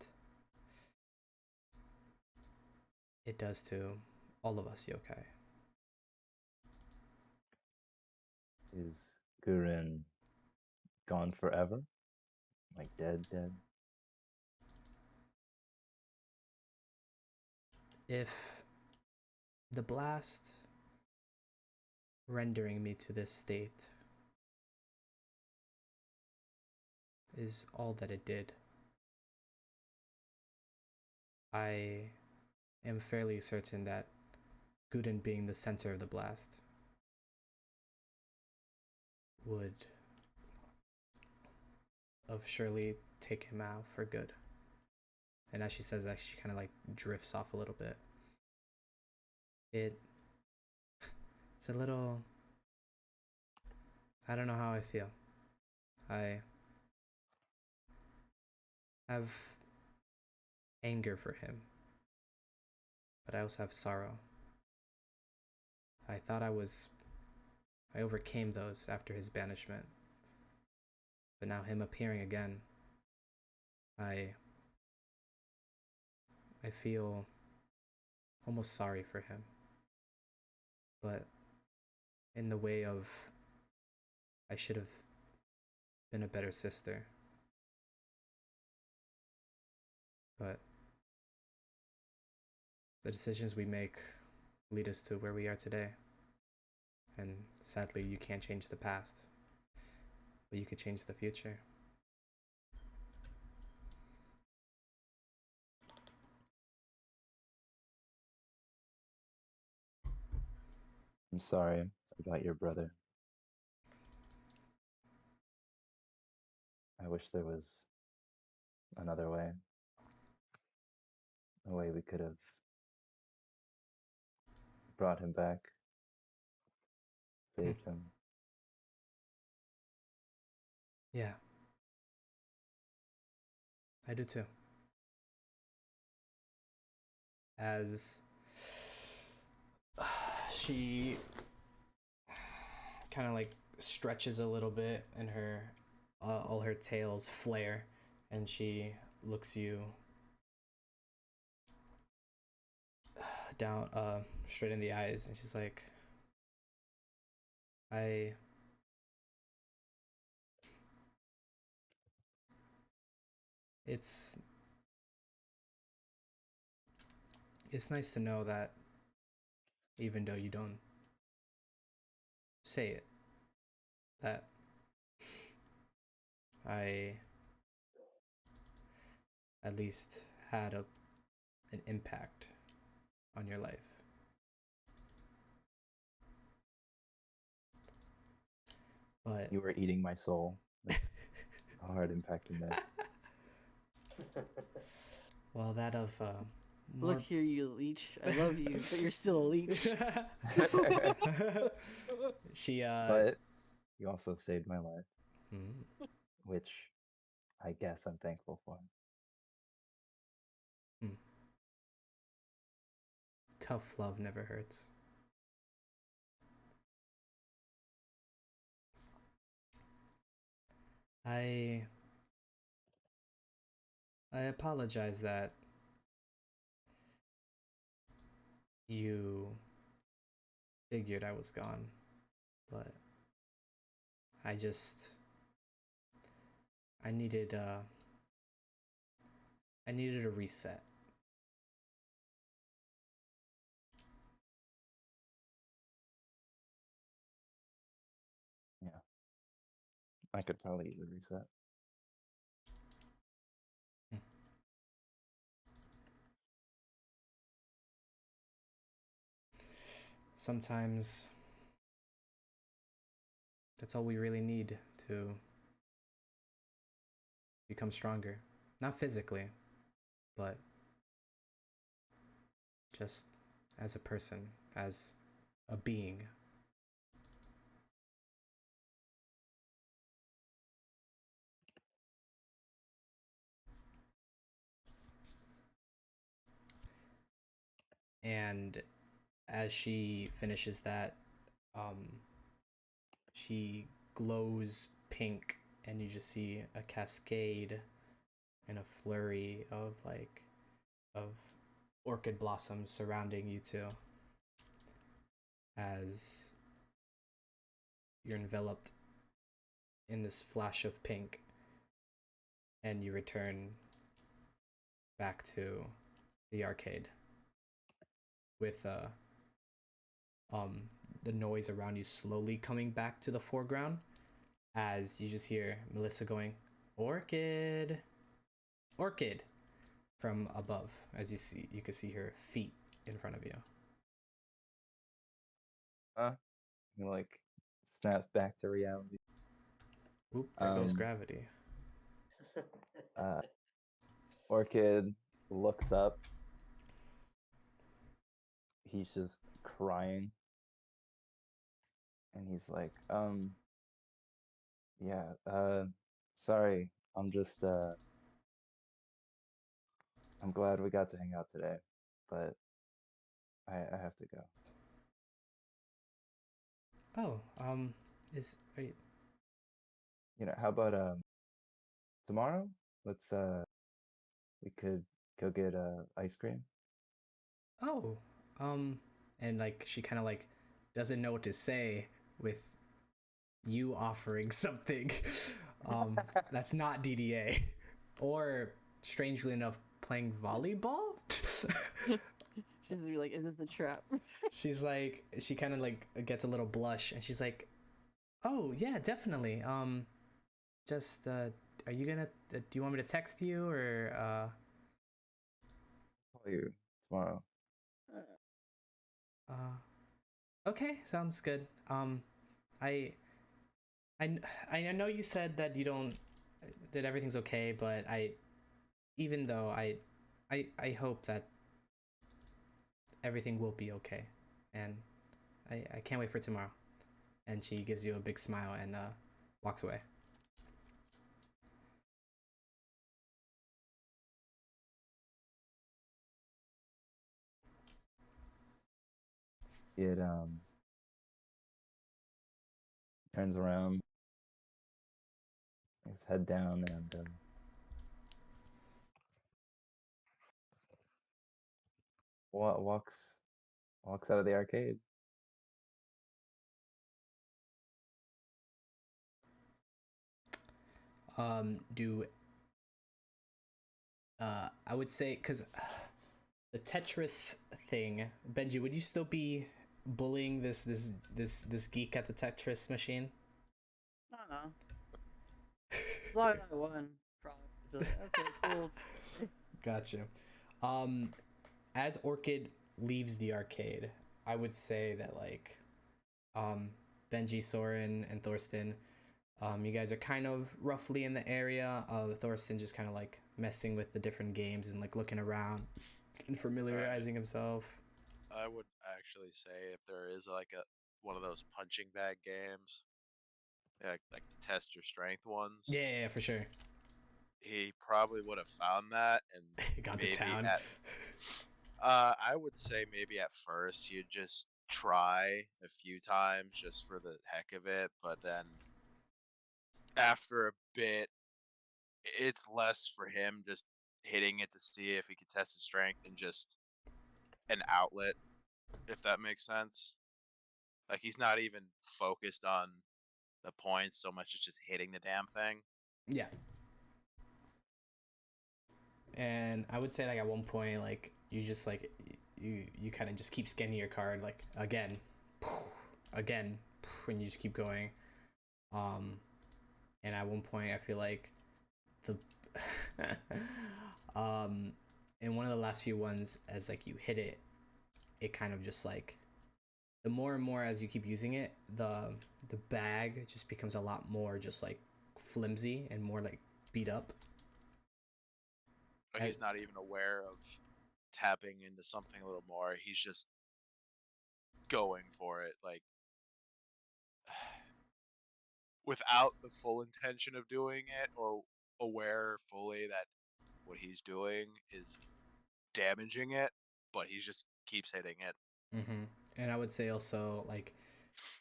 it does to all of us yokai.
Is Gurren gone forever? Like dead?
If the blast rendering me to this state is all that it did, I am fairly certain that Guden being the center of the blast would have surely taken him out for good. And as she says that, she kind of like drifts off a little bit. It's a little, I don't know how I feel. I have anger for him, but I also have sorrow. I thought I overcame those after his banishment, but now him appearing again, I feel almost sorry for him, but in the way of I should have been a better sister. But the decisions we make lead us to where we are today. And sadly, you can't change the past, but you could change the future.
I'm sorry about your brother. I wish there was another way. A way we could have brought him back, saved him.
Yeah. I do too. As she kind of like stretches a little bit and her all her tails flare, and she looks you down straight in the eyes, and she's like, it's nice to know that even though you don't say it, that I at least had an impact on your life. But
You were eating my soul. That's a hard impact in that.
well, that of more...
Look here, you leech. I love you, but you're still a leech.
She
But you also saved my life,
hmm.
which I guess I'm thankful for.
tough love never hurts. I apologize that you figured I was gone, but I just I needed a reset.
Yeah, I could probably use a reset.
Sometimes that's all we really need to become stronger. Not physically, but just as a person, as a being. And as she finishes that, she glows pink, and you just see a cascade and a flurry of orchid blossoms surrounding you two as you're enveloped in this flash of pink, and you return back to the arcade with the noise around you slowly coming back to the foreground as you just hear Melissa going, "Orchid, Orchid," from above. As you can see her feet in front of you.
He like snaps back to reality.
Oop! There goes
Um,
gravity.
Orchid looks up. He's just crying. And he's like, yeah, sorry. I'm just I'm glad we got to hang out today, but I have to go.
Oh, are you...
How about tomorrow? Let's we could go get ice cream.
Oh, and like she kind of like doesn't know what to say with you offering something that's not DDA, or strangely enough playing volleyball.
She's gonna be like, "Is this a trap?"
She's like, she kind of like gets a little blush, and she's like, "Oh yeah, definitely. Just are you gonna? Do you want me to text you or
Call you tomorrow.
Okay, sounds good. I I know you said that you don't that everything's okay, but even though I hope that everything will be okay, and I can't wait for tomorrow." And she gives you a big smile and walks away.
It turns around, his head down, and walks out of the arcade.
Do I would say, because the Tetris thing, Benji, would you still be bullying this geek at the Tetris machine?
I don't know. As long as I won, probably. So, okay, cool.
Gotcha. As Orchid leaves the arcade, I would say that like Benji, Soren, and Thorsten, you guys are kind of roughly in the area of Thorsten, just kind of like messing with the different games and like looking around and familiarizing himself.
I would actually say if there is like one of those punching bag games, like to test your strength ones.
Yeah, for sure.
He probably would have found that and
Got to
maybe
town.
I would say maybe at first you just try a few times just for the heck of it, but then after a bit, it's less for him just hitting it to see if he can test his strength and just an outlet, if that makes sense. Like he's not even focused on the points so much as just hitting the damn thing.
Yeah. And I would say like at one point like you just like you kind of just keep scanning your card like again, again, and you just keep going. And at one point I feel like the in one of the last few ones as like you hit it, it kind of just like the more and more as you keep using it, the bag just becomes a lot more just like flimsy and more like beat up.
Like he's not even aware of tapping into something a little more. He's just going for it, like without the full intention of doing it or aware fully that what he's doing is damaging it, but he just keeps hitting it.
Mm-hmm. And I would say also like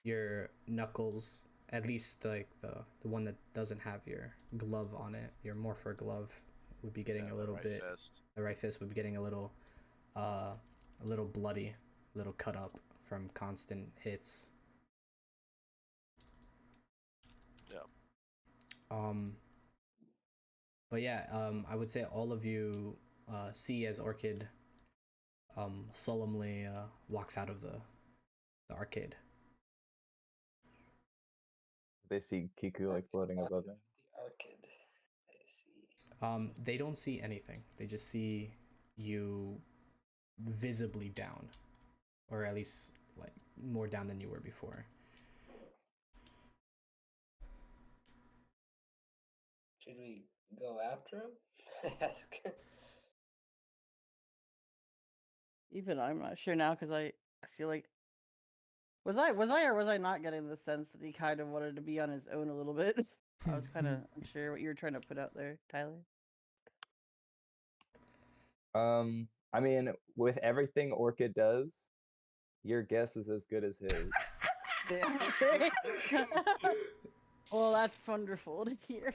your knuckles, at least like the one that doesn't have your glove on it, your morpher glove, would be getting a little bit.
Fist.
The right fist would be getting a little bloody, a little cut up from constant hits.
Yeah.
But yeah, I would say all of you see as Orchid solemnly walks out of the arcade.
They see Kiku like floating above him.
The arcade. I see.
They don't see anything. They just see you visibly down, or at least like more down than you were before.
Should we go after him? Ask.
Even I'm not sure now because I feel like was I or was I not getting the sense that he kind of wanted to be on his own a little bit? I was kind of unsure what you were trying to put out there, Tyler.
I mean, with everything Orchid does, your guess is as good as his.
Well, that's wonderful to hear.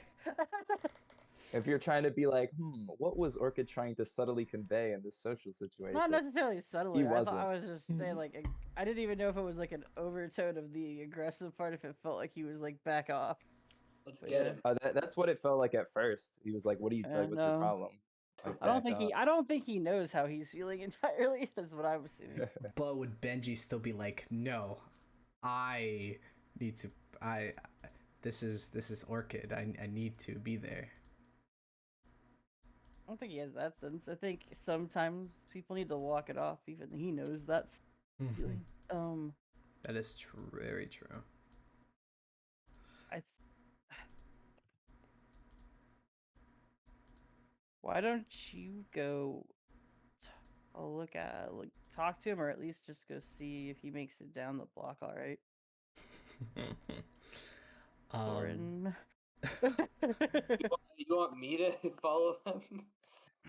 If you're trying to be like, what was Orchid trying to subtly convey in this social situation?
Not necessarily subtly.
He
I thought I
wasn't.
was just saying like I didn't even know if it was like an overtone of the aggressive part. If it felt like he was like back off.
Let's
But
get
yeah.
him.
That's what it felt like at first. He was like, "What do you like? What's your
No.
problem?" Like,
I don't
back
think
off.
I don't think he knows how he's feeling entirely. That's what I'm assuming.
But would Benji still be like, no, I need to. This is Orchid. I need to be there.
I don't think he has that sense. I think sometimes people need to walk it off. Even he knows that's feeling.
That is very true.
Why don't you go talk to him, or at least just go see if he makes it down the block all right? Soren.
You want me to follow him?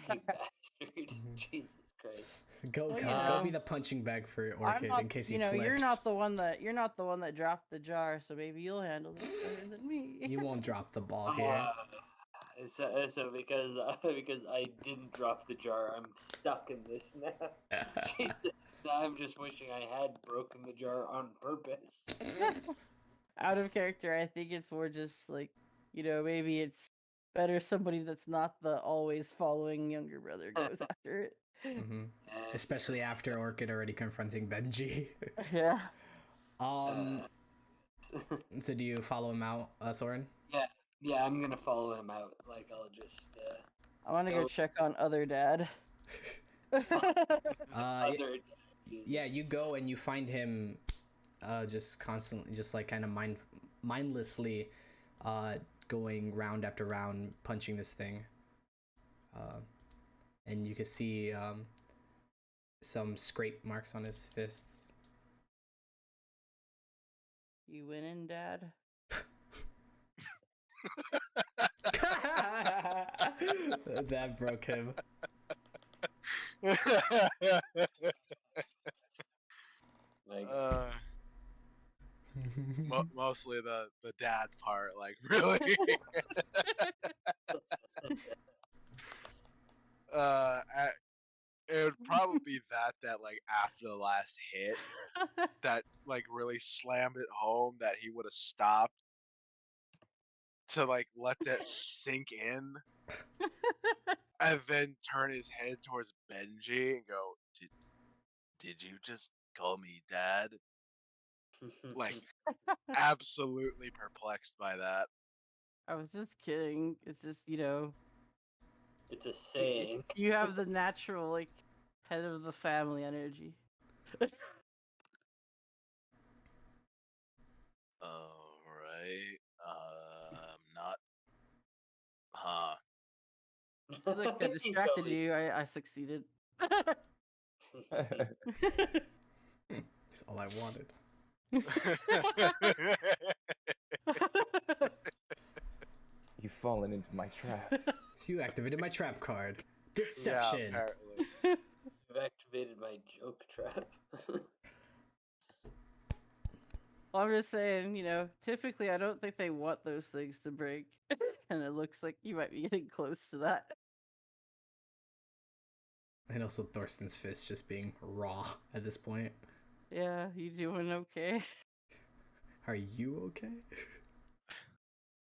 You bastard. Jesus Christ.
Go be the punching bag for Orchid in case he flips.
You're not the one that dropped the jar, so maybe you'll handle it better than me.
You won't drop the ball here.
So because I didn't drop the jar, I'm stuck in this now. Jesus, now I'm just wishing I had broken the jar on purpose.
Out of character, I think it's more just like, maybe it's better somebody that's not the always following younger brother goes after it.
Mm-hmm. Especially after Orchid already confronting Benji.
Yeah.
So do you follow him out, Soren?
Yeah, I'm gonna follow him out. Like I'll just.
I want to go check on other dad.
Yeah, you go and you find him, just constantly, just like kind of mindlessly, going round after round, punching this thing. And you can see some scrape marks on his fists.
You winning, Dad?
That broke him.
Like,
Mostly the dad part, like really. It would probably be that like after the last hit, that like really slammed it home that he would have stopped to like let that sink in, and then turn his head towards Benji and go, "Did you just call me dad?" Like absolutely perplexed by that.
I was just kidding. It's just, you know,
it's a saying.
you have the natural, like, head of the family energy.
All right. Not. Huh.
Look, I distracted you. I succeeded.
That's all I wanted.
You've fallen into my trap.
You activated my trap card.
Yeah,
Deception.
apparently.
You've activated my joke trap.
Well, I'm just saying, you know, typically I don't think they want those things to break. And it looks like you might be getting close to that.
And also Thorsten's fist just being raw at this point.
Yeah, you doing okay?
Are you okay?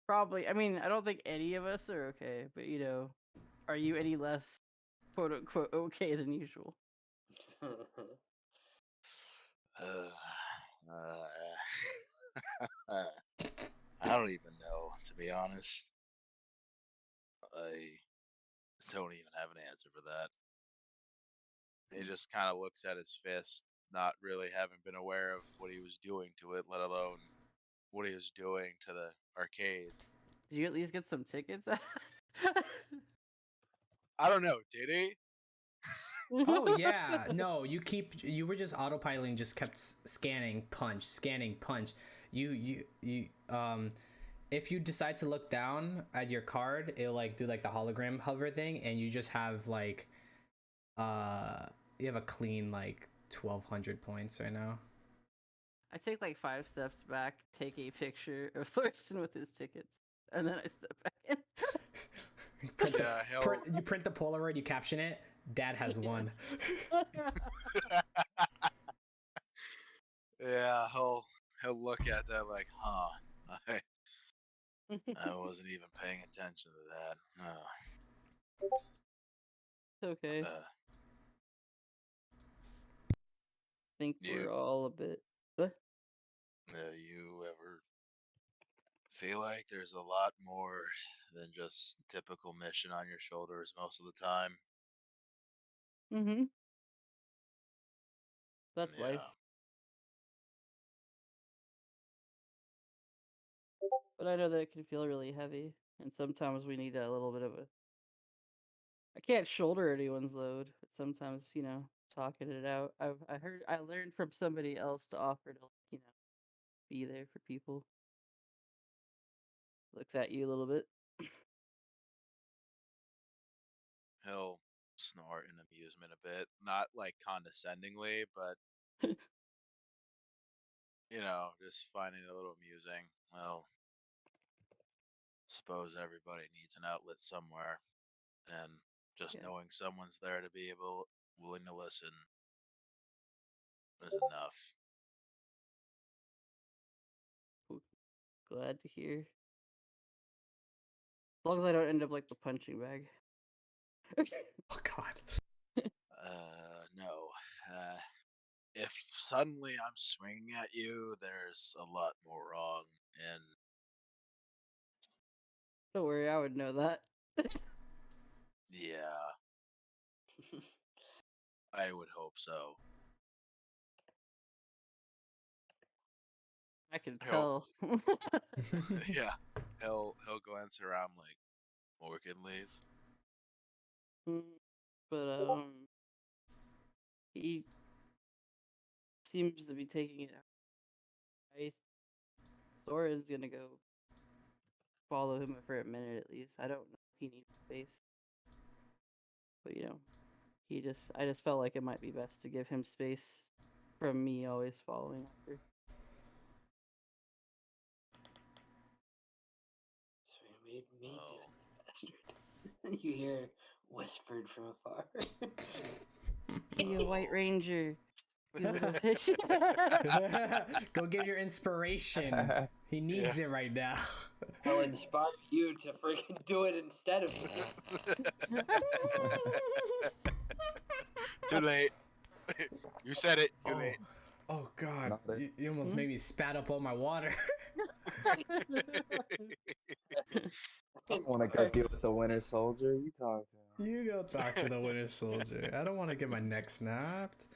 Probably. I mean, I don't think any of us are okay, but you know, are you any less quote unquote okay than usual?
I don't even know, to be honest. I don't even have an answer for that. He just kind of looks at his fist, not really having been aware of what he was doing to it, let alone what he was doing to the arcade.
Did you at least get some tickets?
I don't know, did he?
Oh yeah, no, you were just autopiloting, just kept scanning punch. You if you decide to look down at your card, it'll like do like the hologram hover thing, and you just have like you have a clean like 1,200 points right now.
I take like 5 steps back, take a picture of Thorsten with his tickets, and then I step back in.
You print the Polaroid, you caption it, Dad has won.
Yeah, he'll look at that like, huh, I wasn't even paying attention to that.
It's okay. Think we're
You
all a bit. What?
you ever feel like there's a lot more than just typical mission on your shoulders most of the time?
Mm-hmm. That's life.
Yeah.
But I know that it can feel really heavy, and sometimes we need a little bit of a. I can't shoulder anyone's load, but sometimes, you know, talking it out. I learned from somebody else to offer to, you know, be there for people. Looks at you a little bit.
He'll snort in amusement a bit, not like condescendingly, but just finding it a little amusing. Well, suppose everybody needs an outlet somewhere, and just
Yeah.
knowing someone's there to be willing to listen is enough.
Glad to hear. As long as I don't end up like the punching bag.
Oh god.
No. If suddenly I'm swinging at you, there's a lot more wrong, and
Don't worry, I would know that.
yeah, I would hope so.
I can
He'll-
tell.
Yeah, he'll glance around like, Orchid leave.
Mm, but he seems to be taking it out. Soren's gonna go follow him for a minute at least. I don't know if he needs space, but you know, I just felt like it might be best to give him space from me always following after.
So you made me do
Oh.
it, bastard. You hear whispered from afar.
You White Ranger, you little fish.
Go get your inspiration. He needs it right now.
I'll inspire you to freaking do it instead of me.
Too late. You said it. Too late.
Oh God!
Not it.
You almost made me spat up all my water.
I want to go deal with the Winter Soldier. You talk to him.
You go talk to the Winter Soldier. I don't want to get my neck snapped.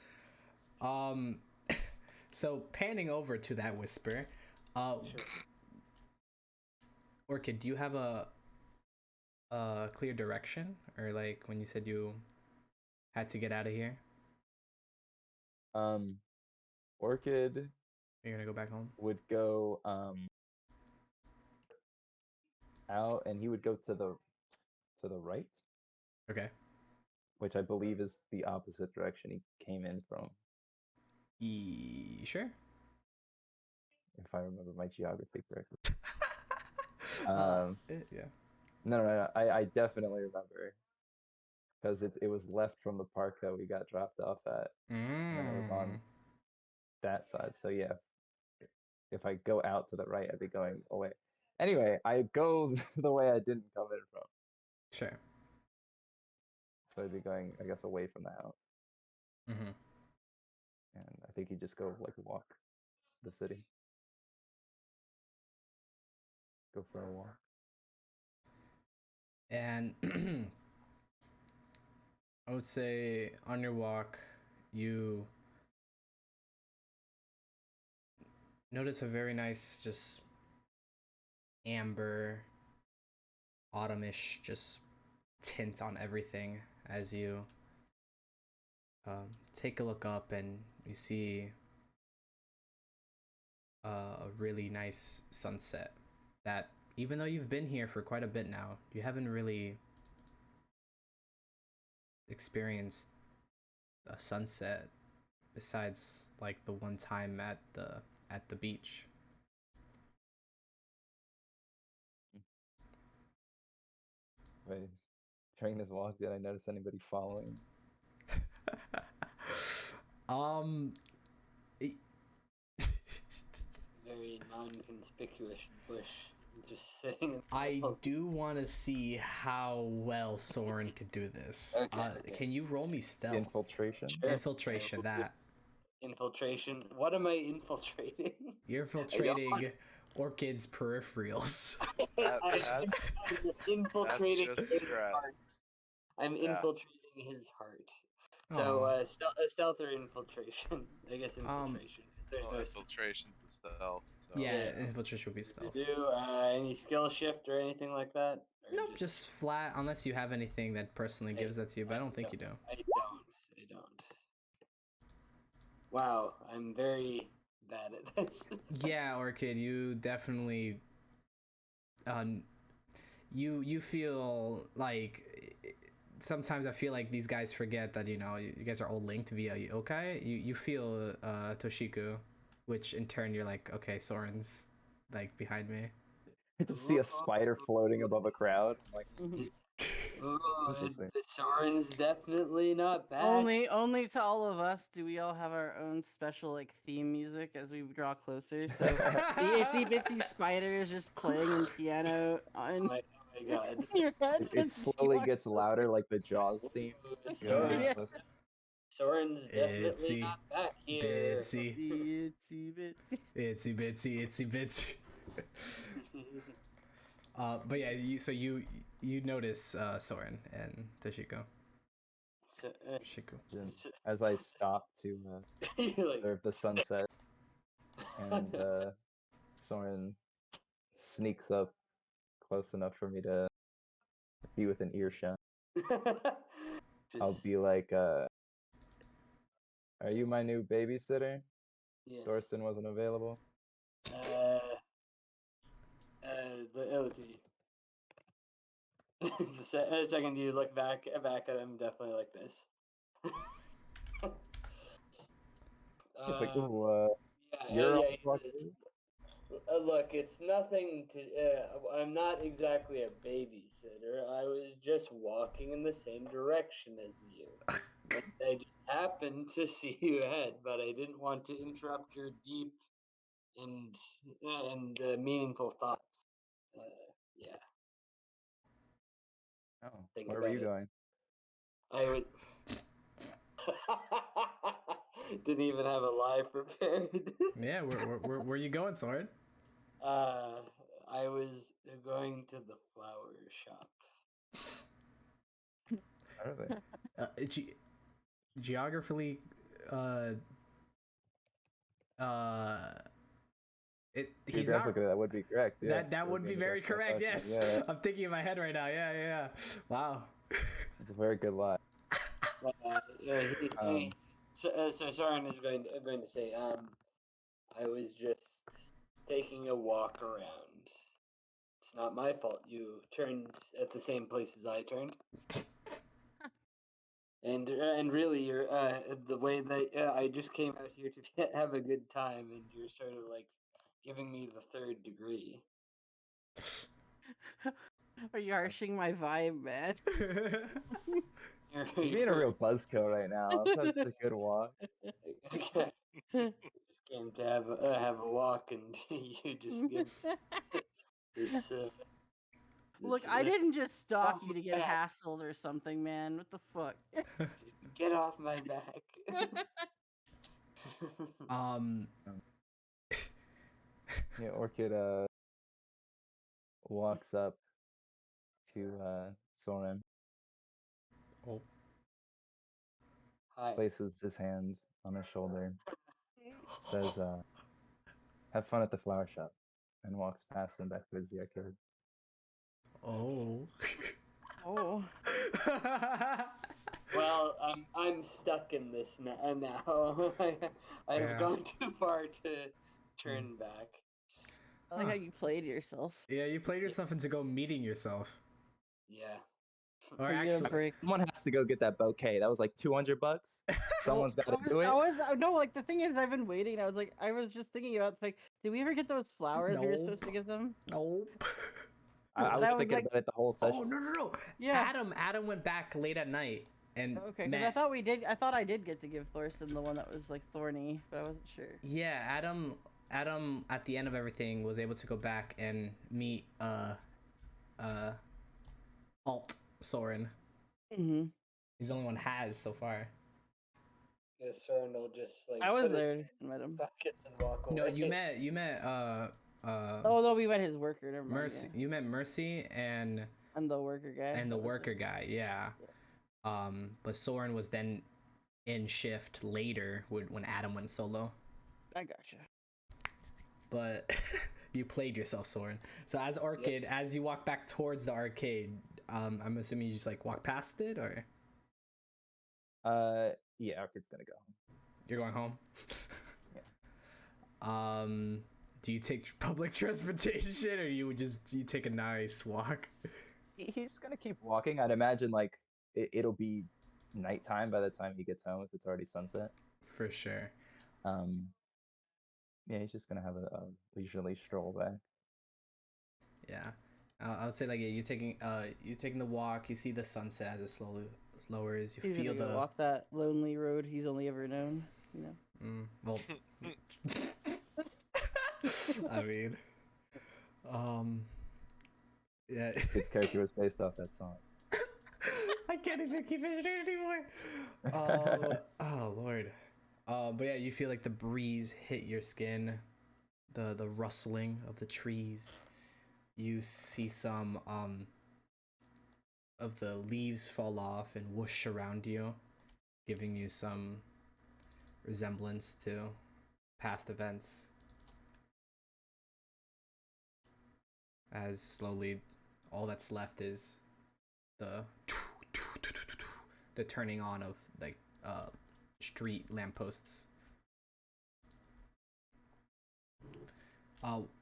So panning over to that whisper,
Sure.
Orchid, do you have a clear direction, or like when you said you had to get out of here,
Orchid
you're gonna go back home?
would go out, and he would go to the right,
Okay.
which I believe is the opposite direction he came in from,
Sure.
if I remember my geography correctly.
Yeah.
No, I definitely remember, because it was left from the park that we got dropped off at, and then it was on that side. So yeah, if I go out to the right, I'd be going away. Anyway, I go the way I didn't come in from,
Sure.
so I'd be going, I guess, away from the house.
Mm-hmm.
And I think he'd just go like walk the city, go for a walk.
And I would say on your walk, you notice a very nice, just amber, autumnish, just tint on everything as you take a look up and you see a really nice sunset that, even though you've been here for quite a bit now, you haven't really experienced a sunset besides like the one time at the beach.
Wait, during this walk, did I notice anybody following?
um
Very non-conspicuous bush, just sitting in the
I
middle.
do want to see how well Soren could do this.
Okay.
Can you roll me stealth?
Infiltration?
Sure.
Infiltration, that.
Infiltration. What am I infiltrating?
You're infiltrating Orchid's peripherals.
That's
I'm infiltrating
just
his
strat.
heart. I'm
Yeah.
infiltrating his heart. So,
Aw.
stealth or infiltration? I guess infiltration. 'Cause there's
Well,
no
infiltration's the stealth. So.
Yeah,
Yeah.
infiltration would be
stealth.
stealth.
Do any skill shift or anything like that? Or
Nope, just flat, unless you have anything that personally gives that to you, but I don't think you do.
I don't. Wow, I'm very bad at this.
Yeah, Orchid, you definitely you feel like sometimes I feel like these guys forget that, you know, you guys are all linked via yokai. You feel Toshiku, which in turn you're like, okay, Soren's like behind me.
I just see a spider floating above a crowd. I'm like,
Oh,
interesting.
the Soren's definitely not back.
Only to all of us do we all have our own special like theme music as we draw closer. So the itsy bitsy spider is just playing in piano on
Oh my god.
your head.
It slowly gets louder, like the Jaws theme.
Soren's,
Yeah.
Soren's definitely
Itsy
not back here.
bitsy.
Itsy bitsy.
Itsy bitsy, itsy bitsy. But yeah, you notice Soren and Toshiko.
So,
Shiku.
As I stop to
you're like,
observe the sunset, and Soren sneaks up close enough for me to be within earshot. I'll be like, "Are you my new babysitter?
yes.
Thorsten wasn't available."
The OT. The second you look back at him, definitely like this.
It's like,
Um,
ooh, you're
yeah,
on
he
the block
says,
too?
look, it's nothing to. I'm not exactly a babysitter. I was just walking in the same direction as you. And I just happened to see you ahead, but I didn't want to interrupt your deep and meaningful thoughts. Yeah,
Oh,
think
where were
about
you
it.
going?
I would. Didn't even have a lie prepared.
Yeah, where you going, Soren?
I was going to the flower shop.
Where are they?
Geographically, uh, uh, he's not.
Geographically, that would be correct. Yeah,
That would be very correct. Yes,
Yeah,
I'm thinking in my head right now. Yeah. Wow.
it's a very good lie. Um,
So Soren is going to say, I was just taking a walk around. It's not my fault you turned at the same places I turned. And really, you're the way that I just came out here to have a good time, and you're sort of like giving me the third degree.
Are you harshing my vibe, man?
You're,
you're being a real buzzkill right now. That's a good walk.
just came to have a walk, and you just give this
Look,
this
I didn't just stalk
off
you
my
to get
back.
hassled or something, man. What the fuck?
Just get off my back.
um.
Um, yeah, Orchid walks up to Soren,
Oh.
Hi.
places his hand on her shoulder, says, "Have fun at the flower shop," and walks past him back towards the arcade.
Oh.
Oh.
Well, I'm stuck in this now. I have
Yeah.
gone too far to turn back.
I like
Huh.
how you played yourself.
Yeah, you played yourself into go meeting yourself.
Yeah.
Or
Are you gonna
actually,
break?
Someone has to go get that bouquet. That was like $200. Someone's got to do it.
No, like the thing is, I've been waiting. I was just thinking about like, did we ever get those flowers we were supposed to
Nope.
get them?
Nope.
I was
That was
thinking
like,
about it the whole session.
Oh no.
yeah.
Adam went back late at night and
Okay, because I
met.
thought we did. I thought I did get to give Thorsten the one that was like thorny, but I wasn't sure.
Yeah, Adam at the end of everything was able to go back and meet Alt Soren.
Mm-hmm.
He's the only one has so far.
Yeah, Soren will just like
I was
put his
there and met him.
buckets and walk away.
No, you met
Oh no, we met his worker. Never mind.
Mercy.
Yeah.
You met Mercy and
The worker guy.
the
that was
worker
it.
guy, yeah. But Soren was then in shift later when Adam went solo.
I gotcha.
But you played yourself, Soren. So as Orchid, as you walk back towards the arcade, I'm assuming you just like walk past it, or
Yeah, Orchid's gonna go home.
you're going home.
Yeah.
Do you take public transportation, or you take a nice walk?
He's gonna keep walking. I'd imagine like it'll be nighttime by the time he gets home if it's already sunset.
For sure.
Yeah, he's just gonna have a leisurely stroll back.
Yeah, I would say like you taking the walk. You see the sunset as it slowly lowers. You
He's
feel
gonna
the
go walk that lonely road he's only ever known. You know.
well. I mean, yeah.
His character was based off that song.
I can't even keep it straight anymore. Oh Lord. But yeah, you feel like the breeze hit your skin, the rustling of the trees. You see some of the leaves fall off and whoosh around you, giving you some resemblance to past events. As slowly, all that's left is the turning on of like street lampposts.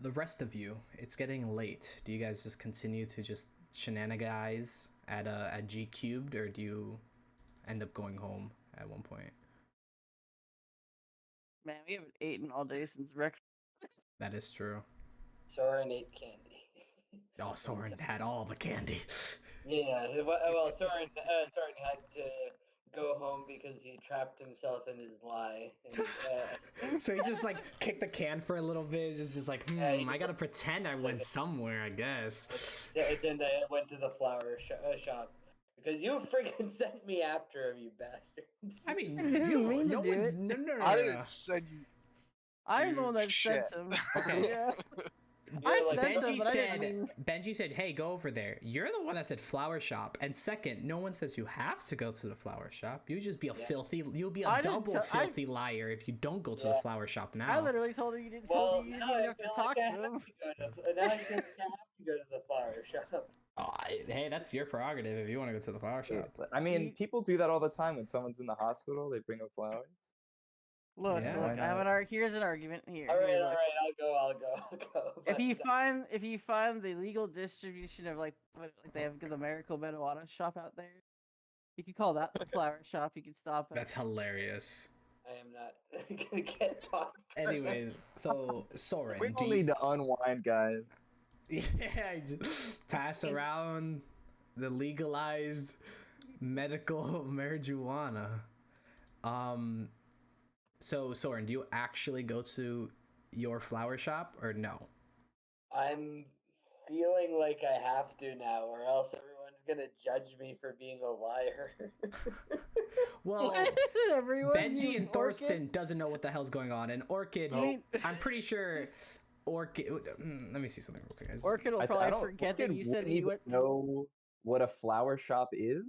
The rest of you, it's getting late. Do you guys just continue to just shenanigans at G cubed, or do you end up going home at one point.
Man, we haven't eaten all day since breakfast.
That is true.
Soren ate candy.
Oh, Soren had all the candy.
Yeah, well, Soren had to go home because he trapped himself in his lie. And,
So he just like kicked the can for a little bit. Just like,
he
I gotta pretend I went somewhere, I guess.
then I went to the flower shop because you freaking sent me after him, you bastards.
I mean,
I didn't mean to
no
do
one's
it.
no.
I didn't send you.
I'm the one that
shit.
sent him.
Okay.
Yeah.
You're
I
like,
sent him,
Benji
but I
said,
didn't mean.
Benji said, hey, go over there. You're the one that said flower shop. And second, no one says you have to go to the flower shop. You just be a you'll be a
I didn't
double
tell- I-
filthy liar if you don't go to the
Yeah.
flower shop
I
now.
literally told her you didn't.
well,
Told you
now
didn't
I
have to
feel
talk
like I
to
have
him.
to go to. Now I feel like I have to go to the flower shop.
Oh, hey, that's your prerogative if you want to go to the flower
Yeah,
shop.
but, I mean,
You-
people do that all the time when someone's in the hospital. They bring up flowers.
Look,
Yeah.
look.
Why
I have
not?
here's an argument here.
All right,
Here,
all
look.
right, I'll go.
If
But,
you find the legal distribution of like they have the Miracle Marijuana shop out there, you could call that the flower shop. You could stop at.
That's hilarious.
I am not gonna get talked.
Anyways, so Soren,
We
do
all
you,
need to unwind, guys.
yeah, just pass around the legalized medical marijuana. So Soren, do you actually go to your flower shop or no?
I'm feeling like I have to now, or else everyone's gonna judge me for being a liar.
Well,
Everyone,
Benji
you
and Thorsten doesn't know what the hell's going on, and Orchid,
Nope.
I'm pretty sure Orchid. Let me see something real quick, guys.
Orchid will
I
probably
don't
forget that
Orchid
you said
wouldn't
that you
even
went.
know what a flower shop is.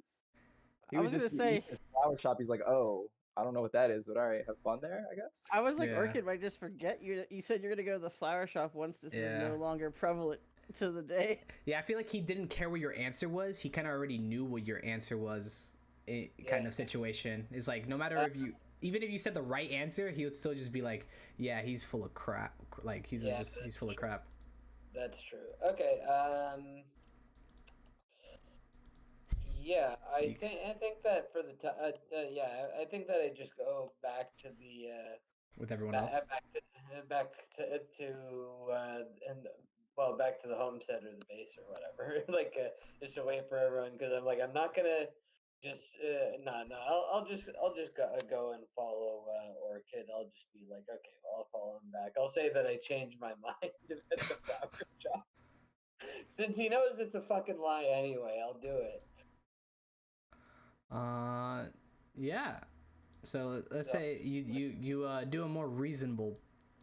He
I
would
was
just
gonna say.
he- a flower shop. He's like, oh, I don't know what that is, but all right, have fun there, I guess.
I was like,
Yeah.
Orchid might just forget you. You said you're gonna go to the flower shop once this is
Yeah.
no longer prevalent to the day.
Yeah, I feel like he didn't care what your answer was. He kind of already knew what your answer was. Kind of situation. It's like no matter if you, even if you said the right answer, he would still just be like, "Yeah, he's full of crap." Like he's he's full of crap.
That's true. Okay. Yeah,
So you-
I think that for the yeah, I think that I just go back to the
with everyone else.
back to and well back to the homestead or the base or whatever, like just to wait for everyone because I'm like I'm not gonna just no I'll just go and follow Orchid. I'll just be like okay, well I'll follow him back. I'll say that I changed my mind at the flower shop since he knows it's a fucking lie anyway. I'll do it.
Yeah. So let's
Yeah.
say you do a more reasonable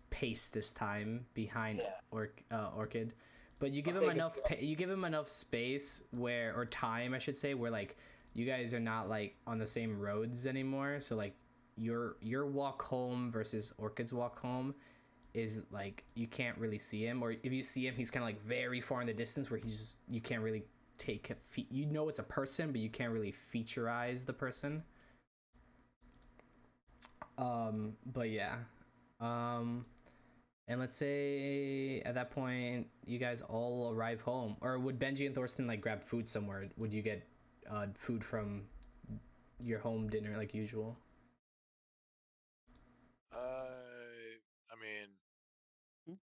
pace this time behind
Yeah.
Orchid, but you give
I'll
him
take it
enough
slow.
you give him enough space where or time I should say where like you guys are not like on the same roads anymore. So like your walk home versus Orchid's walk home is like you can't really see him, or if you see him, he's kind of like very far in the distance where you can't really take you know it's a person, but you can't really featureize the person. But yeah, and let's say at that point you guys all arrive home, or would Benji and Thorsten like grab food somewhere? Would you get food from your home dinner like usual?
I mean,
Hmm?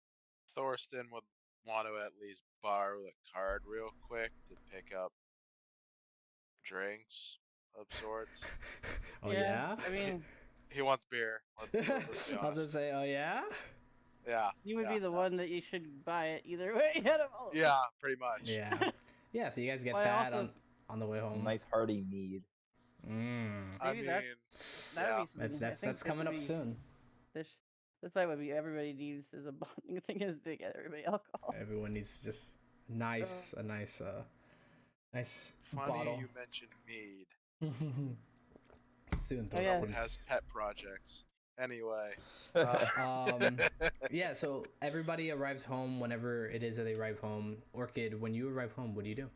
Thorsten would want to at least borrow the card real quick to pick up drinks of sorts.
Oh yeah?
I mean,
He wants beer. Let's be
I was gonna
honest.
say, oh yeah?
Yeah.
you would
yeah,
be the
yeah.
one that you should buy it either way. Out of all of them.
Yeah, pretty much.
Yeah. Yeah, so you guys get
Well, I
that
also-
on the way home.
Nice hearty mead.
I
Maybe
mean,
that- That'd
yeah.
be something. I
That's
think this
coming
would
up
be-
soon.
That's why what everybody needs is a bonding thing is to get everybody alcohol.
Everyone needs just a nice
Funny
bottle.
you mentioned mead.
Soon,
Oh, yeah.
Someone has
Thorsten's.
pet projects. Anyway.
Yeah, so everybody arrives home whenever it is that they arrive home. Orchid, when you arrive home, what do you do?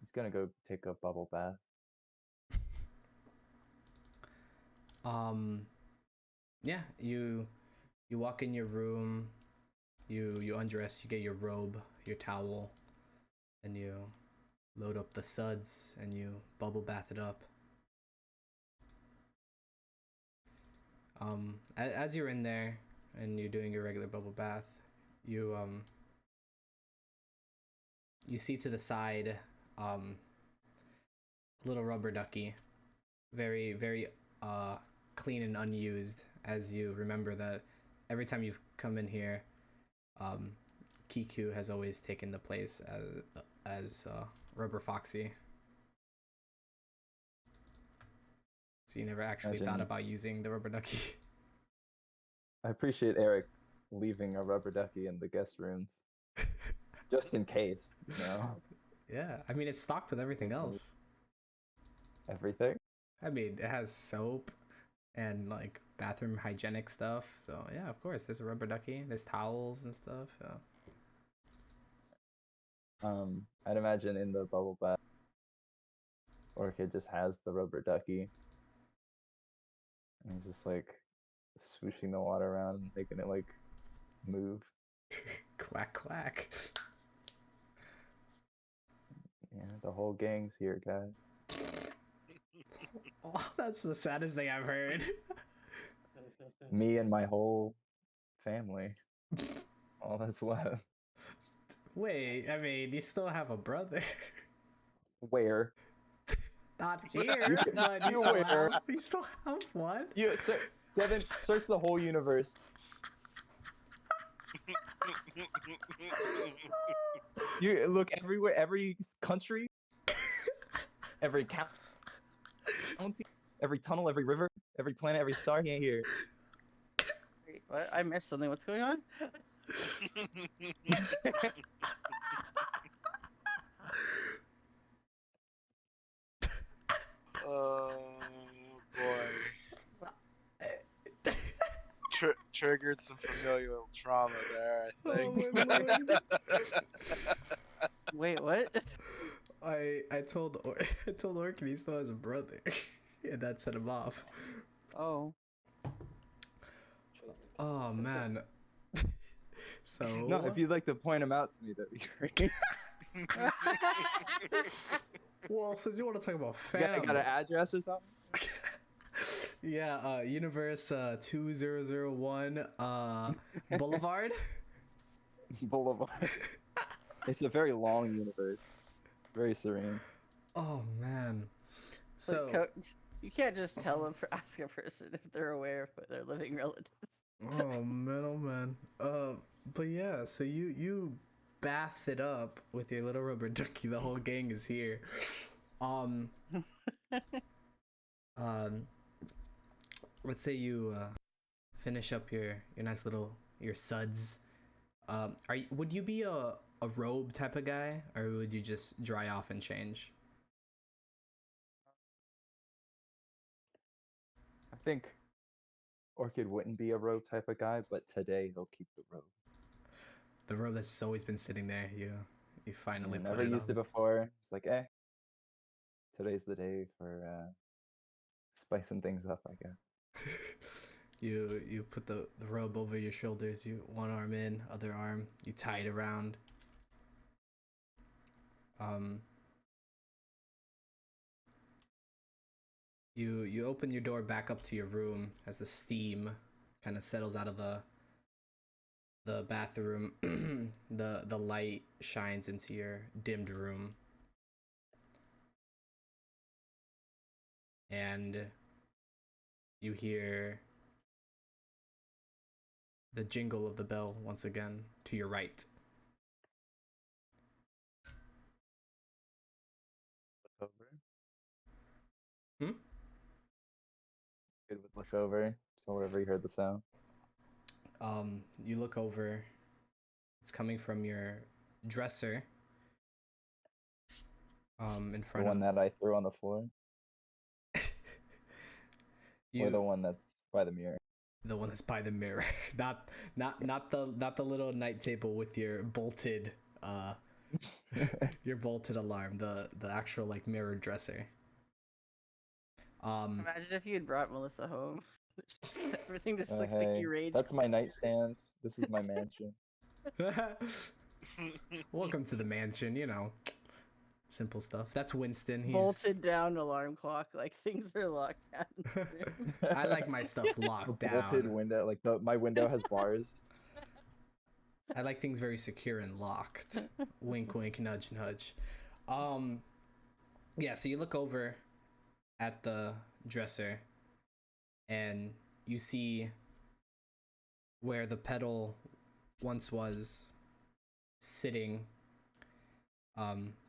He's gonna go take a bubble bath.
Yeah, you walk in your room, you undress, you get your robe, your towel, and you load up the suds and you bubble bath it up. As you're in there and you're doing your regular bubble bath, you you see to the side a little rubber ducky, very clean and unused, as you remember that every time you've come in here, Kiku has always taken the place as Rubber Foxy. So you never actually thought about using the rubber ducky.
I appreciate Eric leaving a rubber ducky in the guest rooms. Just in case, you know?
Yeah, I mean, it's stocked with everything else.
Everything?
I mean, it has soap and like bathroom hygienic stuff. So yeah, of course, there's a rubber ducky. There's towels and stuff. So.
I'd imagine in the bubble bath, Orchid just has the rubber ducky. And he's just like swooshing the water around, making it like move.
Quack quack.
Yeah, the whole gang's here, guys.
Oh, that's the saddest thing I've heard.
Me and my whole family. All that's left.
Wait, I mean, you still have a brother.
Where?
Not here, but you still have one.
Devin, search the whole universe. You look everywhere, every country, every county, every tunnel, every river, every planet, every star. He ain't here.
Wait, what? I missed something. What's going on?
Oh boy. Triggered some familial trauma there, I think.
Oh my lord.
Wait, what?
I told Orkin he still has a brother, and that set him off.
Oh.
Oh man. So
No, if you'd like to point him out to me, that'd be great.
Well, since you want to talk about
You
fam,
got an address or something?
yeah, universe 2001 Boulevard.
Boulevard. It's a very long universe. Very serene.
Oh man. So
You can't just tell them for ask a person if they're aware of their living relatives.
oh man. But yeah, so you bath it up with your little rubber ducky. The whole gang is here. Let's say you finish up your nice little your suds. Would you be a robe type of guy, or would you just dry off and change?
I think Orchid wouldn't be a robe type of guy, but today he'll keep the robe.
The robe that's just always been sitting there. You finally put
Never
it
used
on.
it before. It's like, today's the day for spicing things up, I guess.
You put the robe over your shoulders. You one arm in, other arm. You tie it around. You open your door back up to your room as the steam kind of settles out of the bathroom. The light shines into your dimmed room, and you hear the jingle of the bell once again to your right.
Over.
Hmm?
Kid would look over to wherever he heard the sound.
You look over. It's coming from your dresser. In front
The one that I threw on the floor, or the one that's by the mirror.
The one that's by the mirror, not the little night table with your bolted your bolted alarm. The actual like mirror dresser.
Imagine if you had brought Melissa home. Everything just looks
Hey,
like you rage.
that's my nightstand. This is my mansion.
Welcome to the mansion. simple stuff. That's Winston. He's
Bolted down alarm clock, like things are locked down. in the room.
I like my stuff
A
locked
bolted
down.
window, like my window has bars.
I like things very secure and locked. Wink, wink, nudge, nudge. Yeah. So you look over at the dresser, and you see where the pedal once was sitting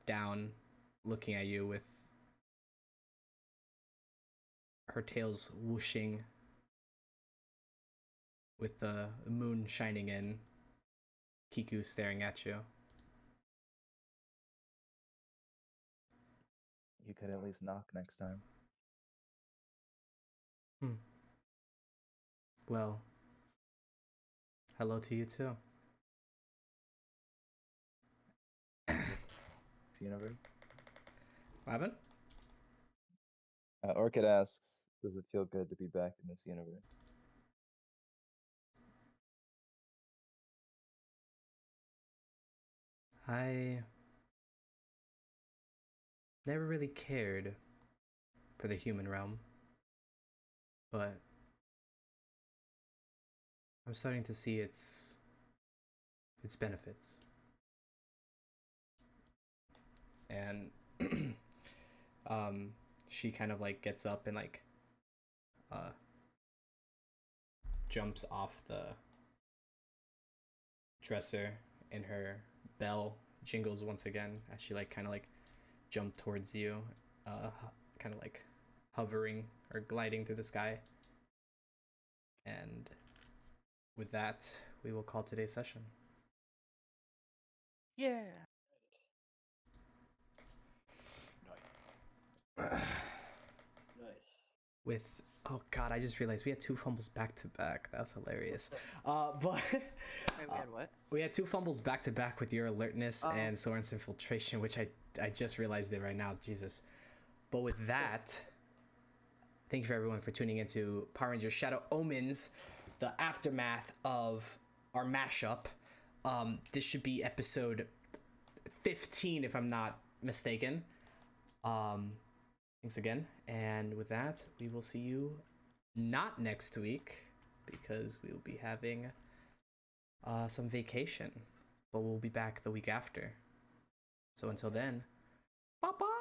down, looking at you with her tails whooshing, with the moon shining in, Kiku staring at you.
You could at least knock next time.
Well, hello to you too.
Universe.
What happened?
Orchid asks, "Does it feel good to be back in this universe?"
I never really cared for the human realm, but I'm starting to see its benefits. And she kind of like gets up and like jumps off the dresser, and her bell jingles once again as she like kind of like jump towards you, kind of like hovering or gliding through the sky. And with that, we will call today's session.
Yeah.
Nice.
Nice.
With oh god, I just realized we had 2 fumbles back to back. That was hilarious. But
Wait, we had what?
we had 2 fumbles back to back with your alertness and Soren's infiltration, which I just realized it right now. Jesus. But with that, thank you for everyone for tuning into Power Rangers Shadow Omens, the aftermath of our mashup. This should be episode 15 if I'm not mistaken. Thanks again, and with that, we will see you not next week because we will be having some vacation, but we'll be back the week after. So until then, bye bye.